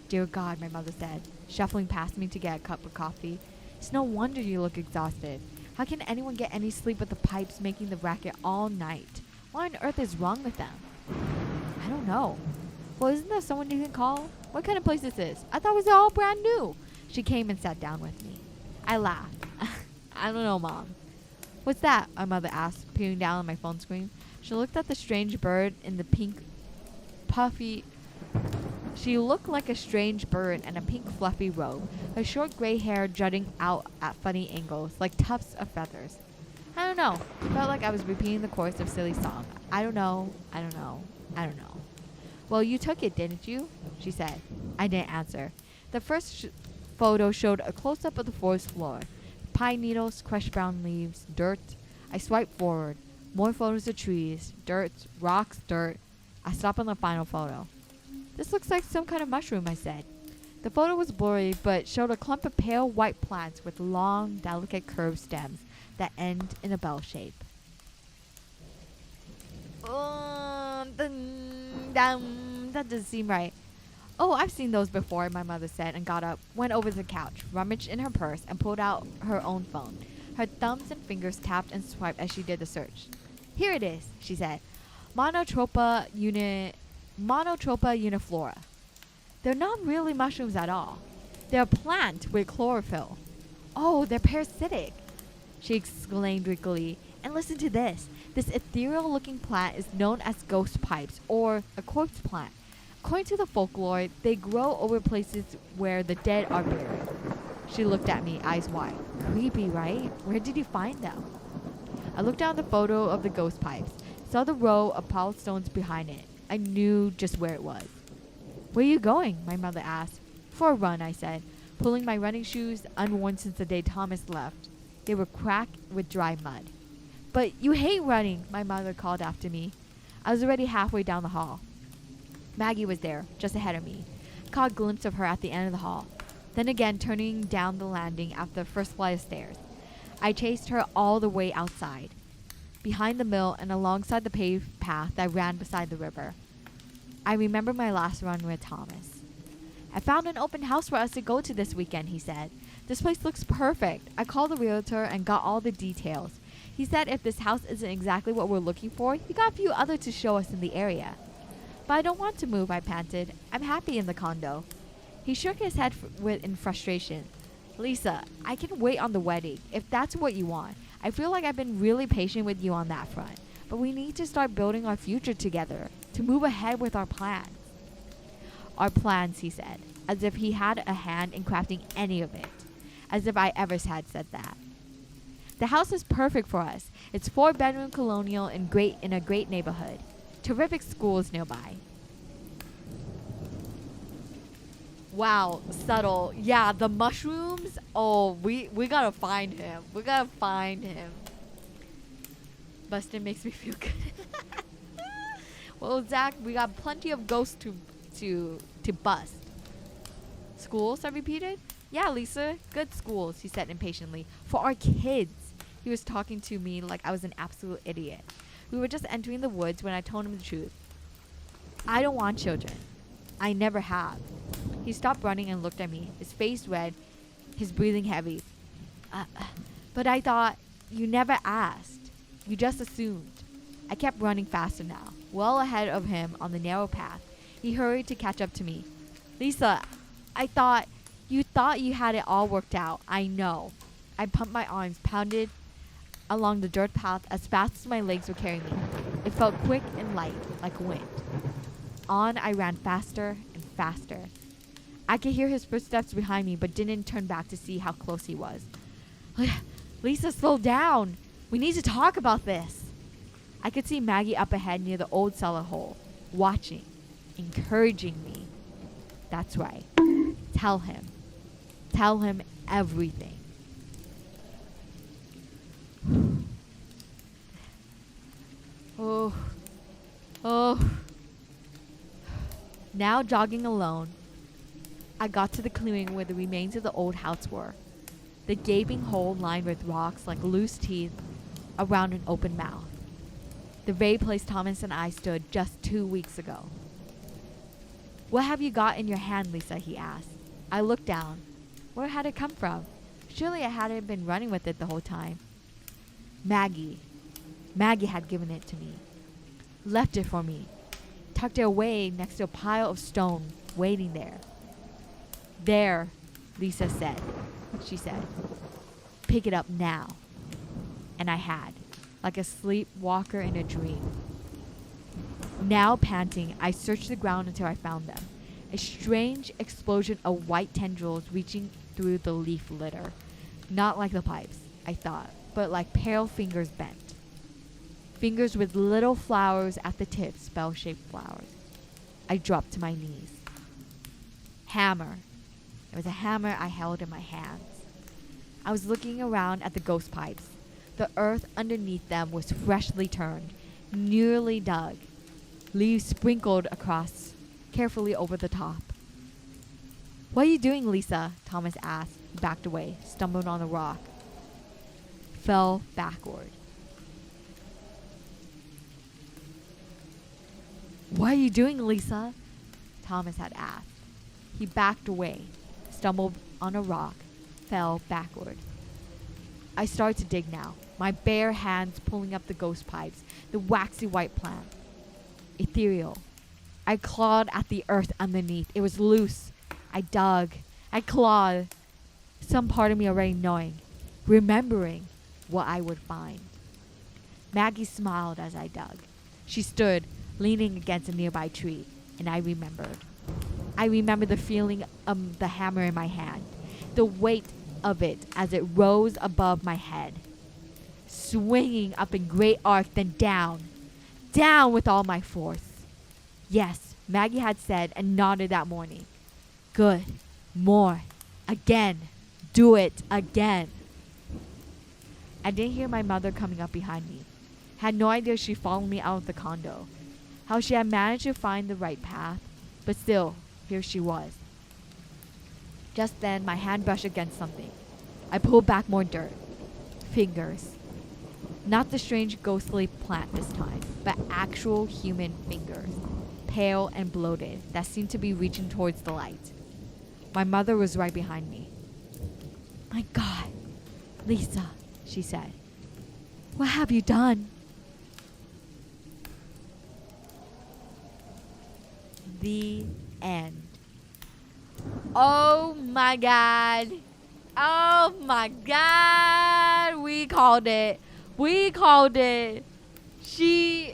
Dear God, my mother said, shuffling past me to get a cup of coffee. It's no wonder you look exhausted. How can anyone get any sleep with the pipes making the racket all night? What on earth is wrong with them? I don't know. Well, isn't there someone you can call? What kind of place is this? I thought it was all brand new. She came and sat down with me. I laughed. I don't know, Mom. What's that? My mother asked, peering down on my phone screen. She looked at the strange bird in the pink puffy... She looked like a strange bird in a pink fluffy robe, her short gray hair jutting out at funny angles, like tufts of feathers. I don't know. It felt like I was repeating the chorus of silly song. I don't know. Well, you took it, didn't you? She said. I didn't answer. The first photo showed a close-up of the forest floor. Pine needles, crushed brown leaves, dirt. I swiped forward. More photos of trees, dirt, rocks, dirt. I stopped on the final photo. This looks like some kind of mushroom, I said. The photo was blurry, but showed a clump of pale white plants with long, delicate curved stems that end in a bell shape. That doesn't seem right. Oh, I've seen those before, my mother said, and got up, went over to the couch, rummaged in her purse, and pulled out her own phone. Her thumbs and fingers tapped and swiped as she did the search. Here it is, she said. Monotropa uniflora. They're not really mushrooms at all. They're a plant with chlorophyll. Oh, they're parasitic, she exclaimed with glee. And listen to this. This ethereal-looking plant is known as ghost pipes, or a corpse plant. According to the folklore, they grow over places where the dead are buried. She looked at me, eyes wide. Creepy, right? Where did you find them? I looked down the photo of the ghost pipes, saw the row of polished stones behind it. I knew just where it was. Where are you going? My mother asked. For a run, I said, pulling my running shoes, unworn since the day Thomas left. They were cracked with dry mud. But you hate running, my mother called after me. I was already halfway down the hall. Maggie was there, just ahead of me. I caught a glimpse of her at the end of the hall. Then again, turning down the landing after the first flight of stairs. I chased her all the way outside, behind the mill and alongside the paved path that ran beside the river. I remember my last run with Thomas. I found an open house for us to go to this weekend, he said. This place looks perfect. I called the realtor and got all the details. He said if this house isn't exactly what we're looking for, he got a few others to show us in the area. But I don't want to move, I panted. I'm happy in the condo. He shook his head in frustration. Lisa, I can wait on the wedding, if that's what you want. I feel like I've been really patient with you on that front. But we need to start building our future together, to move ahead with our plans. Our plans, he said, as if he had a hand in crafting any of it. As if I ever had said that. The house is perfect for us. It's 4-bedroom colonial in a great neighborhood. Terrific schools nearby. Wow, subtle. Yeah, the mushrooms. Oh, we gotta find him. We gotta find him. Bustin' makes me feel good. Well, Zach, we got plenty of ghosts to bust. Schools, I repeated. Yeah, Lisa, good schools, he said impatiently. For our kids. He was talking to me like I was an absolute idiot. We were just entering the woods when I told him the truth. I don't want children. I never have. He stopped running and looked at me, his face red, his breathing heavy. But I thought, you never asked. You just assumed. I kept running faster now, well ahead of him on the narrow path. He hurried to catch up to me. Lisa, I thought you had it all worked out. I know. I pumped my arms, pounded along the dirt path as fast as my legs would carry me. It felt quick and light, like wind. On I ran faster and faster. I could hear his footsteps behind me, but didn't turn back to see how close he was. Lisa, slow down. We need to talk about this. I could see Maggie up ahead near the old cellar hole, watching, encouraging me. That's right. Tell him. Tell him everything. Oh. Now jogging alone, I got to the clearing where the remains of the old house were. The gaping hole lined with rocks like loose teeth around an open mouth. The very place Thomas and I stood just 2 weeks ago. What have you got in your hand, Lisa? He asked. I looked down. Where had it come from? Surely I hadn't been running with it the whole time. Maggie had given it to me. Left it for me. Tucked it away next to a pile of stone, waiting there. There, Lisa said. She said, pick it up now. And I had, like a sleepwalker in a dream. Now panting, I searched the ground until I found them. A strange explosion of white tendrils reaching through the leaf litter. Not like the pipes, I thought, but like pale fingers bent. Fingers with little flowers at the tips, bell-shaped flowers. I dropped to my knees. Hammer. It was a hammer I held in my hands. I was looking around at the ghost pipes. The earth underneath them was freshly turned, nearly dug. Leaves sprinkled across, carefully over the top. What are you doing, Lisa? Thomas asked. He backed away, stumbled on a rock. Fell backward. What are you doing, Lisa? Thomas had asked. He backed away, stumbled on a rock, fell backward. I started to dig now, my bare hands pulling up the ghost pipes, the waxy white plant. Ethereal. I clawed at the earth underneath. It was loose. I dug. I clawed. Some part of me already knowing, remembering what I would find. Maggie smiled as I dug. She stood, leaning against a nearby tree, and I remembered. I remembered the feeling of the hammer in my hand, the weight of it as it rose above my head, swinging up in great arc, then down with all my force. Yes, Maggie had said and nodded that morning. Good. More. Again. Do it again. I didn't hear my mother coming up behind me. Had no idea she followed me out of the condo. How she had managed to find the right path. But still, here she was. Just then, my hand brushed against something. I pulled back more dirt. Fingers. Not the strange ghostly plant this time, but actual human fingers. Pale and bloated, that seemed to be reaching towards the light. My mother was right behind me. My God, Lisa, she said. What have you done? The end. Oh my God. Oh my God. We called it. We called it. She.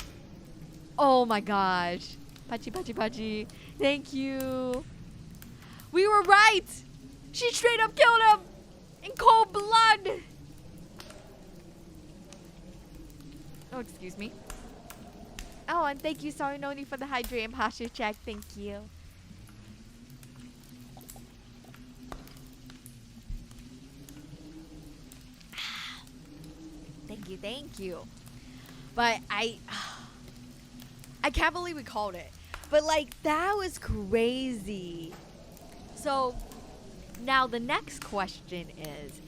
Oh my gosh. Pachi, pachi, pachi. Thank you. We were right. She straight up killed him in cold blood. Oh, excuse me. Oh, and thank you, sorry, Noni, for the hydrate and posture check. Thank you. Thank you, thank you. But I can't believe we called it. But like, that was crazy. So now the next question is,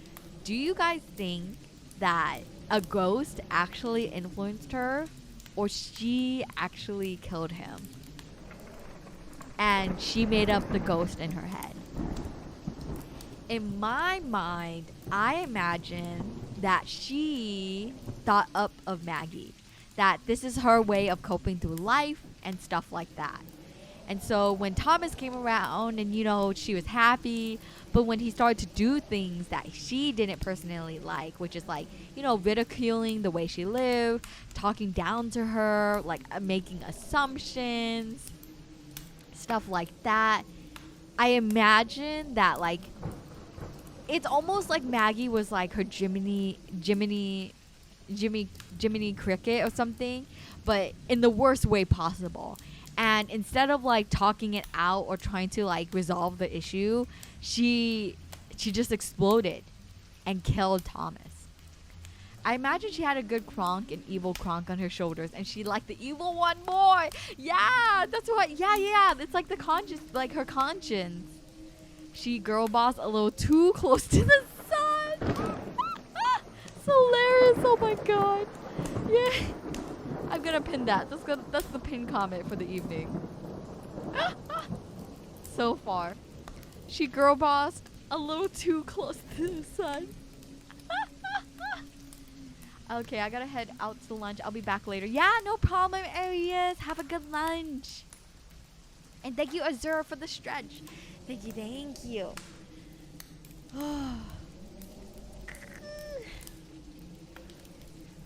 do you guys think that a ghost actually influenced her, or she actually killed him and she made up the ghost in her head? In my mind, I imagine that she thought up of Maggie, that this is her way of coping through life and stuff like that. And so when Thomas came around and, you know, she was happy, but when he started to do things that she didn't personally like, which is like, you know, ridiculing the way she lived, talking down to her, like making assumptions, stuff like that, I imagine that, like, it's almost like Maggie was like her Jiminy Cricket or something, but in the worst way possible. And instead of like talking it out or trying to like resolve the issue, she just exploded and killed Thomas. I imagine she had a good Kronk, an evil Kronk on her shoulders, and she liked the evil one more. Yeah, that's what. Yeah. It's like the conscience, like her conscience. She girl boss a little too close to the sun. It's hilarious. Oh my God. Yeah. I'm gonna pin that. That's the pin comment for the evening. So far. She girl bossed a little too close to the sun. Okay, I gotta head out to lunch. I'll be back later. Yeah, no problem, Aries. Have a good lunch. And thank you, Azura, for the stretch. Thank you.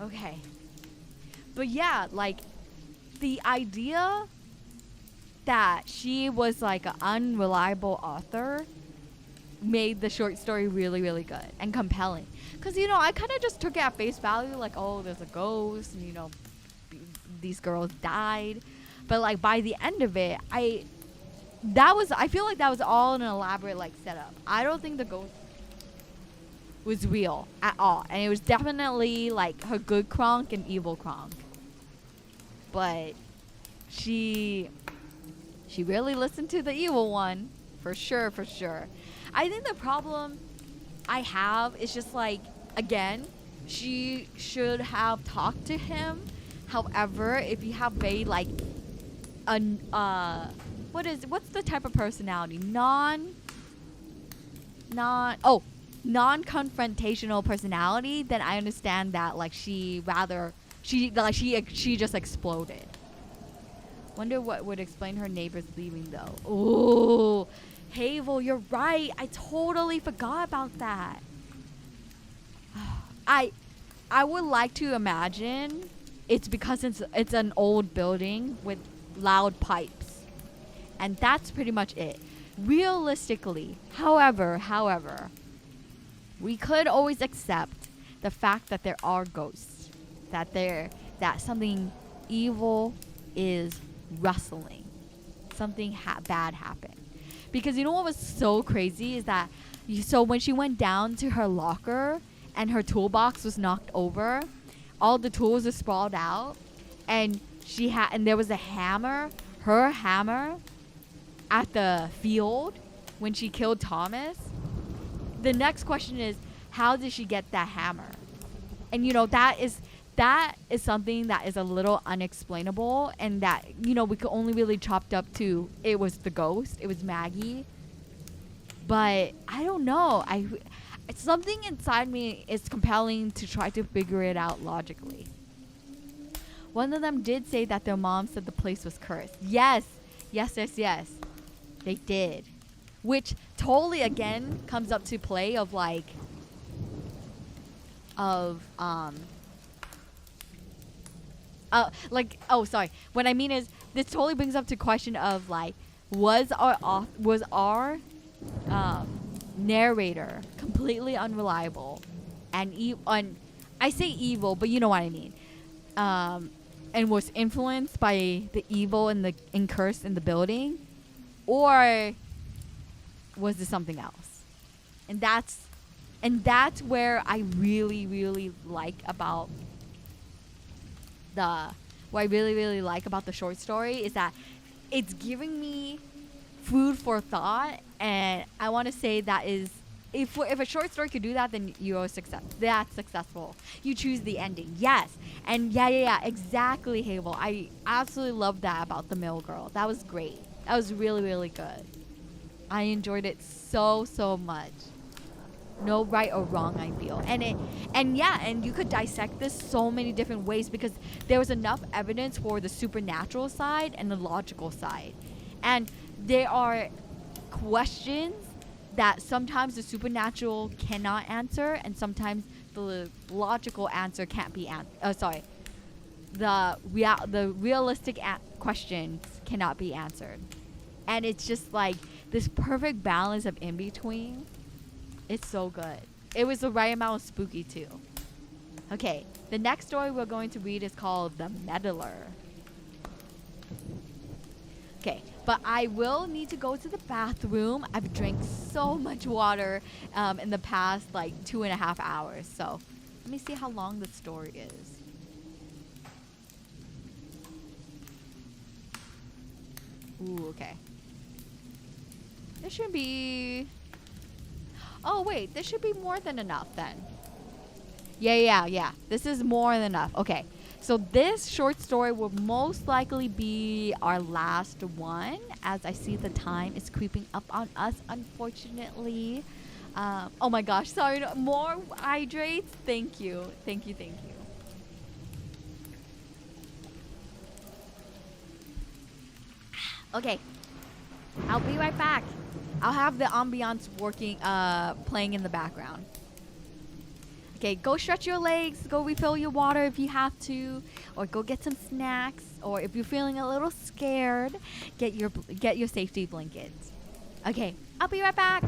Okay. But yeah, like, the idea that she was like an unreliable author made the short story really, really good and compelling. Because, you know, I kind of just took it at face value, like, oh, there's a ghost, and, you know, these girls died. But, like, by the end of it, I feel like that was all an elaborate, like, setup. I don't think the ghost was real at all. And it was definitely, like, her good Kronk and evil Kronk. But she really listened to the evil one. For sure. I think the problem I have is just like, again, she should have talked to him. However, if you have very like what's the type of personality? Non-confrontational personality, then I understand that like she just exploded. Wonder what would explain her neighbors leaving though. Oh, Havel, you're right. I totally forgot about that. I would like to imagine it's because it's an old building with loud pipes. And that's pretty much it. Realistically, however, we could always accept the fact that there are ghosts, that something evil is rustling, something bad happened. Because you know what was so crazy is that so when she went down to her locker and her toolbox was knocked over, all the tools were sprawled out, and there was a hammer, her hammer, at the field when she killed Thomas. The next question is, how did she get that hammer? And that is something that is a little unexplainable, and that we could only really chopped up to it was the ghost, it was Maggie. But I don't know, something inside me is compelling to try to figure it out logically. One of them did say that their mom said the place was cursed. Yes, they did, which totally again comes up to play of like sorry. What I mean is, this totally brings up to question of like, was our narrator completely unreliable and I say evil, but you know what I mean, and was influenced by the evil and curse in the building, or was it something else? And that's where I really, really like about the short story, is that it's giving me food for thought. And I want to say that is, if a short story could do that, then you're that's successful. You choose the ending, yes. And yeah, exactly, Havel. I absolutely love that about the Mill Girl. That was great. That was really, really good. I enjoyed it so much. No right or wrong, I feel. And you could dissect this so many different ways, because there was enough evidence for the supernatural side and the logical side. And there are questions that sometimes the supernatural cannot answer, and sometimes the logical answer can't be the realistic questions cannot be answered. And it's just like this perfect balance of in between. It's so good. It was the right amount of spooky too. Okay, the next story we're going to read is called The Meddler. Okay, but I will need to go to the bathroom. I've drank so much water in the past like 2.5 hours. So let me see how long the story is. Ooh, okay. This should be... Oh, wait. This should be more than enough then. Yeah. This is more than enough. Okay. So this short story will most likely be our last one, as I see the time is creeping up on us, unfortunately. Oh my gosh. Sorry. More hydrates. Thank you. Okay. I'll be right back. I'll have the ambiance playing in the background. Okay, go stretch your legs, go refill your water if you have to, or go get some snacks, or if you're feeling a little scared, get your safety blankets. Okay, I'll be right back.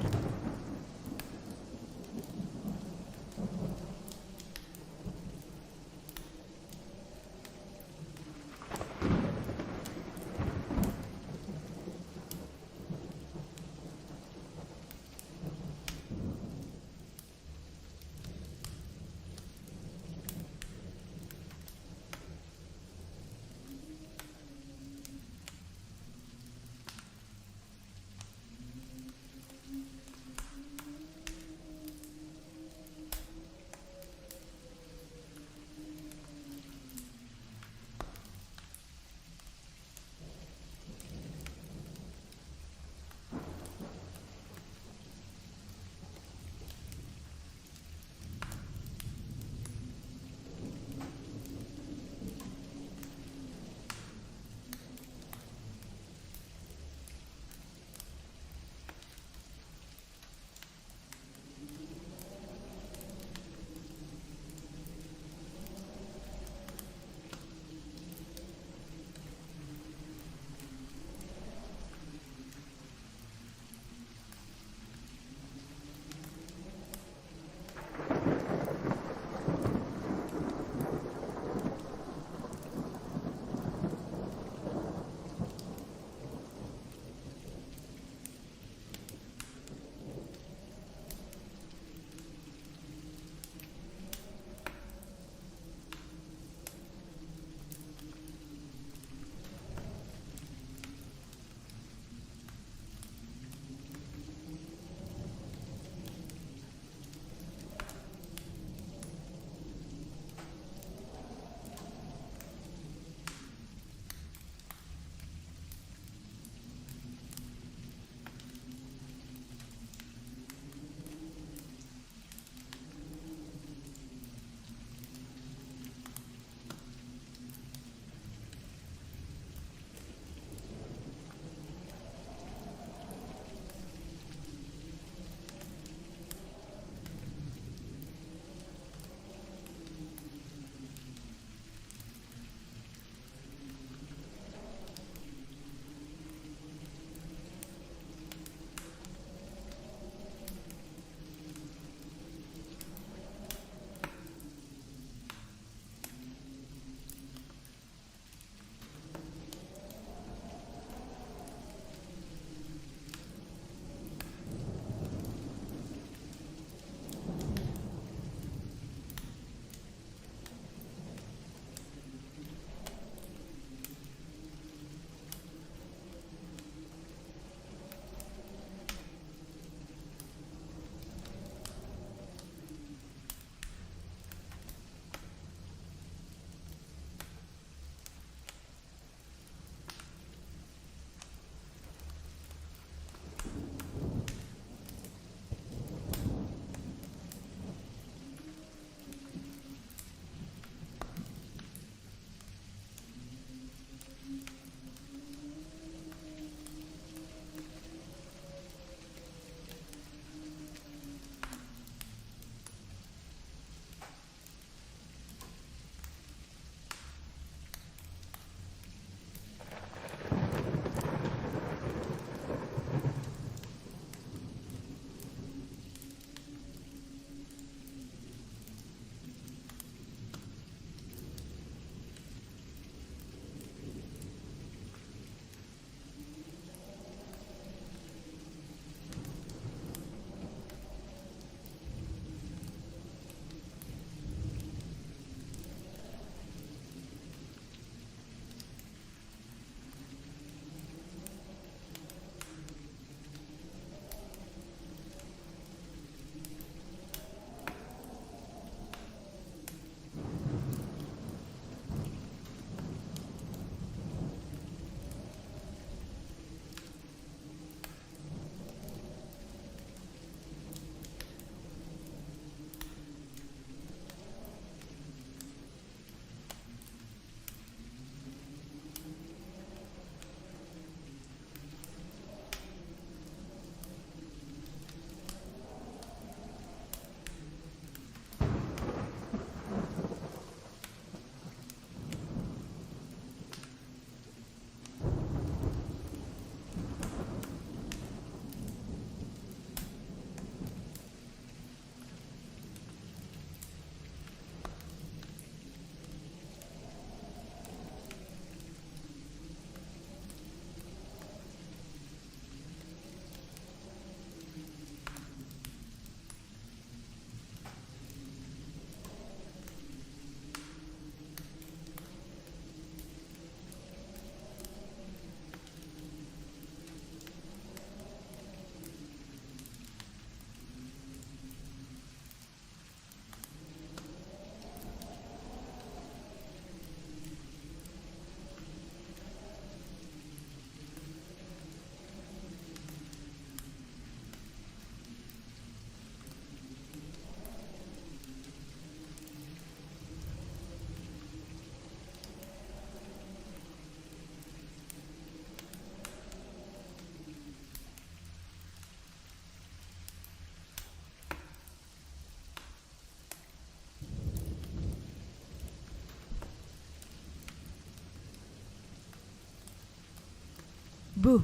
Boo.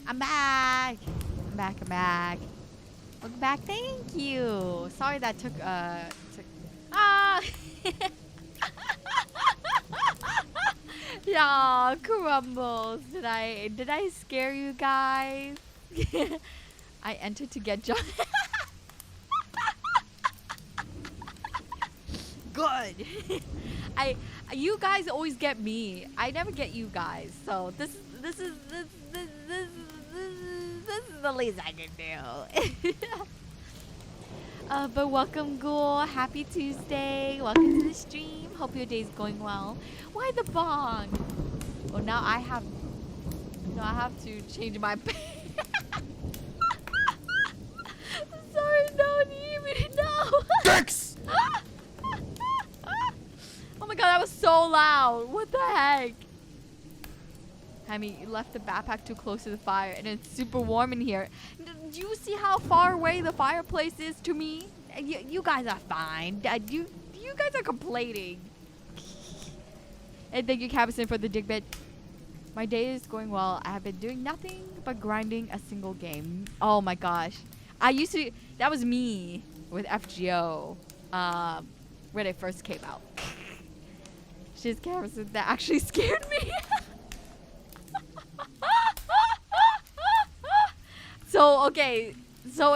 I'm back. I'm back. I'm back. Welcome back. Thank you. Sorry that took ah. Yeah, crumbles. Did I scare you guys? I entered to get John. Good. You guys always get me. I never get you guys. So this is the least I can do. But welcome, Ghoul. Happy Tuesday. Welcome to the stream. Hope your day's going well. Why the bong? Oh, now I have to change my. Sorry, no need no. Dex. Oh my god, that was so loud. What the heck? I mean, you left the backpack too close to the fire, and it's super warm in here. Do you see how far away the fireplace is to me? You guys are fine. You guys are complaining. And thank you, Cabison, for the dig bit. My day is going well. I have been doing nothing but grinding a single game. Oh my gosh. That was me with FGO when it first came out. She's Cabison. That actually scared me. So okay, so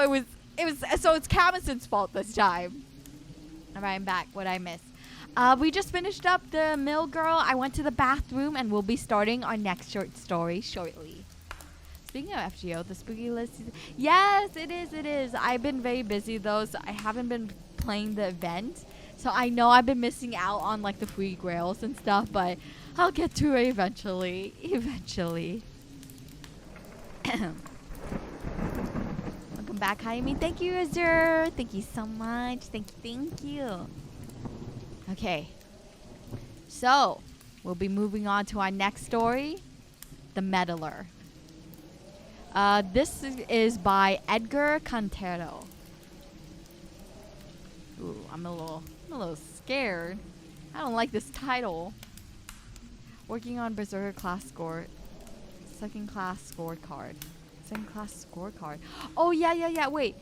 it's Cabison's fault this time. Alright, I'm back. What'd I miss? We just finished up the Mill Girl. I went to the bathroom and we'll be starting our next short story shortly. Speaking of FGO, the spooky list. Yes, it is. I've been very busy though, so I haven't been playing the event. So I know I've been missing out on like the free grails and stuff, but I'll get to it eventually. Welcome back, Hayami. Thank you, Azure. Thank you so much. Thank you. Okay. So, we'll be moving on to our next story, The Meddler. This is by Edgar Cantero. Ooh, I'm a little scared. I don't like this title. Working on Berserker class score. Second class scorecard. Oh, yeah. Wait.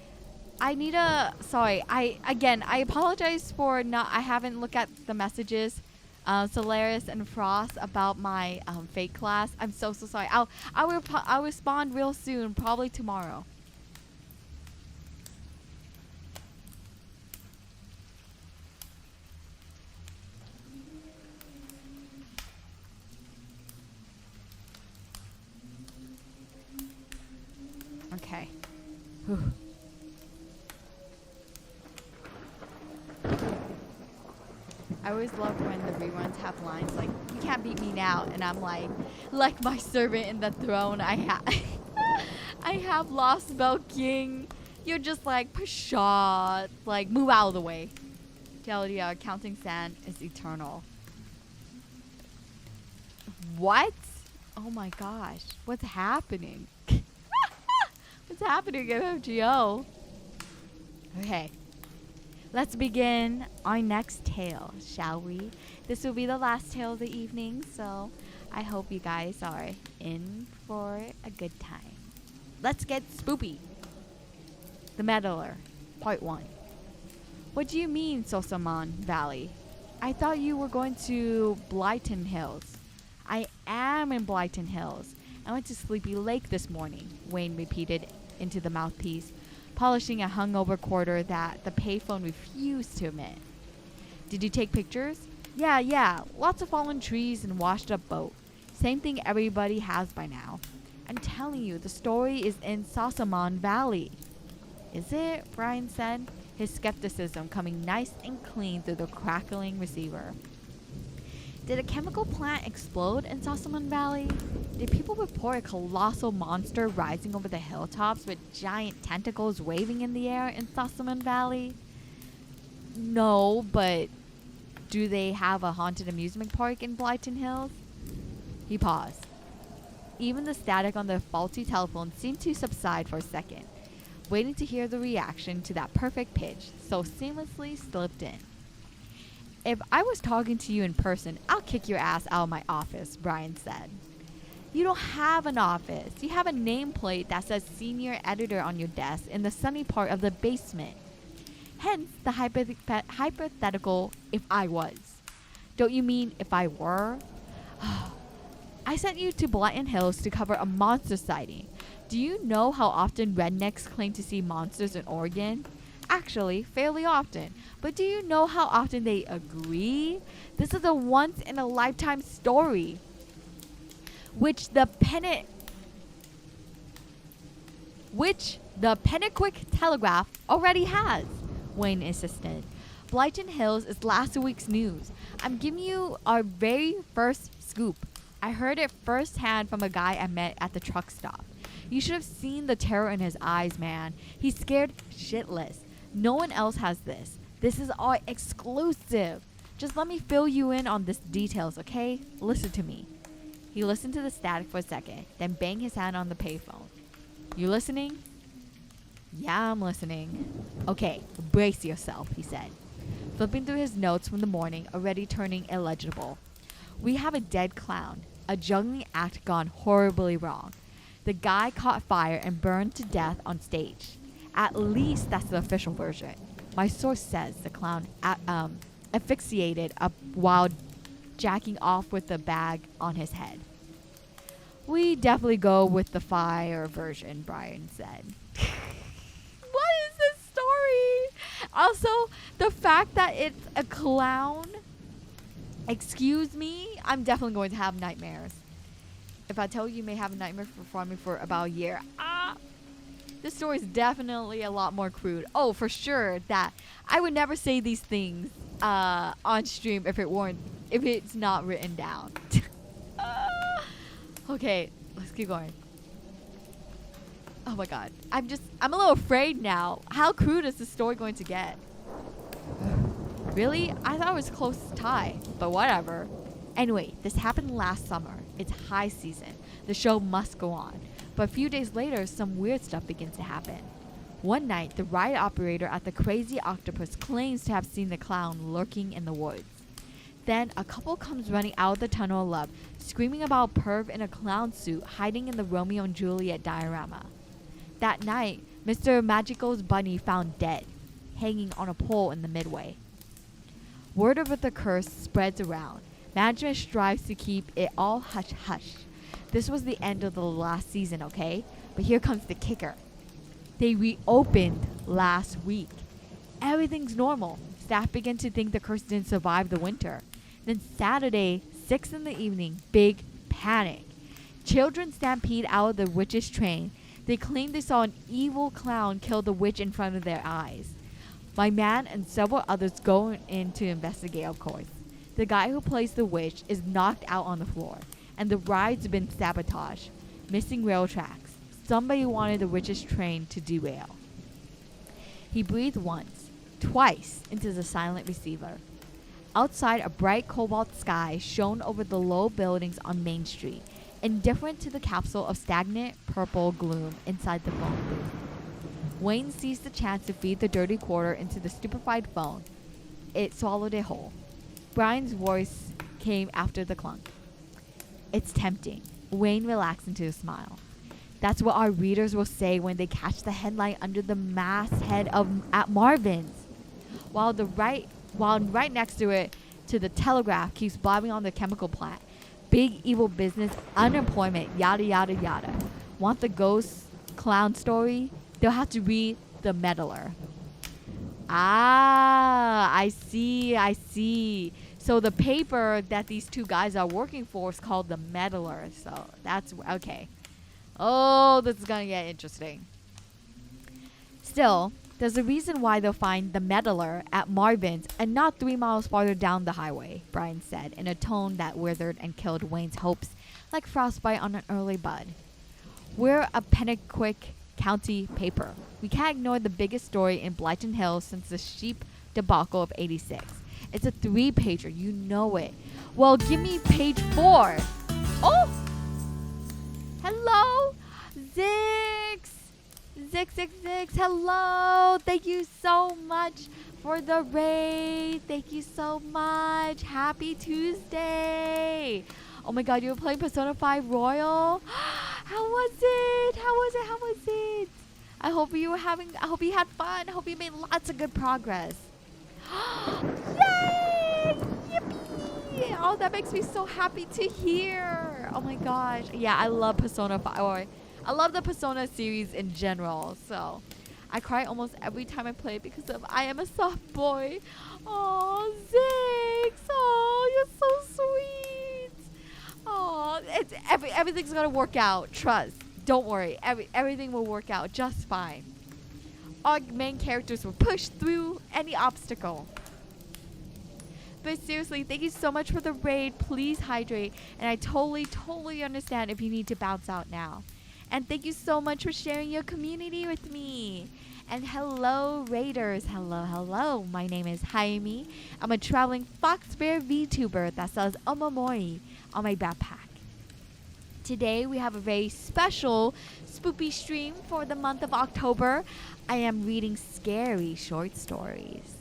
I need a... Sorry. I apologize for not... I haven't looked at the messages, Solaris and Frost, about my fake class. I'm so sorry. I'll respond real soon. Probably tomorrow. Okay. Whew. I always love when the reruns have lines like, "You can't beat me now," and I'm like my servant in the throne, I have lost Bell King. You're just like, pshaw, like, move out of the way. TLDR, counting sand is eternal. What? Oh my gosh, what's happening? What's happening at FGO? Okay. Let's begin our next tale, shall we? This will be the last tale of the evening, so I hope you guys are in for a good time. Let's get spoopy. The Meddler, Part 1. What do you mean, Sosamon Valley? I thought you were going to Blyton Hills. I am in Blyton Hills. I went to Sleepy Lake this morning, Wayne repeated into the mouthpiece, polishing a hungover quarter that the payphone refused to emit. Did you take pictures? Yeah. Lots of fallen trees and washed up boat. Same thing everybody has by now. I'm telling you, the story is in Sosamon Valley. Is it? Brian said, his skepticism coming nice and clean through the crackling receiver. Did a chemical plant explode in Sosamon Valley? Did people report a colossal monster rising over the hilltops with giant tentacles waving in the air in Sosamon Valley? No, but do they have a haunted amusement park in Blyton Hills? He paused. Even the static on the faulty telephone seemed to subside for a second, waiting to hear the reaction to that perfect pitch so seamlessly slipped in. If I was talking to you in person, I'll kick your ass out of my office, Brian said. You don't have an office. You have a nameplate that says senior editor on your desk in the sunny part of the basement. Hence the hypothetical if I was. Don't you mean if I were? I sent you to Blyton Hills to cover a monster sighting. Do you know how often rednecks claim to see monsters in Oregon? Actually, fairly often. But do you know how often they agree? This is a once-in-a-lifetime story, which the Pennaquick Telegraph already has, Wayne insisted. Blyton Hills is last week's news. I'm giving you our very first scoop. I heard it firsthand from a guy I met at the truck stop. You should have seen the terror in his eyes, man. He's scared shitless. No one else has this. This is our exclusive. Just let me fill you in on these details, okay? Listen to me. He listened to the static for a second, then banged his hand on the payphone. You listening? Yeah, I'm listening. Okay, brace yourself, he said, flipping through his notes from the morning, already turning illegible. We have a dead clown, a juggling act gone horribly wrong. The guy caught fire and burned to death on stage. At least that's the official version. My source says the clown asphyxiated up while jacking off with the bag on his head. We definitely go with the fire version, Brian said. What is this story? Also, the fact that it's a clown. Excuse me, I'm definitely going to have nightmares. If I tell you may have a nightmare for farming for about a year, this story is definitely a lot more crude. Oh, for sure that I would never say these things on stream if it's not written down. Okay, let's keep going. Oh my god, I'm a little afraid now. How crude is this story going to get? Really? I thought it was close to tie, but whatever. Anyway, this happened last summer. It's high season. The show must go on. But a few days later, some weird stuff begins to happen. One night, the ride operator at the Crazy Octopus claims to have seen the clown lurking in the woods. Then, a couple comes running out of the tunnel of love, screaming about a perv in a clown suit hiding in the Romeo and Juliet diorama. That night, Mr. Magical's bunny found dead, hanging on a pole in the midway. Word of the curse spreads around. Management strives to keep it all hush-hush. This was the end of the last season, okay? But here comes the kicker. They reopened last week. Everything's normal. Staff begin to think the curse didn't survive the winter. Then Saturday, 6 in the evening, big panic. Children stampede out of the witch's train. They claim they saw an evil clown kill the witch in front of their eyes. My man and several others go in to investigate, of course. The guy who plays the witch is knocked out on the floor, and the ride's been sabotaged. Missing rail tracks. Somebody wanted the witch's train to derail. He breathed once, twice into the silent receiver. Outside, a bright cobalt sky shone over the low buildings on Main Street, indifferent to the capsule of stagnant purple gloom inside the phone booth. Wayne seized the chance to feed the dirty quarter into the stupefied phone. It swallowed it whole. Brian's voice came after the clunk. It's tempting. Wayne relaxed into a smile. That's what our readers will say when they catch the headline under the masthead at Marvin's. While right next to it, to the Telegraph keeps blabbing on the chemical plant. Big evil business, unemployment, yada yada yada. Want the ghost clown story? They'll have to read The Meddler. I see. So the paper that these two guys are working for is called The Meddler. So that's okay. Oh, this is gonna get interesting. Still, there's a reason why they'll find The Meddler at Marvin's and not 3 miles farther down the highway, Brian said in a tone that withered and killed Wayne's hopes like frostbite on an early bud. We're a Pennaquick County paper. We can't ignore the biggest story in Blyton Hills since the sheep debacle of '86. It's a 3-pager, you know it. Well, give me page 4. Oh! Hello? Zix, hello. Thank you so much for the raid. Thank you so much. Happy Tuesday. Oh my god, you were playing Persona 5 Royal? How was it? How was it? How was it? I hope you had fun. I hope you made lots of good progress. Yay! Yippee! Oh, that makes me so happy to hear. Oh my gosh. Yeah, I love Persona 5. Or I love the Persona series in general. So, I cry almost every time I play because of I am a soft boy. Oh, Zix. Oh, you're so sweet. Oh, everything's gonna work out. Trust. Don't worry. Everything will work out just fine. Our main characters will push through any obstacle. But seriously, thank you so much for the raid. Please hydrate. And I totally understand if you need to bounce out now. And thank you so much for sharing your community with me. And hello, raiders. Hello. My name is Hayami. I'm a traveling fox bear VTuber that sells omamori on my backpack. Today, we have a very special spoopy stream for the month of October. I am reading scary short stories.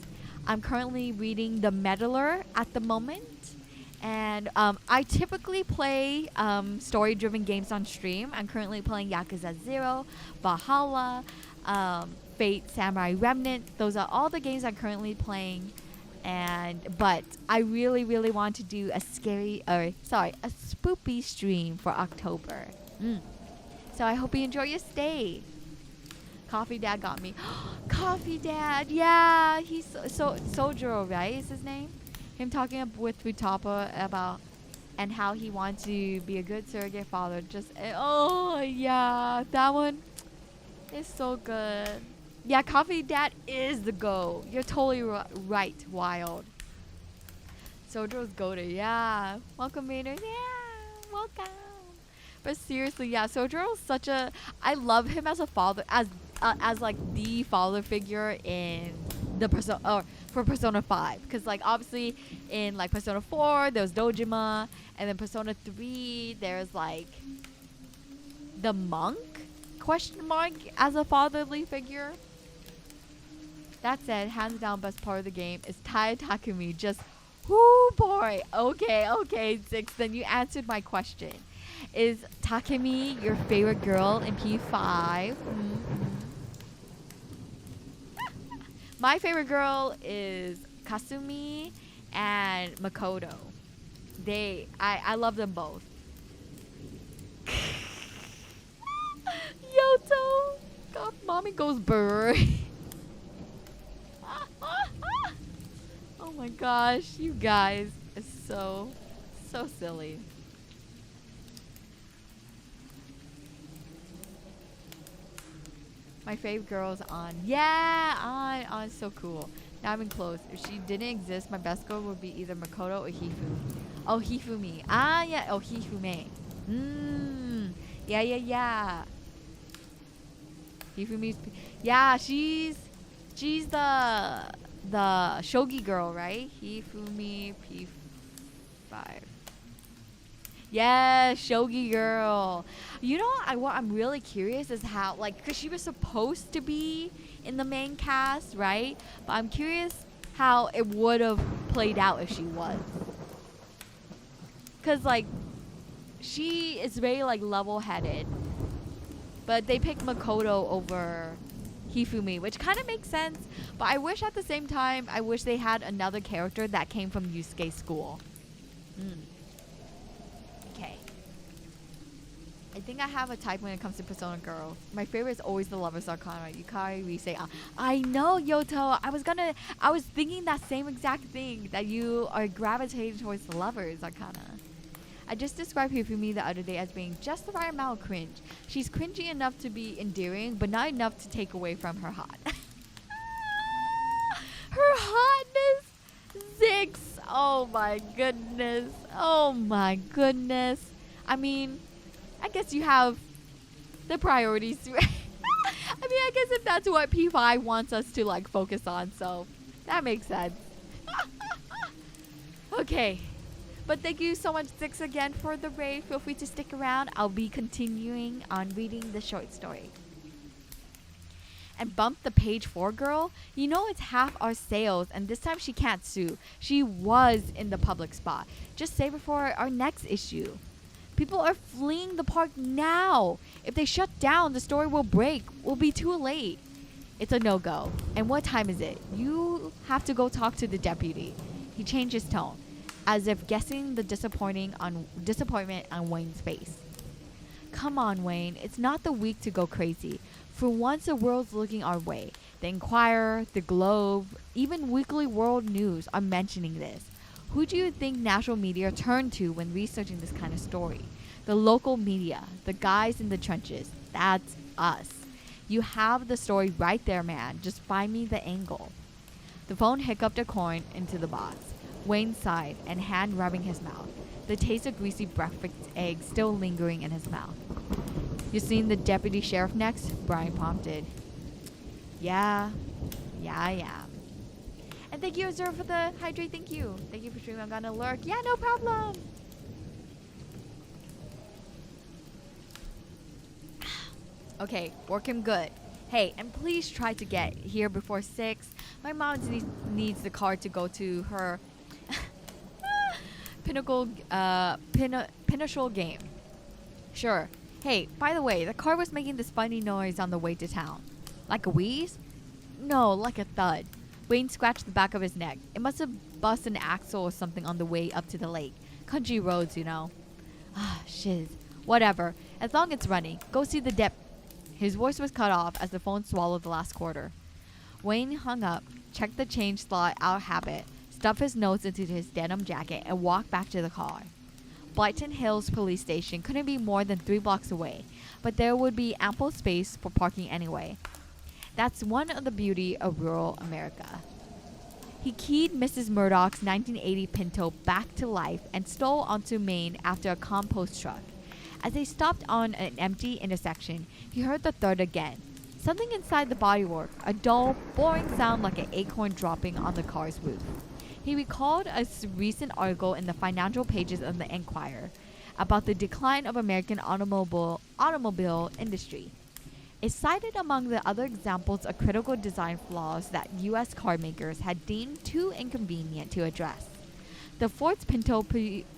I'm currently reading The Meddler at the moment. And I typically play story-driven games on stream. I'm currently playing Yakuza 0, Valhalla, Fate Samurai Remnant. Those are all the games I'm currently playing. But I really want to do a spoopy stream for October. So I hope you enjoy your stay. Coffee Dad got me. Coffee Dad, yeah, he's Sojiro, right? Is his name? Him talking with Futapa about and how he wants to be a good surrogate father. Oh yeah, that one is so good. Yeah, Coffee Dad is the go. You're totally right, Wild. Sojo's goated, yeah. Welcome, Maynard. Yeah, welcome. But seriously, yeah, Sojo's such a. I love him as a father, as like the father figure in the for Persona 5, because like obviously in like Persona 4 there was Dojima, and then Persona 3 there's like the monk as a fatherly figure. That said, hands down best part of the game is Tai Takumi. Just whoo boy. Okay, Zix, then you answered my question. Is Takumi your favorite girl in P5? My favorite girl is Kasumi and Makoto. I love them both. Yoto! God, mommy goes burr. Oh my gosh, you guys is so silly. My fave girl's on. Yeah, on so cool. Now I'm in close. If she didn't exist, my best girl would be either Makoto or Hifumi. Oh, Hifumi. Ah, yeah. Oh, Hifume. Yeah. Hifumi's. Yeah, she's the shogi girl, right? Hifumi P5. Yeah, shogi girl. You know, what I'm really curious is how, like, because she was supposed to be in the main cast, right? But I'm curious how it would have played out if she was. Because, like, she is very, like, level-headed. But they picked Makoto over Hifumi, which kind of makes sense. But I wish at the same time, I wish they had another character that came from Yusuke's school. Okay. I think I have a type when it comes to Persona girls. My favorite is always the Lover's Arcana. Yukari, Rise. I know, Yoto. I was thinking that same exact thing, that you are gravitating towards the Lover's Arcana. I just described Hifumi the other day as being just the right amount of cringe. She's cringy enough to be endearing, but not enough to take away from her hot. Her hotness! Zix! Oh my goodness. I mean, I guess you have the priorities. I mean, I guess if that's what P5 wants us to, like, focus on, so that makes sense. Okay. But thank you so much, Zix, again for the raid. Feel free to stick around. I'll be continuing on reading the short story. And bump the page 4 girl? You know it's half our sales, and this time she can't sue. She was in the public spot. Just save her for our next issue. People are fleeing the park now. If they shut down, the story will break. We'll be too late. It's a no-go. And what time is it? You have to go talk to the deputy. He changed his tone, as if guessing the disappointment on Wayne's face. Come on, Wayne. It's not the week to go crazy. For once, the world's looking our way. The Inquirer, the Globe, even Weekly World News are mentioning this. Who do you think national media turn to when researching this kind of story? The local media, the guys in the trenches. That's us. You have the story right there, man. Just find me the angle. The phone hiccuped a coin into the box. Wayne sighed and hand rubbing his mouth. The taste of greasy breakfast eggs still lingering in his mouth. You seen the deputy sheriff next? Brian prompted. Yeah, I am. And thank you, Azur, for the hydrate. Thank you. Thank you for streaming. I'm gonna lurk. Yeah, no problem. Okay, work him good. Hey, and please try to get here before 6. My mom needs the car to go to her pinnacle game. Sure. Hey, by the way, the car was making this funny noise on the way to town. Like a wheeze? No, like a thud. Wayne scratched the back of his neck. It must have bust an axle or something on the way up to the lake. Country roads, you know. Ah, shiz. Whatever. As long as it's running. Go see the dep. His voice was cut off as the phone swallowed the last quarter. Wayne hung up, checked the change slot out habit, stuffed his notes into his denim jacket, and walked back to the car. Blyton Hills Police Station couldn't be more than 3 blocks away, but there would be ample space for parking anyway. That's one of the beauty of rural America. He keyed Mrs. Murdoch's 1980 Pinto back to life and stole onto Main after a compost truck. As they stopped on an empty intersection, he heard the thud again. Something inside the bodywork, a dull, boring sound like an acorn dropping on the car's roof. He recalled a recent article in the financial pages of the Inquirer about the decline of American automobile industry. It cited among the other examples of critical design flaws that U.S. car makers had deemed too inconvenient to address. The Ford's Pinto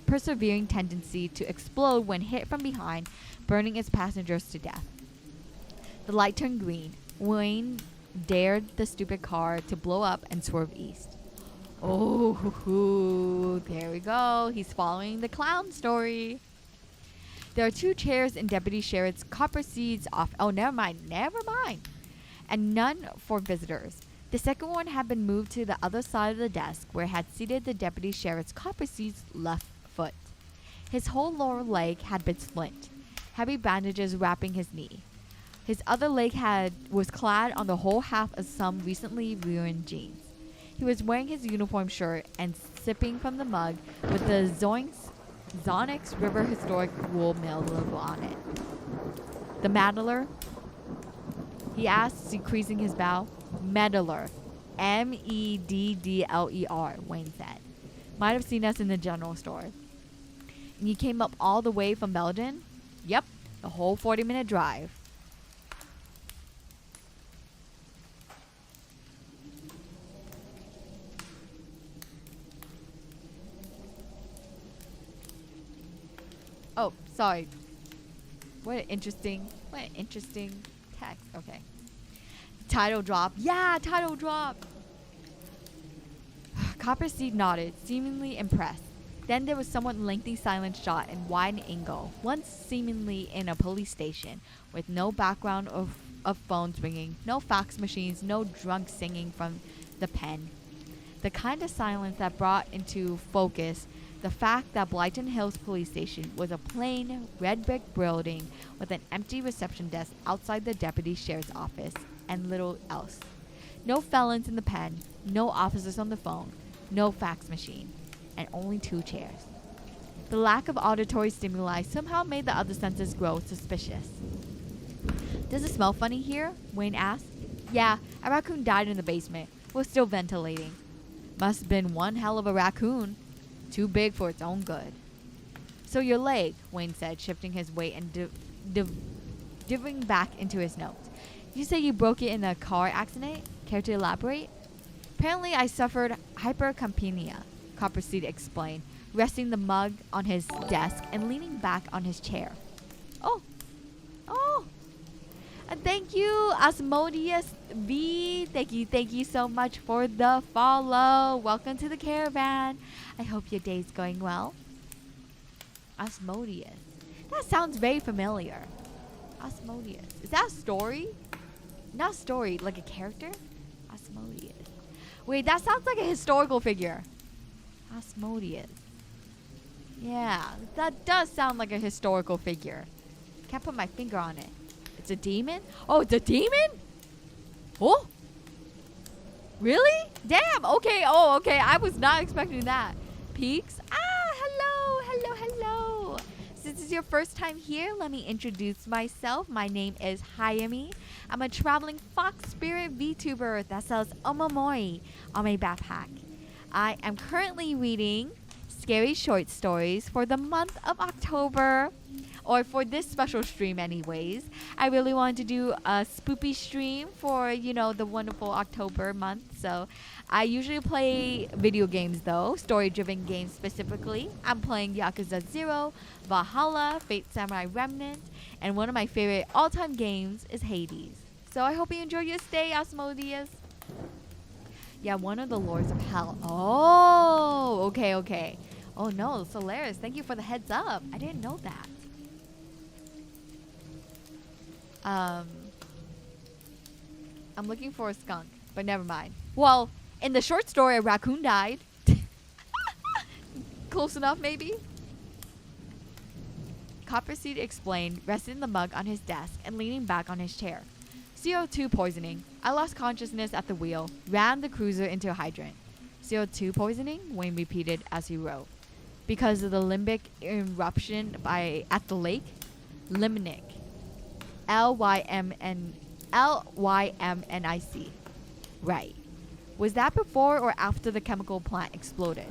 persevering tendency to explode when hit from behind, burning its passengers to death. The light turned green. Wayne dared the stupid car to blow up and swerve east. Oh, there we go. He's following the clown story. There are 2 chairs in Deputy Sheriff's copper seats off. Oh, never mind. And none for visitors. The second one had been moved to the other side of the desk where it had seated the Deputy Sheriff's copper seat's left foot. His whole lower leg had been splint, heavy bandages wrapping his knee. His other leg was clad on the whole half of some recently ruined jeans. He was wearing his uniform shirt and sipping from the mug with the Zonix River Historic Wool Mill logo on it. The Meddler? He asked, decreasing his bow. Meddler. Meddler, Wayne said. Might have seen us in the general store. And you came up all the way from Belgium? Yep, the whole 40-minute drive. Oh, sorry. What an interesting text. Okay. Title drop. Yeah, title drop. Copper Seed nodded, seemingly impressed. Then there was somewhat lengthy silent shot and wide angle, once seemingly in a police station, with no background of phones ringing, no fax machines, no drunk singing from the pen. The kind of silence that brought into focus the fact that Blyton Hills Police Station was a plain, red brick building with an empty reception desk outside the deputy sheriff's office, and little else. No felons in the pen, no officers on the phone, no fax machine, and only 2 chairs. The lack of auditory stimuli somehow made the other senses grow suspicious. Does it smell funny here? Wayne asked. Yeah, a raccoon died in the basement. We're still ventilating. Must have been one hell of a raccoon. Too big for its own good. So your leg, Wayne said, shifting his weight and diving back into his notes. You say you broke it in a car accident? Care to elaborate? Apparently, I suffered hypercampenia, Copperseed explained, resting the mug on his desk and leaning back on his chair. Oh, oh. And thank you, Asmodeus V. Thank you so much for the follow. Welcome to the caravan. I hope your day's going well. Asmodeus. That sounds very familiar. Asmodeus. Is that a story? Not a story, like a character? Asmodeus. Wait, that sounds like a historical figure. Asmodeus. Yeah, that does sound like a historical figure. Can't put my finger on it. It's a demon? Oh, it's a demon? Oh? Really? Damn. Okay. Oh, okay. I was not expecting that. Peaks? Ah, hello. Hello, hello. Since it's your first time here, let me introduce myself. My name is Hayami. I'm a traveling fox spirit VTuber that sells omamoris on my backpack. I am currently reading scary short stories for the month of October. Or for this special stream anyways. I really wanted to do a spoopy stream for, you know, the wonderful October month. So I usually play video games though, story-driven games specifically. I'm playing Yakuza 0, Valhalla, Fate Samurai Remnant, and one of my favorite all-time games is Hades. So I hope you enjoy your stay, Asmodeus. Yeah, one of the Lords of Hell. Oh, okay. Oh no, Solaris, thank you for the heads up. I didn't know that. I'm looking for a skunk, but never mind. Well, in the short story, a raccoon died. Close enough, maybe? Copperseed explained, resting the mug on his desk and leaning back on his chair. CO2 poisoning. I lost consciousness at the wheel, ran the cruiser into a hydrant. CO2 poisoning? Wayne repeated as he wrote. Because of the limbic eruption at the lake? Limnic. Lymnic. Right. Was that before or after the chemical plant exploded?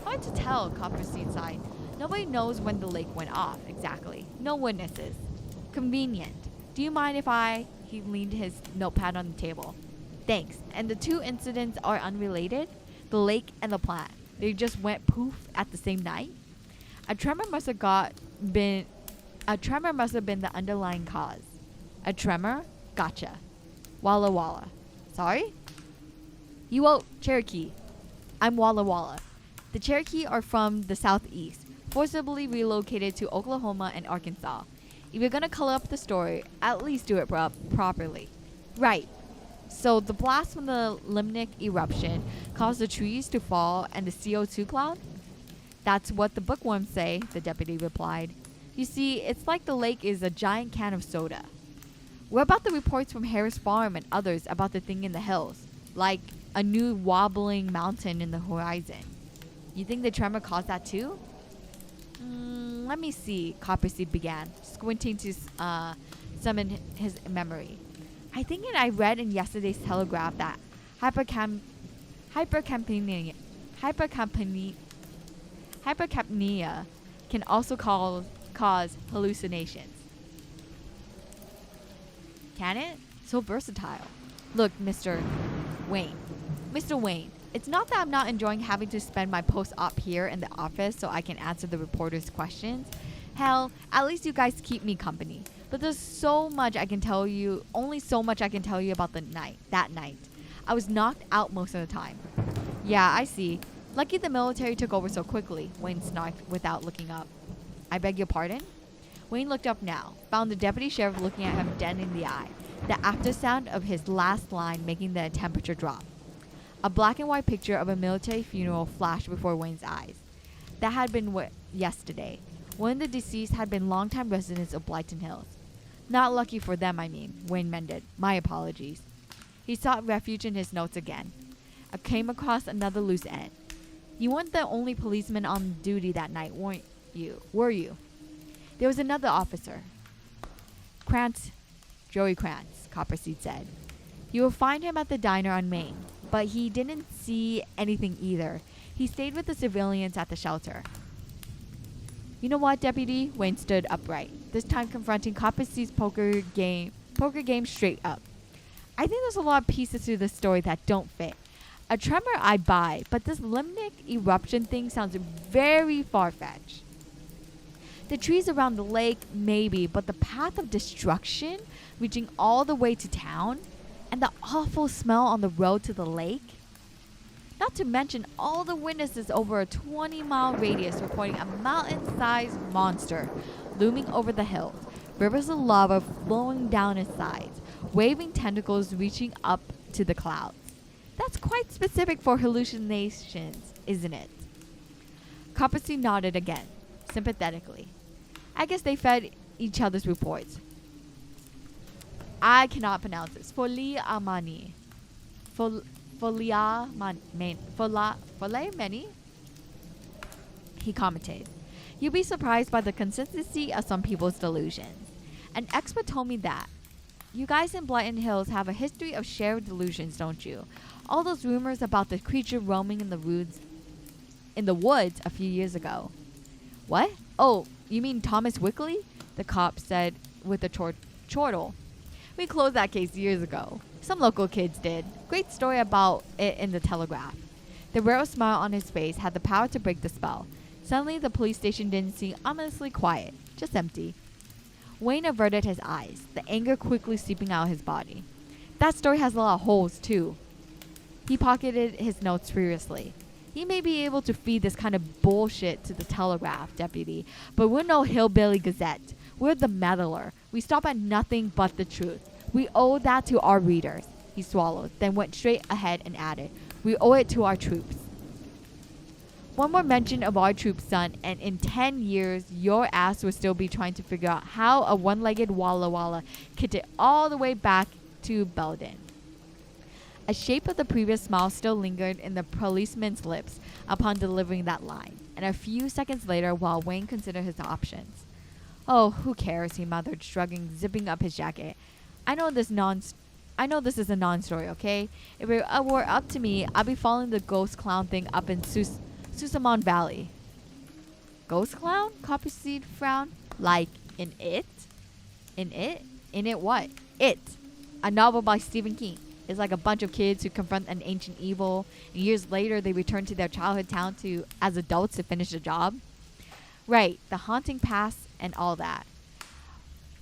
Hard to tell, Copperseed sighed. Nobody knows when the lake went off, exactly. No witnesses. Convenient. Do you mind if he leaned his notepad on the table. Thanks. And the two incidents are unrelated? The lake and the plant. They just went poof at the same night? A tremor must have been the underlying cause. A tremor? Gotcha. Walla Walla. Sorry? You wrote Cherokee. I'm Walla Walla. The Cherokee are from the southeast, forcibly relocated to Oklahoma and Arkansas. If you're gonna color up the story, at least do it properly. Right. So the blast from the limnic eruption caused the trees to fall and the CO2 cloud? That's what the bookworms say, the deputy replied. You see, it's like the lake is a giant can of soda. What about the reports from Harris Farm and others about the thing in the hills? Like a new wobbling mountain in the horizon. You think the tremor caused that too? Let me see, Copperseed began, squinting to summon his memory. I think I read in yesterday's Telegraph that hypercapnia can also cause hallucinations. Can it? So versatile. Look, Mr. Wayne, it's not that I'm not enjoying having to spend my post-op here in the office so I can answer the reporters' questions. Hell, at least you guys keep me company. But there's so much I can tell you, only so much I can tell you about that night. I was knocked out most of the time. Yeah, I see. Lucky the military took over so quickly, Wayne snarked without looking up. I beg your pardon? Wayne looked up now, found the deputy sheriff looking at him dead in the eye, the after sound of his last line making the temperature drop. A black and white picture of a military funeral flashed before Wayne's eyes. That had been yesterday. One of the deceased had been longtime residents of Blyton Hills. Not lucky for them, I mean, Wayne mended. My apologies. He sought refuge in his notes again. I came across another loose end. You weren't the only policeman on duty that night, weren't you? Were you? There was another officer. Joey Krantz, Copperseed said. You will find him at the diner on Main, but he didn't see anything either. He stayed with the civilians at the shelter. You know what, Deputy? Wayne stood upright, this time confronting Copperseed's poker game Poker game straight up. I think there's a lot of pieces to this story that don't fit. A tremor I buy, but this limbic eruption thing sounds very far-fetched. The trees around the lake, maybe, but the path of destruction reaching all the way to town, and the awful smell on the road to the lake? Not to mention all the witnesses over a 20-mile radius reporting a mountain-sized monster looming over the hills, rivers of lava flowing down its sides, waving tentacles reaching up to the clouds. That's quite specific for hallucinations, isn't it? Kapasi nodded again, sympathetically. I guess they fed each other's reports. I cannot pronounce this. Foliamani. Foliamani? He commented. You'll be surprised by the consistency of some people's delusions. An expert told me that. You guys in Blighton Hills have a history of shared delusions, don't you? All those rumors about the creature roaming in the woods a few years ago. What? Oh, you mean Thomas Wickley? The cop said with a chortle. We closed that case years ago. Some local kids did. Great story about it in the Telegraph. The rare smile on his face had the power to break the spell. Suddenly, the police station didn't seem ominously quiet, just empty. Wayne averted his eyes, the anger quickly seeping out his body. That story has a lot of holes, too. He pocketed his notes furiously. He may be able to feed this kind of bullshit to the Telegraph, deputy, but we're no hillbilly gazette. We're the meddler. We stop at nothing but the truth. We owe that to our readers. He swallowed, then went straight ahead and added, we owe it to our troops. One more mention of our troops, son, and in 10 years, your ass will still be trying to figure out how a one-legged Walla Walla could get all the way back to Belden. A shape of the previous smile still lingered in the policeman's lips upon delivering that line, and a few seconds later, while Wayne considered his options. Oh, who cares, he muttered, shrugging, zipping up his jacket. I know this is a non-story, okay? If it were up to me, I'd be following the ghost clown thing up in Susamon Valley. Ghost clown? Copperseed frowned. Like in It? In It? In It what? It. A novel by Stephen King. It's like a bunch of kids who confront an ancient evil, and years later they return to their childhood town as adults to finish the job. Right, the haunting past and all that.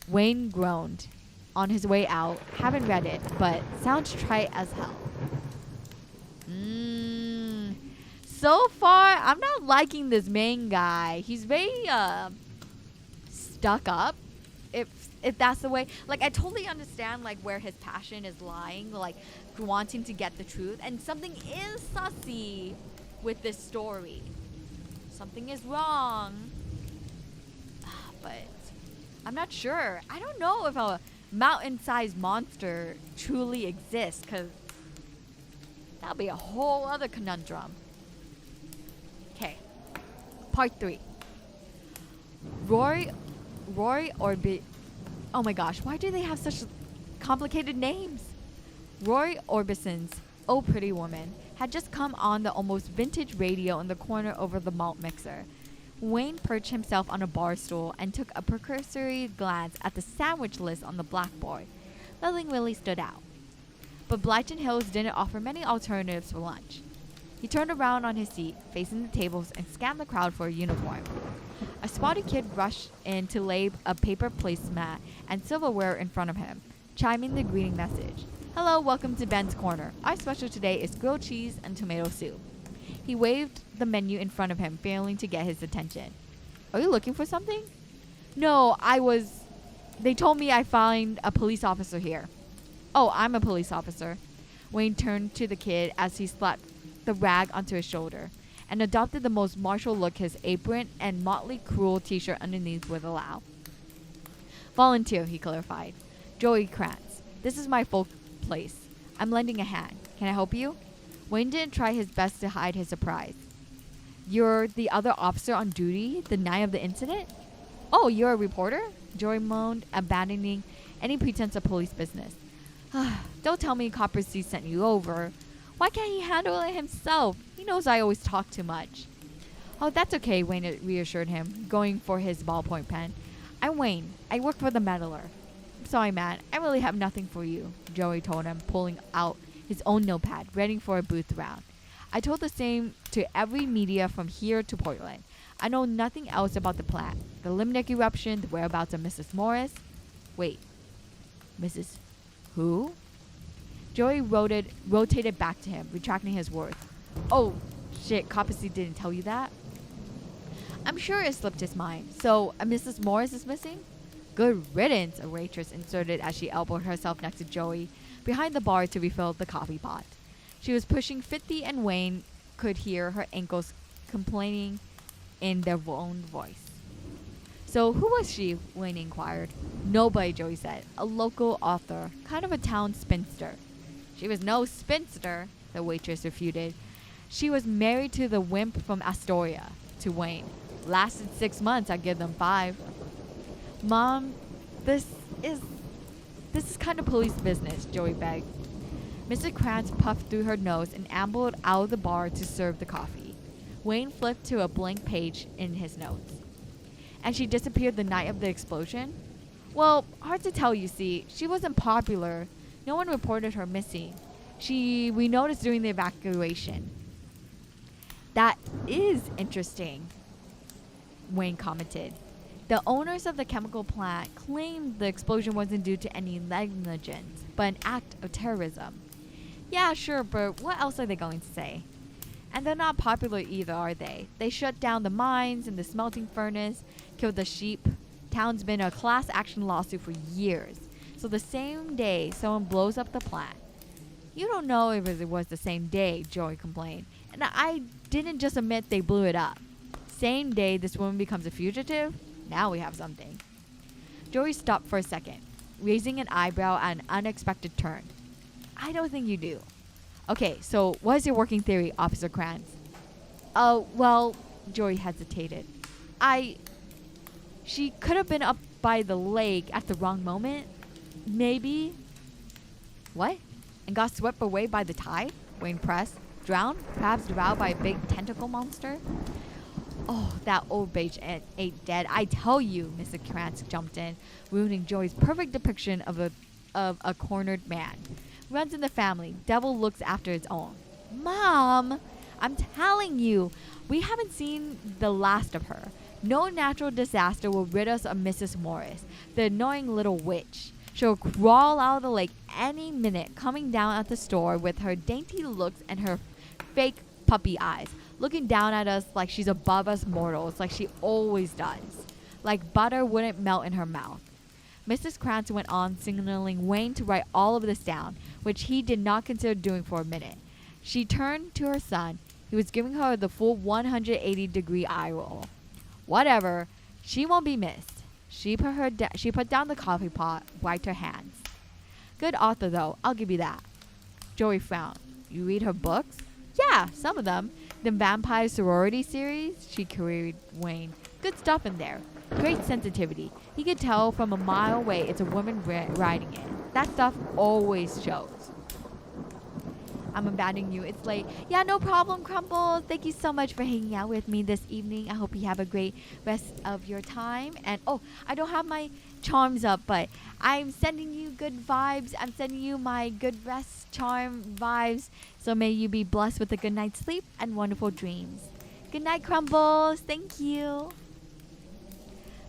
Wayne groaned on his way out. Haven't read it, but sounds trite as hell. So far, I'm not liking this main guy. He's very stuck up. If that's the way, like, I totally understand like where his passion is lying, like wanting to get the truth, and something is sussy with this story. Something is wrong, but I'm not sure. I don't know if a mountain-sized monster truly exists, because that'll be a whole other conundrum. Okay, part 3. Roy Orbit. Oh my gosh, why do they have such complicated names? Roy Orbison's Oh Pretty Woman had just come on the almost vintage radio in the corner over the malt mixer. Wayne perched himself on a bar stool and took a precursory glance at the sandwich list on the blackboard. Nothing really stood out. But Blighton Hills didn't offer many alternatives for lunch. He turned around on his seat, facing the tables, and scanned the crowd for a uniform. A spotty kid rushed in to lay a paper placemat and silverware in front of him, chiming the greeting message. Hello, welcome to Ben's Corner. Our special today is grilled cheese and tomato soup. He waved the menu in front of him, failing to get his attention. Are you looking for something? No, they told me I find a police officer here. Oh, I'm a police officer. Wayne turned to the kid as he slapped the rag onto his shoulder and adopted the most martial look his apron and Motley Crue t-shirt underneath would allow. Volunteer, he clarified. Joey Krantz. This is my full place. I'm lending a hand. Can I help you? Wayne didn't try his best to hide his surprise. You're the other officer on duty the night of the incident? Oh, you're a reporter? Joey moaned, abandoning any pretense of police business. Don't tell me Copperseed sent you over. Why can't he handle it himself? He knows I always talk too much. Oh, that's okay, Wayne reassured him, going for his ballpoint pen. I'm Wayne. I work for the meddler. sorry, man. I really have nothing for you, Joey told him, pulling out his own notepad, ready for a booth round. I told the same to every media from here to Portland. I know nothing else about the plant. The limerick eruption, the whereabouts of Mrs. Morris. Wait, Mrs. Who? Joey rotated back to him, retracting his words. Oh, shit, Coppice didn't tell you that? I'm sure it slipped his mind. So, Mrs. Morris is missing? Good riddance, a waitress inserted as she elbowed herself next to Joey behind the bar to refill the coffee pot. She was pushing 50 and Wayne could hear her ankles complaining in their own voice. So who was she? Wayne inquired. Nobody, Joey said. A local author, kind of a town spinster. She was no spinster, the waitress refuted. She was married to the wimp from Astoria, to Wayne. Lasted 6 months, I'd give them 5. Mom, this is kind of police business, Joey begged. Mrs. Krantz puffed through her nose and ambled out of the bar to serve the coffee. Wayne flipped to a blank page in his notes. And she disappeared the night of the explosion? Well, hard to tell, you see. She wasn't popular. No one reported her missing. We noticed during the evacuation. That is interesting, Wayne commented. The owners of the chemical plant claimed the explosion wasn't due to any negligence, but an act of terrorism. Yeah, sure, but what else are they going to say? And they're not popular either, are they? They shut down the mines and the smelting furnace, killed the sheep. Town's been a class action lawsuit for years. So the same day someone blows up the plant. You don't know if it was the same day, Joey complained. And I didn't just admit they blew it up. Same day this woman becomes a fugitive? Now we have something. Joey stopped for a second, raising an eyebrow at an unexpected turn. I don't think you do. Okay, so what is your working theory, Officer Krantz? Oh, well, Joey hesitated. She could have been up by the lake at the wrong moment. Maybe. What? And got swept away by the tide? Wayne pressed. Drowned? Perhaps devoured by a big tentacle monster? Oh, that old beige ain't dead. I tell you, Mrs. Krantz jumped in, ruining Joey's perfect depiction of a cornered man. Runs in the family. Devil looks after its own. Mom, I'm telling you, we haven't seen the last of her. No natural disaster will rid us of Mrs. Morris, the annoying little witch. She'll crawl out of the lake any minute, coming down at the store with her dainty looks and her fake puppy eyes, looking down at us like she's above us mortals, like she always does. Like butter wouldn't melt in her mouth. Mrs. Krantz went on, signaling Wayne to write all of this down, which he did not consider doing for a minute. She turned to her son. He was giving her the full 180-degree eye roll. Whatever. She won't be missed. She put down the coffee pot, wiped her hands. Good author, though. I'll give you that. Joey frowned. You read her books? Yeah, some of them. The Vampire Sorority series? She queried Wayne. Good stuff in there. Great sensitivity. He could tell from a mile away it's a woman writing it. That stuff always shows. I'm abandoning you. It's late. Yeah, no problem, Crumbles. Thank you so much for hanging out with me this evening. I hope you have a great rest of your time. And, oh, I don't have my charms up, but I'm sending you good vibes. I'm sending you my good rest charm vibes. So may you be blessed with a good night's sleep and wonderful dreams. Good night, Crumbles. Thank you.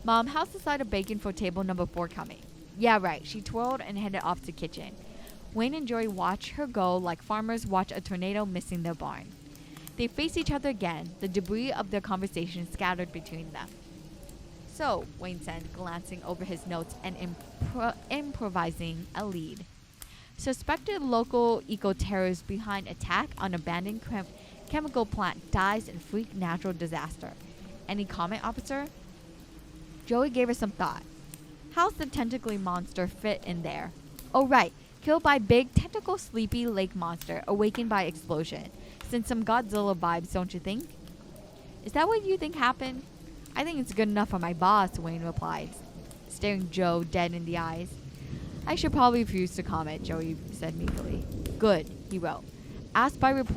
Mom, how's the side of bacon for table number 4 coming? Yeah, right. She twirled and headed off to kitchen. Wayne and Joey watched her go like farmers watch a tornado missing their barn. They faced each other again, the debris of their conversation scattered between them. So, Wayne said, glancing over his notes and improvising a lead. Suspected local eco-terrorist behind attack on abandoned chemical plant dies in freak natural disaster. Any comment, officer? Joey gave her some thought. How's the tentacly monster fit in there? Oh, right. Killed by big tentacle sleepy lake monster awakened by explosion. Send some Godzilla vibes, don't you think? Is that what you think happened? I think it's good enough for my boss, Wayne replied, staring Joe dead in the eyes. I should probably refuse to comment, Joey said meekly. Good, he wrote. Asked by this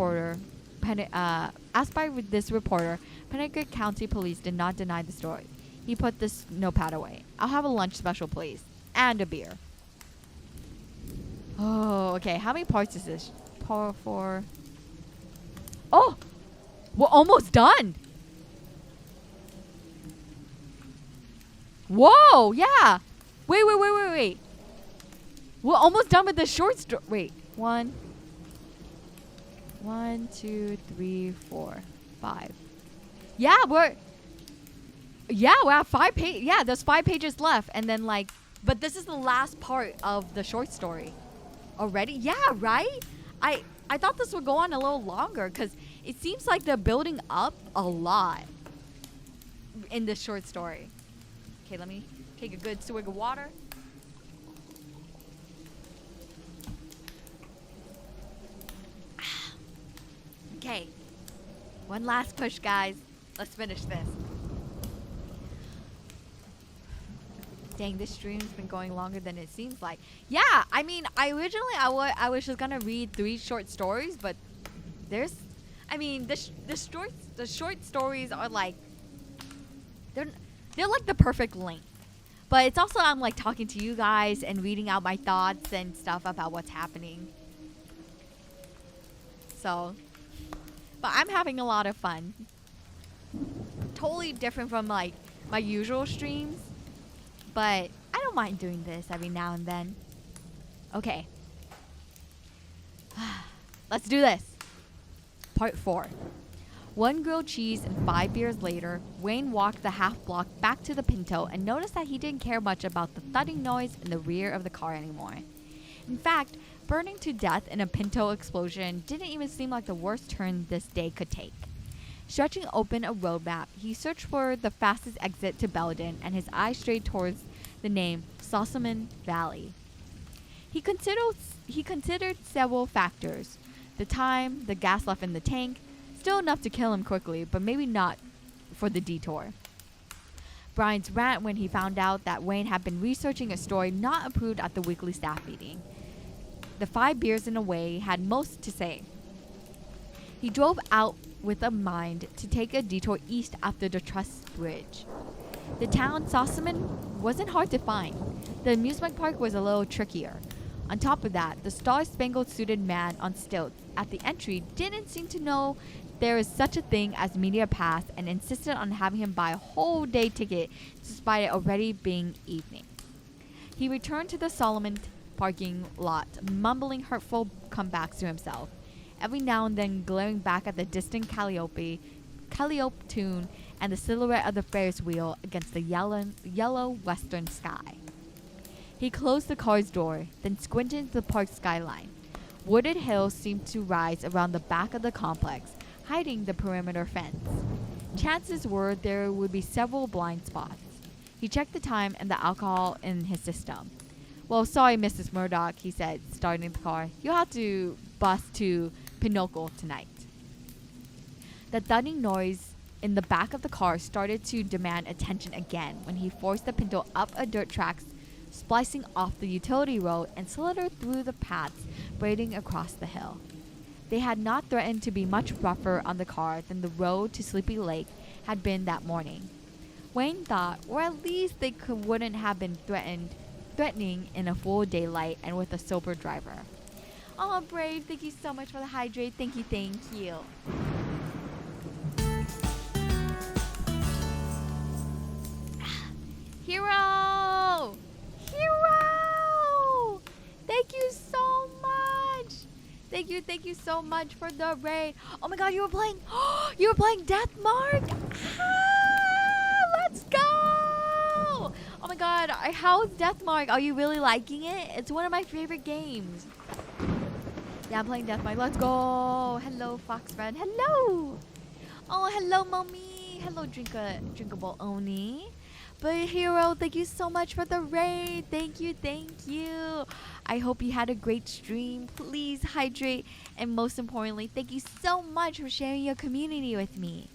reporter, Pennington County Police did not deny the story. He put this notepad away. I'll have a lunch special, please. And a beer. Oh, okay. How many parts is this? Part 4. Oh! We're almost done! Whoa! Yeah! Wait. We're almost done with the short story. Wait. 1, 2, 3, 4, 5. Yeah, we're at 5 pages. Yeah, there's 5 pages left. And then like, but this is the last part of the short story. Already? Yeah, right? I thought this would go on a little longer because it seems like they're building up a lot in this short story. Okay, let me take a good swig of water. Okay. One last push, guys. Let's finish this. Dang, this stream's been going longer than it seems like. Yeah, I mean, I was just gonna read 3 short stories, but there's, I mean, the short stories are like, they're like the perfect length. But it's also I'm like talking to you guys and reading out my thoughts and stuff about what's happening. So, but I'm having a lot of fun. Totally different from like my usual streams. But I don't mind doing this every now and then. Okay. Let's do this. Part 4. 1 grilled cheese and 5 beers later, Wayne walked the half block back to the Pinto and noticed that he didn't care much about the thudding noise in the rear of the car anymore. In fact, burning to death in a Pinto explosion didn't even seem like the worst turn this day could take. Stretching open a road map, he searched for the fastest exit to Belden and his eyes strayed towards the name Sossaman Valley. He considered several factors. The time, the gas left in the tank, still enough to kill him quickly, but maybe not for the detour. Brian's rant when he found out that Wayne had been researching a story not approved at the weekly staff meeting. The 5 beers in a way had most to say. He drove out with a mind to take a detour east after the Truss Bridge. The town Sossaman wasn't hard to find. The amusement park was a little trickier. On top of that, the star-spangled suited man on stilts at the entry didn't seem to know there is such a thing as media pass and insisted on having him buy a whole day ticket despite it already being evening. He returned to the Solomon parking lot, mumbling hurtful comebacks to himself, every now and then glaring back at the distant Calliope tune and the silhouette of the Ferris wheel against the yellow western sky. He closed the car's door, then squinted into the park skyline. Wooded hills seemed to rise around the back of the complex, hiding the perimeter fence. Chances were there would be several blind spots. He checked the time and the alcohol in his system. "Well, sorry, Mrs. Murdoch," he said, starting the car. "You'll have to bus to Pinochle tonight." The thudding noise in the back of the car started to demand attention again when he forced the Pinto up a dirt track, splicing off the utility road and slithered through the paths braiding across the hill. They had not threatened to be much rougher on the car than the road to Sleepy Lake had been that morning. Wayne thought, or at least they wouldn't have been threatening in a full daylight and with a sober driver. Oh, Brave, thank you so much for the hydrate. Thank you. Hero! Thank you so much. Thank you so much for the raid. Oh my god, you were playing Death Mark? Let's go! Oh my god, how's Death Mark? Are you really liking it? It's one of my favorite games. Yeah, I'm playing Death Mark. Let's go. Hello, Fox Friend. Hello. Oh, hello, Momi. Hello, Drinkable Oni. But Hero, thank you so much for the raid. Thank you. I hope you had a great stream. Please hydrate. And most importantly, thank you so much for sharing your community with me.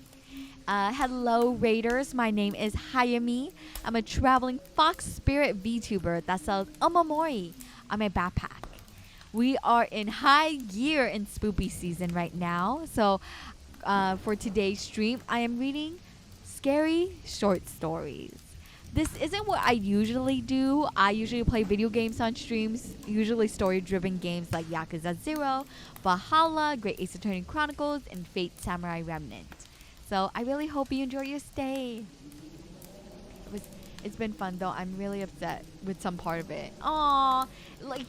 Hello, Raiders. My name is Hayami. I'm a traveling fox spirit VTuber that sells omamori on my backpack. We are in high gear in spoopy season right now. So for today's stream, I am reading scary short stories. This isn't what I usually do. I usually play video games on streams, usually story-driven games like Yakuza 0, Valhalla, Great Ace Attorney Chronicles, and Fate Samurai Remnant. So I really hope you enjoy your stay. It's been fun though. I'm really upset with some part of it. Aww, like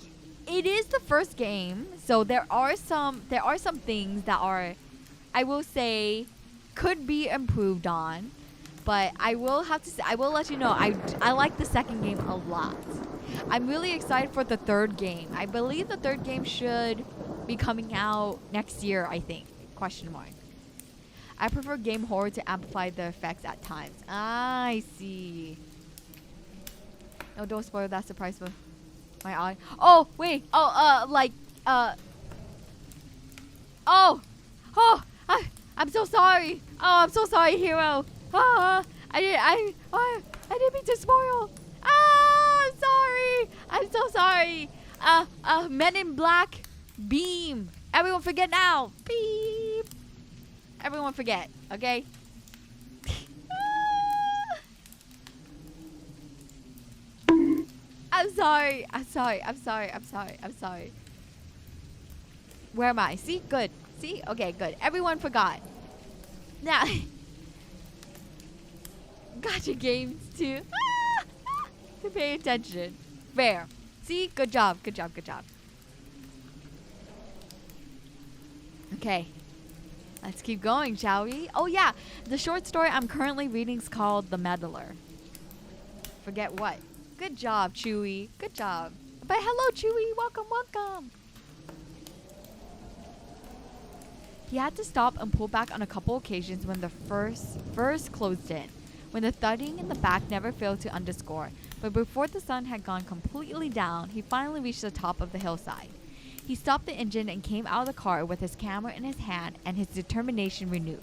it is the first game, so there are some things that are, I will say, could be improved on. But I will have to say, I will let you know, I like the second game a lot. I'm really excited for the third game. I believe the third game should be coming out next year, I think. Question mark. I prefer game horror to amplify the effects at times. I see. No, don't spoil that surprise for my eye. Oh, wait. I'm so sorry. Oh, I'm so sorry, hero. I didn't mean to spoil. I'm sorry. I'm so sorry. Men in Black, beam. Everyone forget now. Beep. Everyone forget, okay? I'm sorry. Where am I? See? Good. See? Okay, good. Everyone forgot. Now, gotcha games too. To pay attention. Fair. See? Good job. Okay. Let's keep going, shall we? Oh yeah, the short story I'm currently reading is called The Meddler. Forget what? Good job, Chewy. Good job. But hello, Chewy. Welcome. He had to stop and pull back on a couple occasions when the first closed in, when the thudding in the back never failed to underscore. But before the sun had gone completely down, he finally reached the top of the hillside. He stopped the engine and came out of the car with his camera in his hand and his determination renewed.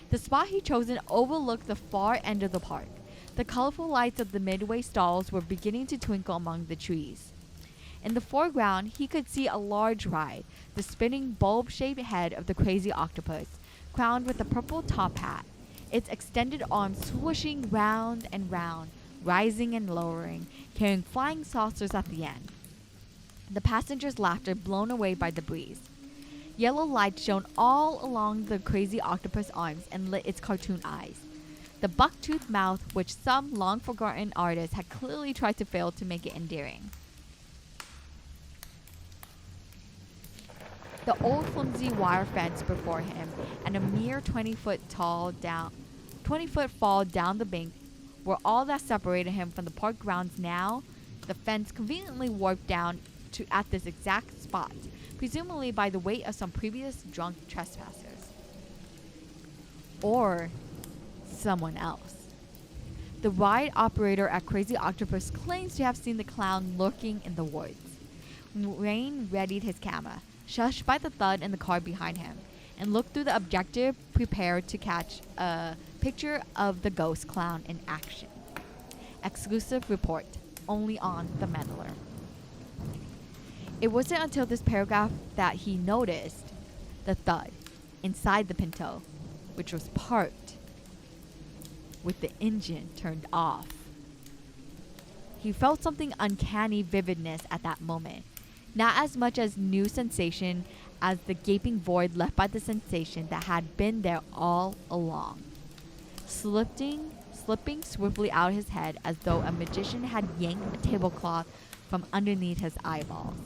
The spot he chosen overlooked the far end of the park. The colorful lights of the midway stalls were beginning to twinkle among the trees. In the foreground, he could see a large ride, the spinning bulb-shaped head of the crazy octopus, crowned with a purple top hat, its extended arms swooshing round and round, rising and lowering, carrying flying saucers at the end. The passengers' laughter blown away by the breeze. Yellow light shone all along the crazy octopus arms and lit its cartoon eyes. The buck-toothed mouth, which some long-forgotten artist had clearly tried to fail to make it endearing. The old flimsy wire fence before him and a mere 20-foot fall down the bank were all that separated him from the park grounds now. The fence conveniently warped down to at this exact spot, presumably by the weight of some previous drunk trespassers. Or someone else. The ride operator at Crazy Octopus claims to have seen the clown lurking in the woods. Rain readied his camera, shushed by the thud in the car behind him, and looked through the objective prepared to catch a picture of the ghost clown in action. Exclusive report, only on The Meddler. It wasn't until this paragraph that he noticed the thud inside the Pinto, which was parked with the engine turned off. He felt something uncanny vividness at that moment, not as much as new sensation as the gaping void left by the sensation that had been there all along. Slipping swiftly out of his head as though a magician had yanked a tablecloth from underneath his eyeballs.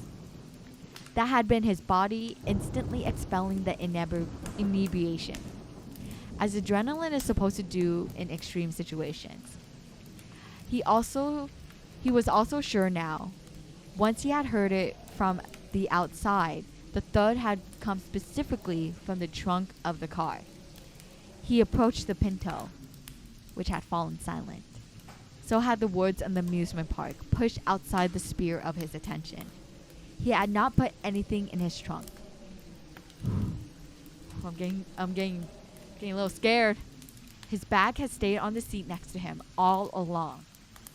That had been his body instantly expelling the inebriation, as adrenaline is supposed to do in extreme situations. He was also sure now, once he had heard it from the outside, the thud had come specifically from the trunk of the car. He approached the Pinto, which had fallen silent. So had the woods and the amusement park, pushed outside the sphere of his attention. He had not put anything in his trunk. I'm getting a little scared. His bag had stayed on the seat next to him all along.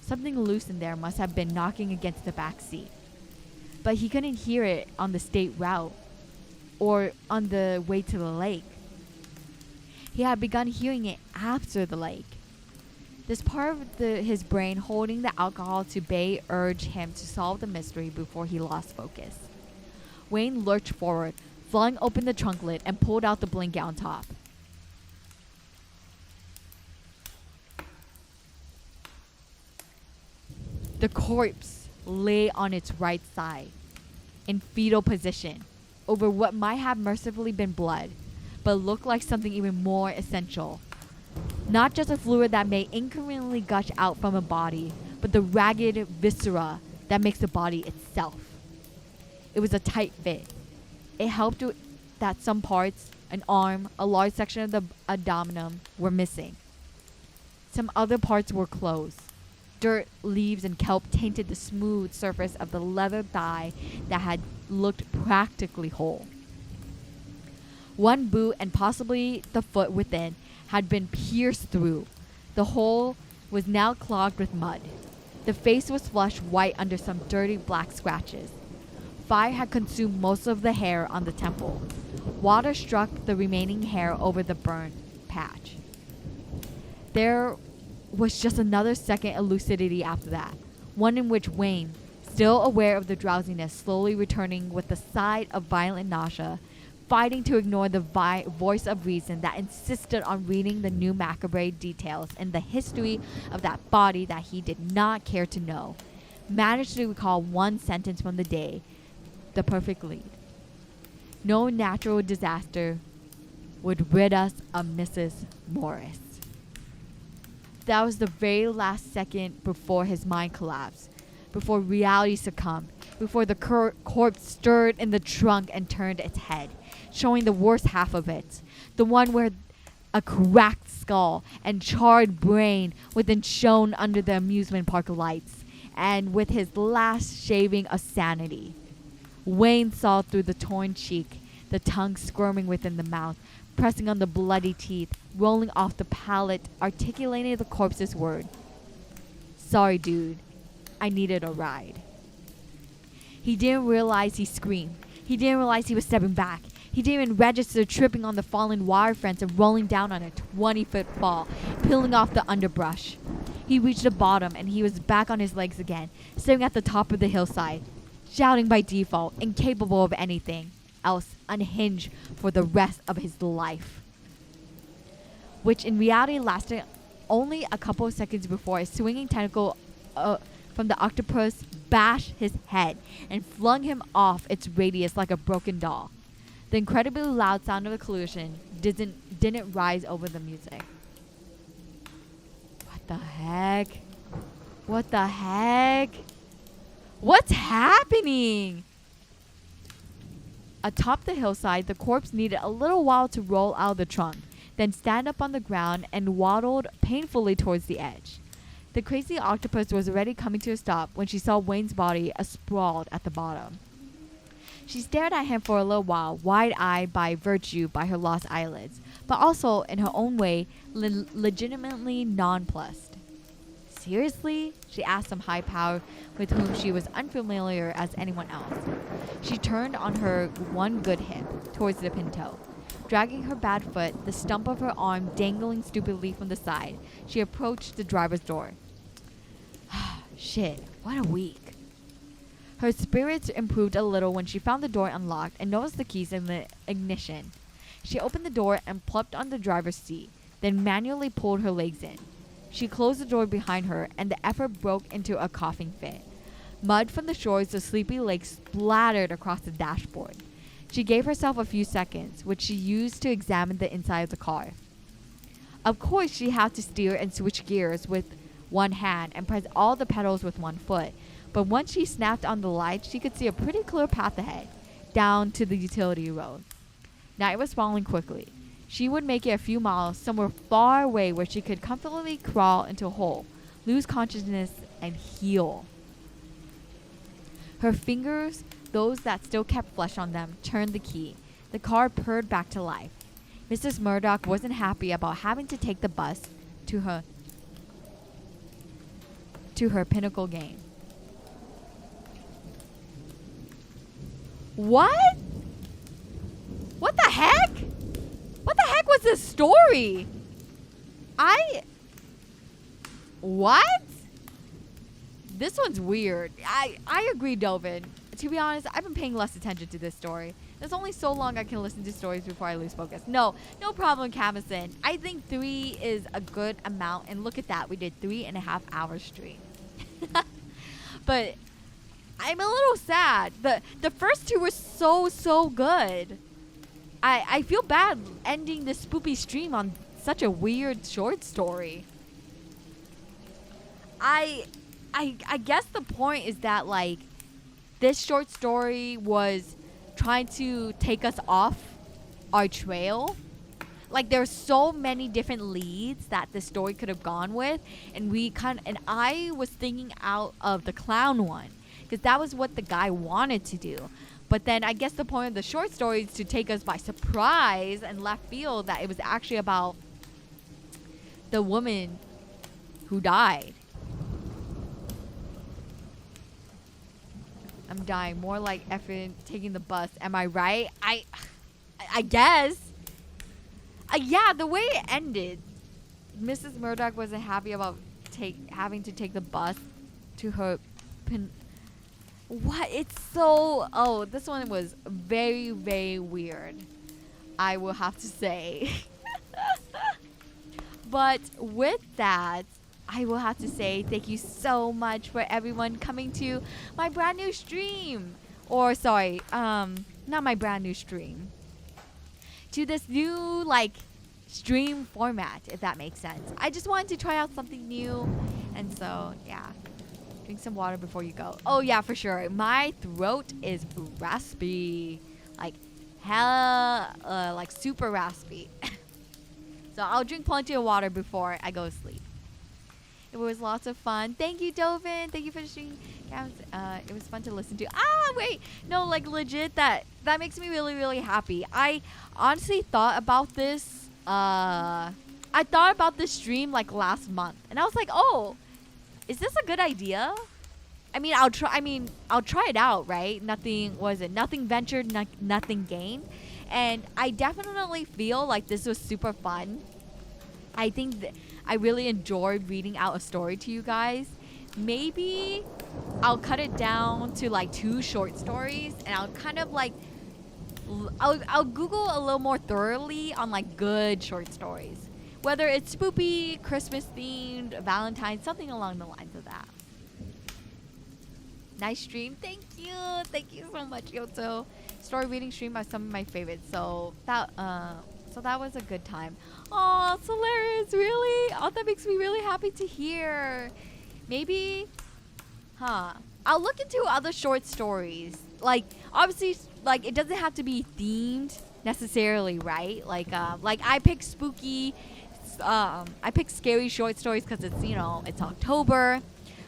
Something loose in there must have been knocking against the back seat. But he couldn't hear it on the state route or on the way to the lake. He had begun hearing it after the lake. This part of his brain holding the alcohol to bay urged him to solve the mystery before he lost focus. Wayne lurched forward, flung open the trunk lid, and pulled out the blanket on top. The corpse lay on its right side, in fetal position, over what might have mercifully been blood, but looked like something even more essential. Not just a fluid that may inconveniently gush out from a body, but the ragged viscera that makes the body itself. It was a tight fit. It helped that some parts, an arm, a large section of the abdomen, were missing. Some other parts were closed. Dirt, leaves, and kelp tainted the smooth surface of the leather thigh that had looked practically whole. One boot and possibly the foot within had been pierced through. The hole was now clogged with mud. The face was flushed white under some dirty black scratches. Fire had consumed most of the hair on the temple. Water struck the remaining hair over the burnt patch. There was just another second of lucidity after that, one in which Wayne, still aware of the drowsiness slowly returning with the side of violent nausea, fighting to ignore the voice of reason that insisted on reading the new macabre details in the history of that body that he did not care to know, managed to recall one sentence from the day, the perfect lead. No natural disaster would rid us of Mrs. Morris. That was the very last second before his mind collapsed, before reality succumbed, before the corpse stirred in the trunk and turned its head, showing the worst half of it, the one where a cracked skull and charred brain within shone under the amusement park lights, and with his last shaving of sanity. Wayne saw through the torn cheek, the tongue squirming within the mouth, pressing on the bloody teeth, rolling off the palate, articulating the corpse's word. Sorry, dude. I needed a ride. He didn't realize he screamed. He didn't realize he was stepping back. He didn't even register tripping on the fallen wire fence and rolling down on a 20-foot fall, peeling off the underbrush. He reached the bottom and he was back on his legs again, staring at the top of the hillside, shouting by default, incapable of anything else, unhinged for the rest of his life. Which in reality lasted only a couple of seconds before a swinging tentacle from the octopus bashed his head and flung him off its radius like a broken doll. The incredibly loud sound of the collision didn't rise over the music. What the heck? What the heck? What's happening? Atop the hillside, the corpse needed a little while to roll out of the trunk, then stand up on the ground and waddled painfully towards the edge. The crazy octopus was already coming to a stop when she saw Wayne's body sprawled at the bottom. She stared at him for a little while, wide-eyed by virtue by her lost eyelids, but also, in her own way, legitimately nonplussed. Seriously? She asked some high power with whom she was unfamiliar as anyone else. She turned on her one good hip towards the pinto. Dragging her bad foot, the stump of her arm dangling stupidly from the side, she approached the driver's door. Shit, what a week. Her spirits improved a little when she found the door unlocked and noticed the keys in the ignition. She opened the door and plumped on the driver's seat, then manually pulled her legs in. She closed the door behind her, and the effort broke into a coughing fit. Mud from the shores of Sleepy Lake splattered across the dashboard. She gave herself a few seconds, which she used to examine the inside of the car. Of course, she had to steer and switch gears with one hand and press all the pedals with one foot, but once she snapped on the lights, she could see a pretty clear path ahead, down to the utility road. Night was falling quickly. She would make it a few miles somewhere far away where she could comfortably crawl into a hole, lose consciousness, and heal. Her fingers, those that still kept flesh on them, turned the key. The car purred back to life. Mrs. Murdoch wasn't happy about having to take the bus to her pinnacle game. What? What the heck? What the heck was this story? What? This one's weird. I agree, Dovin. To be honest, I've been paying less attention to this story. There's only so long I can listen to stories before I lose focus. No problem, Camison. I think 3 is a good amount. And look at that. We did 3.5 hours stream. But I'm a little sad. The first 2 were so good. I feel bad ending this spoopy stream on such a weird short story. I guess the point is that, like, this short story was trying to take us off our trail. Like, there's so many different leads that the story could have gone with, and I was thinking out of the clown one because that was what the guy wanted to do. But then I guess the point of the short story is to take us by surprise and left field that it was actually about the woman who died. I'm dying. More like effing taking the bus. Am I right? I guess. Yeah, the way it ended, Mrs. Murdoch wasn't happy about having to take the bus to her. What? It's so. Oh, this one was very, very weird. I will have to say. But with that, I will have to say thank you so much for everyone coming to my brand new stream. Or sorry, not my brand new stream. To this new, like, stream format, if that makes sense. I just wanted to try out something new. And so, yeah. Drink some water before you go. Oh, yeah, for sure. My throat is raspy. Like, like super raspy. So I'll drink plenty of water before I go to sleep. It was lots of fun. Thank you, Dovin. Thank you for the stream. It was fun to listen to. Wait. No, like, legit, that makes me really, really happy. I honestly thought about this. I thought about this stream, like, last month. And I was like, oh, is this a good idea? I'll try it out, right? Nothing ventured, nothing gained. And I definitely feel like this was super fun. I think that I really enjoyed reading out a story to you guys. Maybe I'll cut it down to, like, 2 short stories, and I'll kind of, like, I'll Google a little more thoroughly on, like, good short stories. Whether it's spoopy, Christmas themed, Valentine's, something along the lines of that. Nice stream. Thank you. Thank you so much, Yoto. Story reading stream are some of my favorites. So that was a good time. Oh, Solaris, really? Oh, that makes me really happy to hear. Maybe, I'll look into other short stories. Like, obviously, like, it doesn't have to be themed necessarily, right? Like I pick spooky, I pick scary short stories because it's, it's October.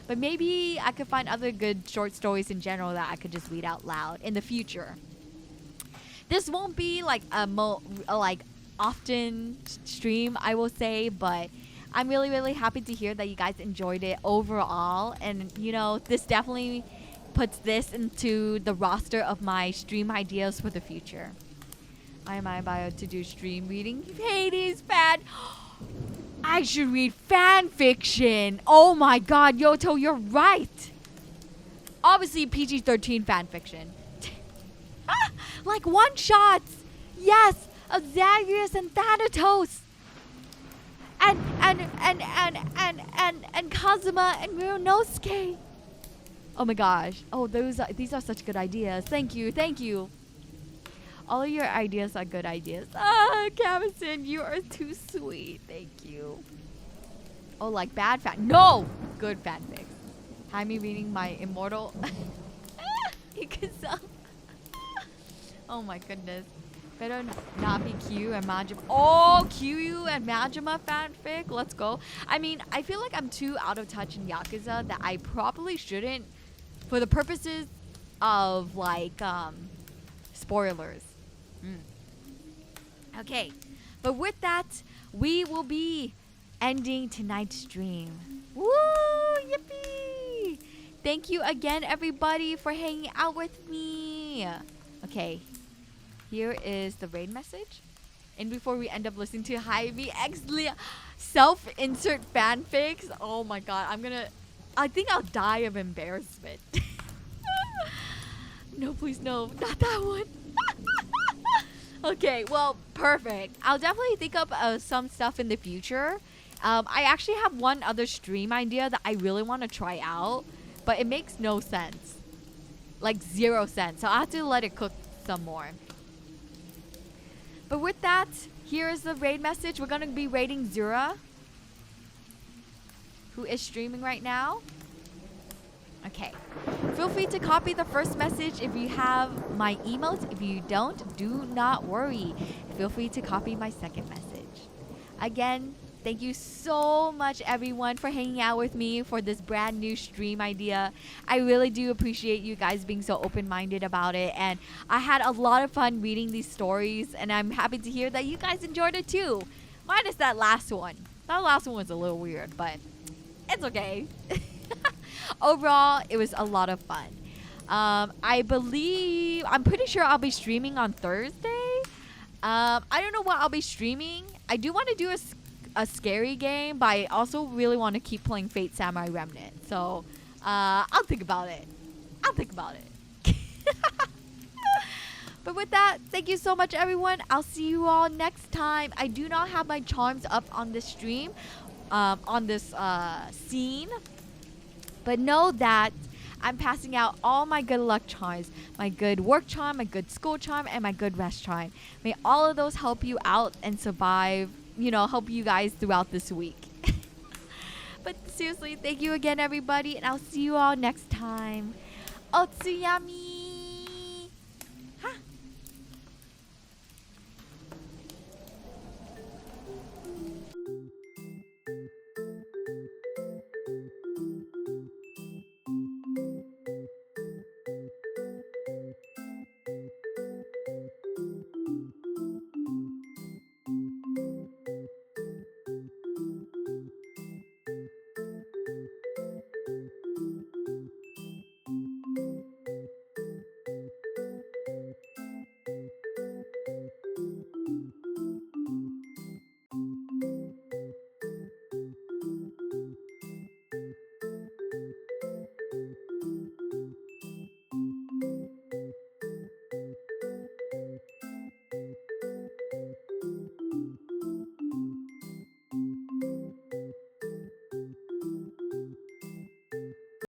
But maybe I could find other good short stories in general that I could just read out loud in the future. This won't be like a often stream, I will say, but I'm really, really happy to hear that you guys enjoyed it overall. And, this definitely puts this into the roster of my stream ideas for the future. I am my bio to do stream reading. Hades fan. I should read fan fiction. Oh my god, Yoto, you're right. Obviously, PG-13 fan fiction. Like one-shots. Yes, of Zagreus and Thanatos. And Kazuma and Ryunosuke. Oh my gosh. Oh, these are such good ideas. Thank you. All of your ideas are good ideas. Camison, you are too sweet. Thank you. Oh, like bad fan. No! Good fanfic. Hayami reading my immortal. Oh my goodness. Better not be Q and Majima. Oh, Q and Majima fanfic. Let's go. I feel like I'm too out of touch in Yakuza that I probably shouldn't, for the purposes of, like, spoilers. Okay, but with that, we will be ending tonight's stream. Woo! Yippee! Thank you again, everybody, for hanging out with me. Okay, here is the raid message. And before we end up listening to Hayami X self-insert fanfics, oh my god, I think I'll die of embarrassment. No, please, no, not that one. Okay, well, perfect. I'll definitely think up some stuff in the future. I actually have one other stream idea that I really want to try out, but it makes no sense. Like 0 sense. So I have to let it cook some more. But with that, here is the raid message. We're going to be raiding Zura, who is streaming right now. Okay. Feel free to copy the first message if you have my emotes. If you don't, do not worry. Feel free to copy my second message. Again, thank you so much, everyone, for hanging out with me for this brand new stream idea. I really do appreciate you guys being so open-minded about it. And I had a lot of fun reading these stories. And I'm happy to hear that you guys enjoyed it too. Minus that last one. That last one was a little weird, but it's okay. Overall, it was a lot of fun. I'm pretty sure I'll be streaming on Thursday. I don't know what I'll be streaming. I do want to do a scary game, but I also really want to keep playing Fate Samurai Remnant. So, I'll think about it. But with that, thank you so much, everyone. I'll see you all next time. I do not have my charms up on this stream, on this scene. But know that I'm passing out all my good luck charms. My good work charm, my good school charm, and my good rest charm. May all of those help you out and survive, help you guys throughout this week. But seriously, thank you again, everybody. And I'll see you all next time. Otsuyami!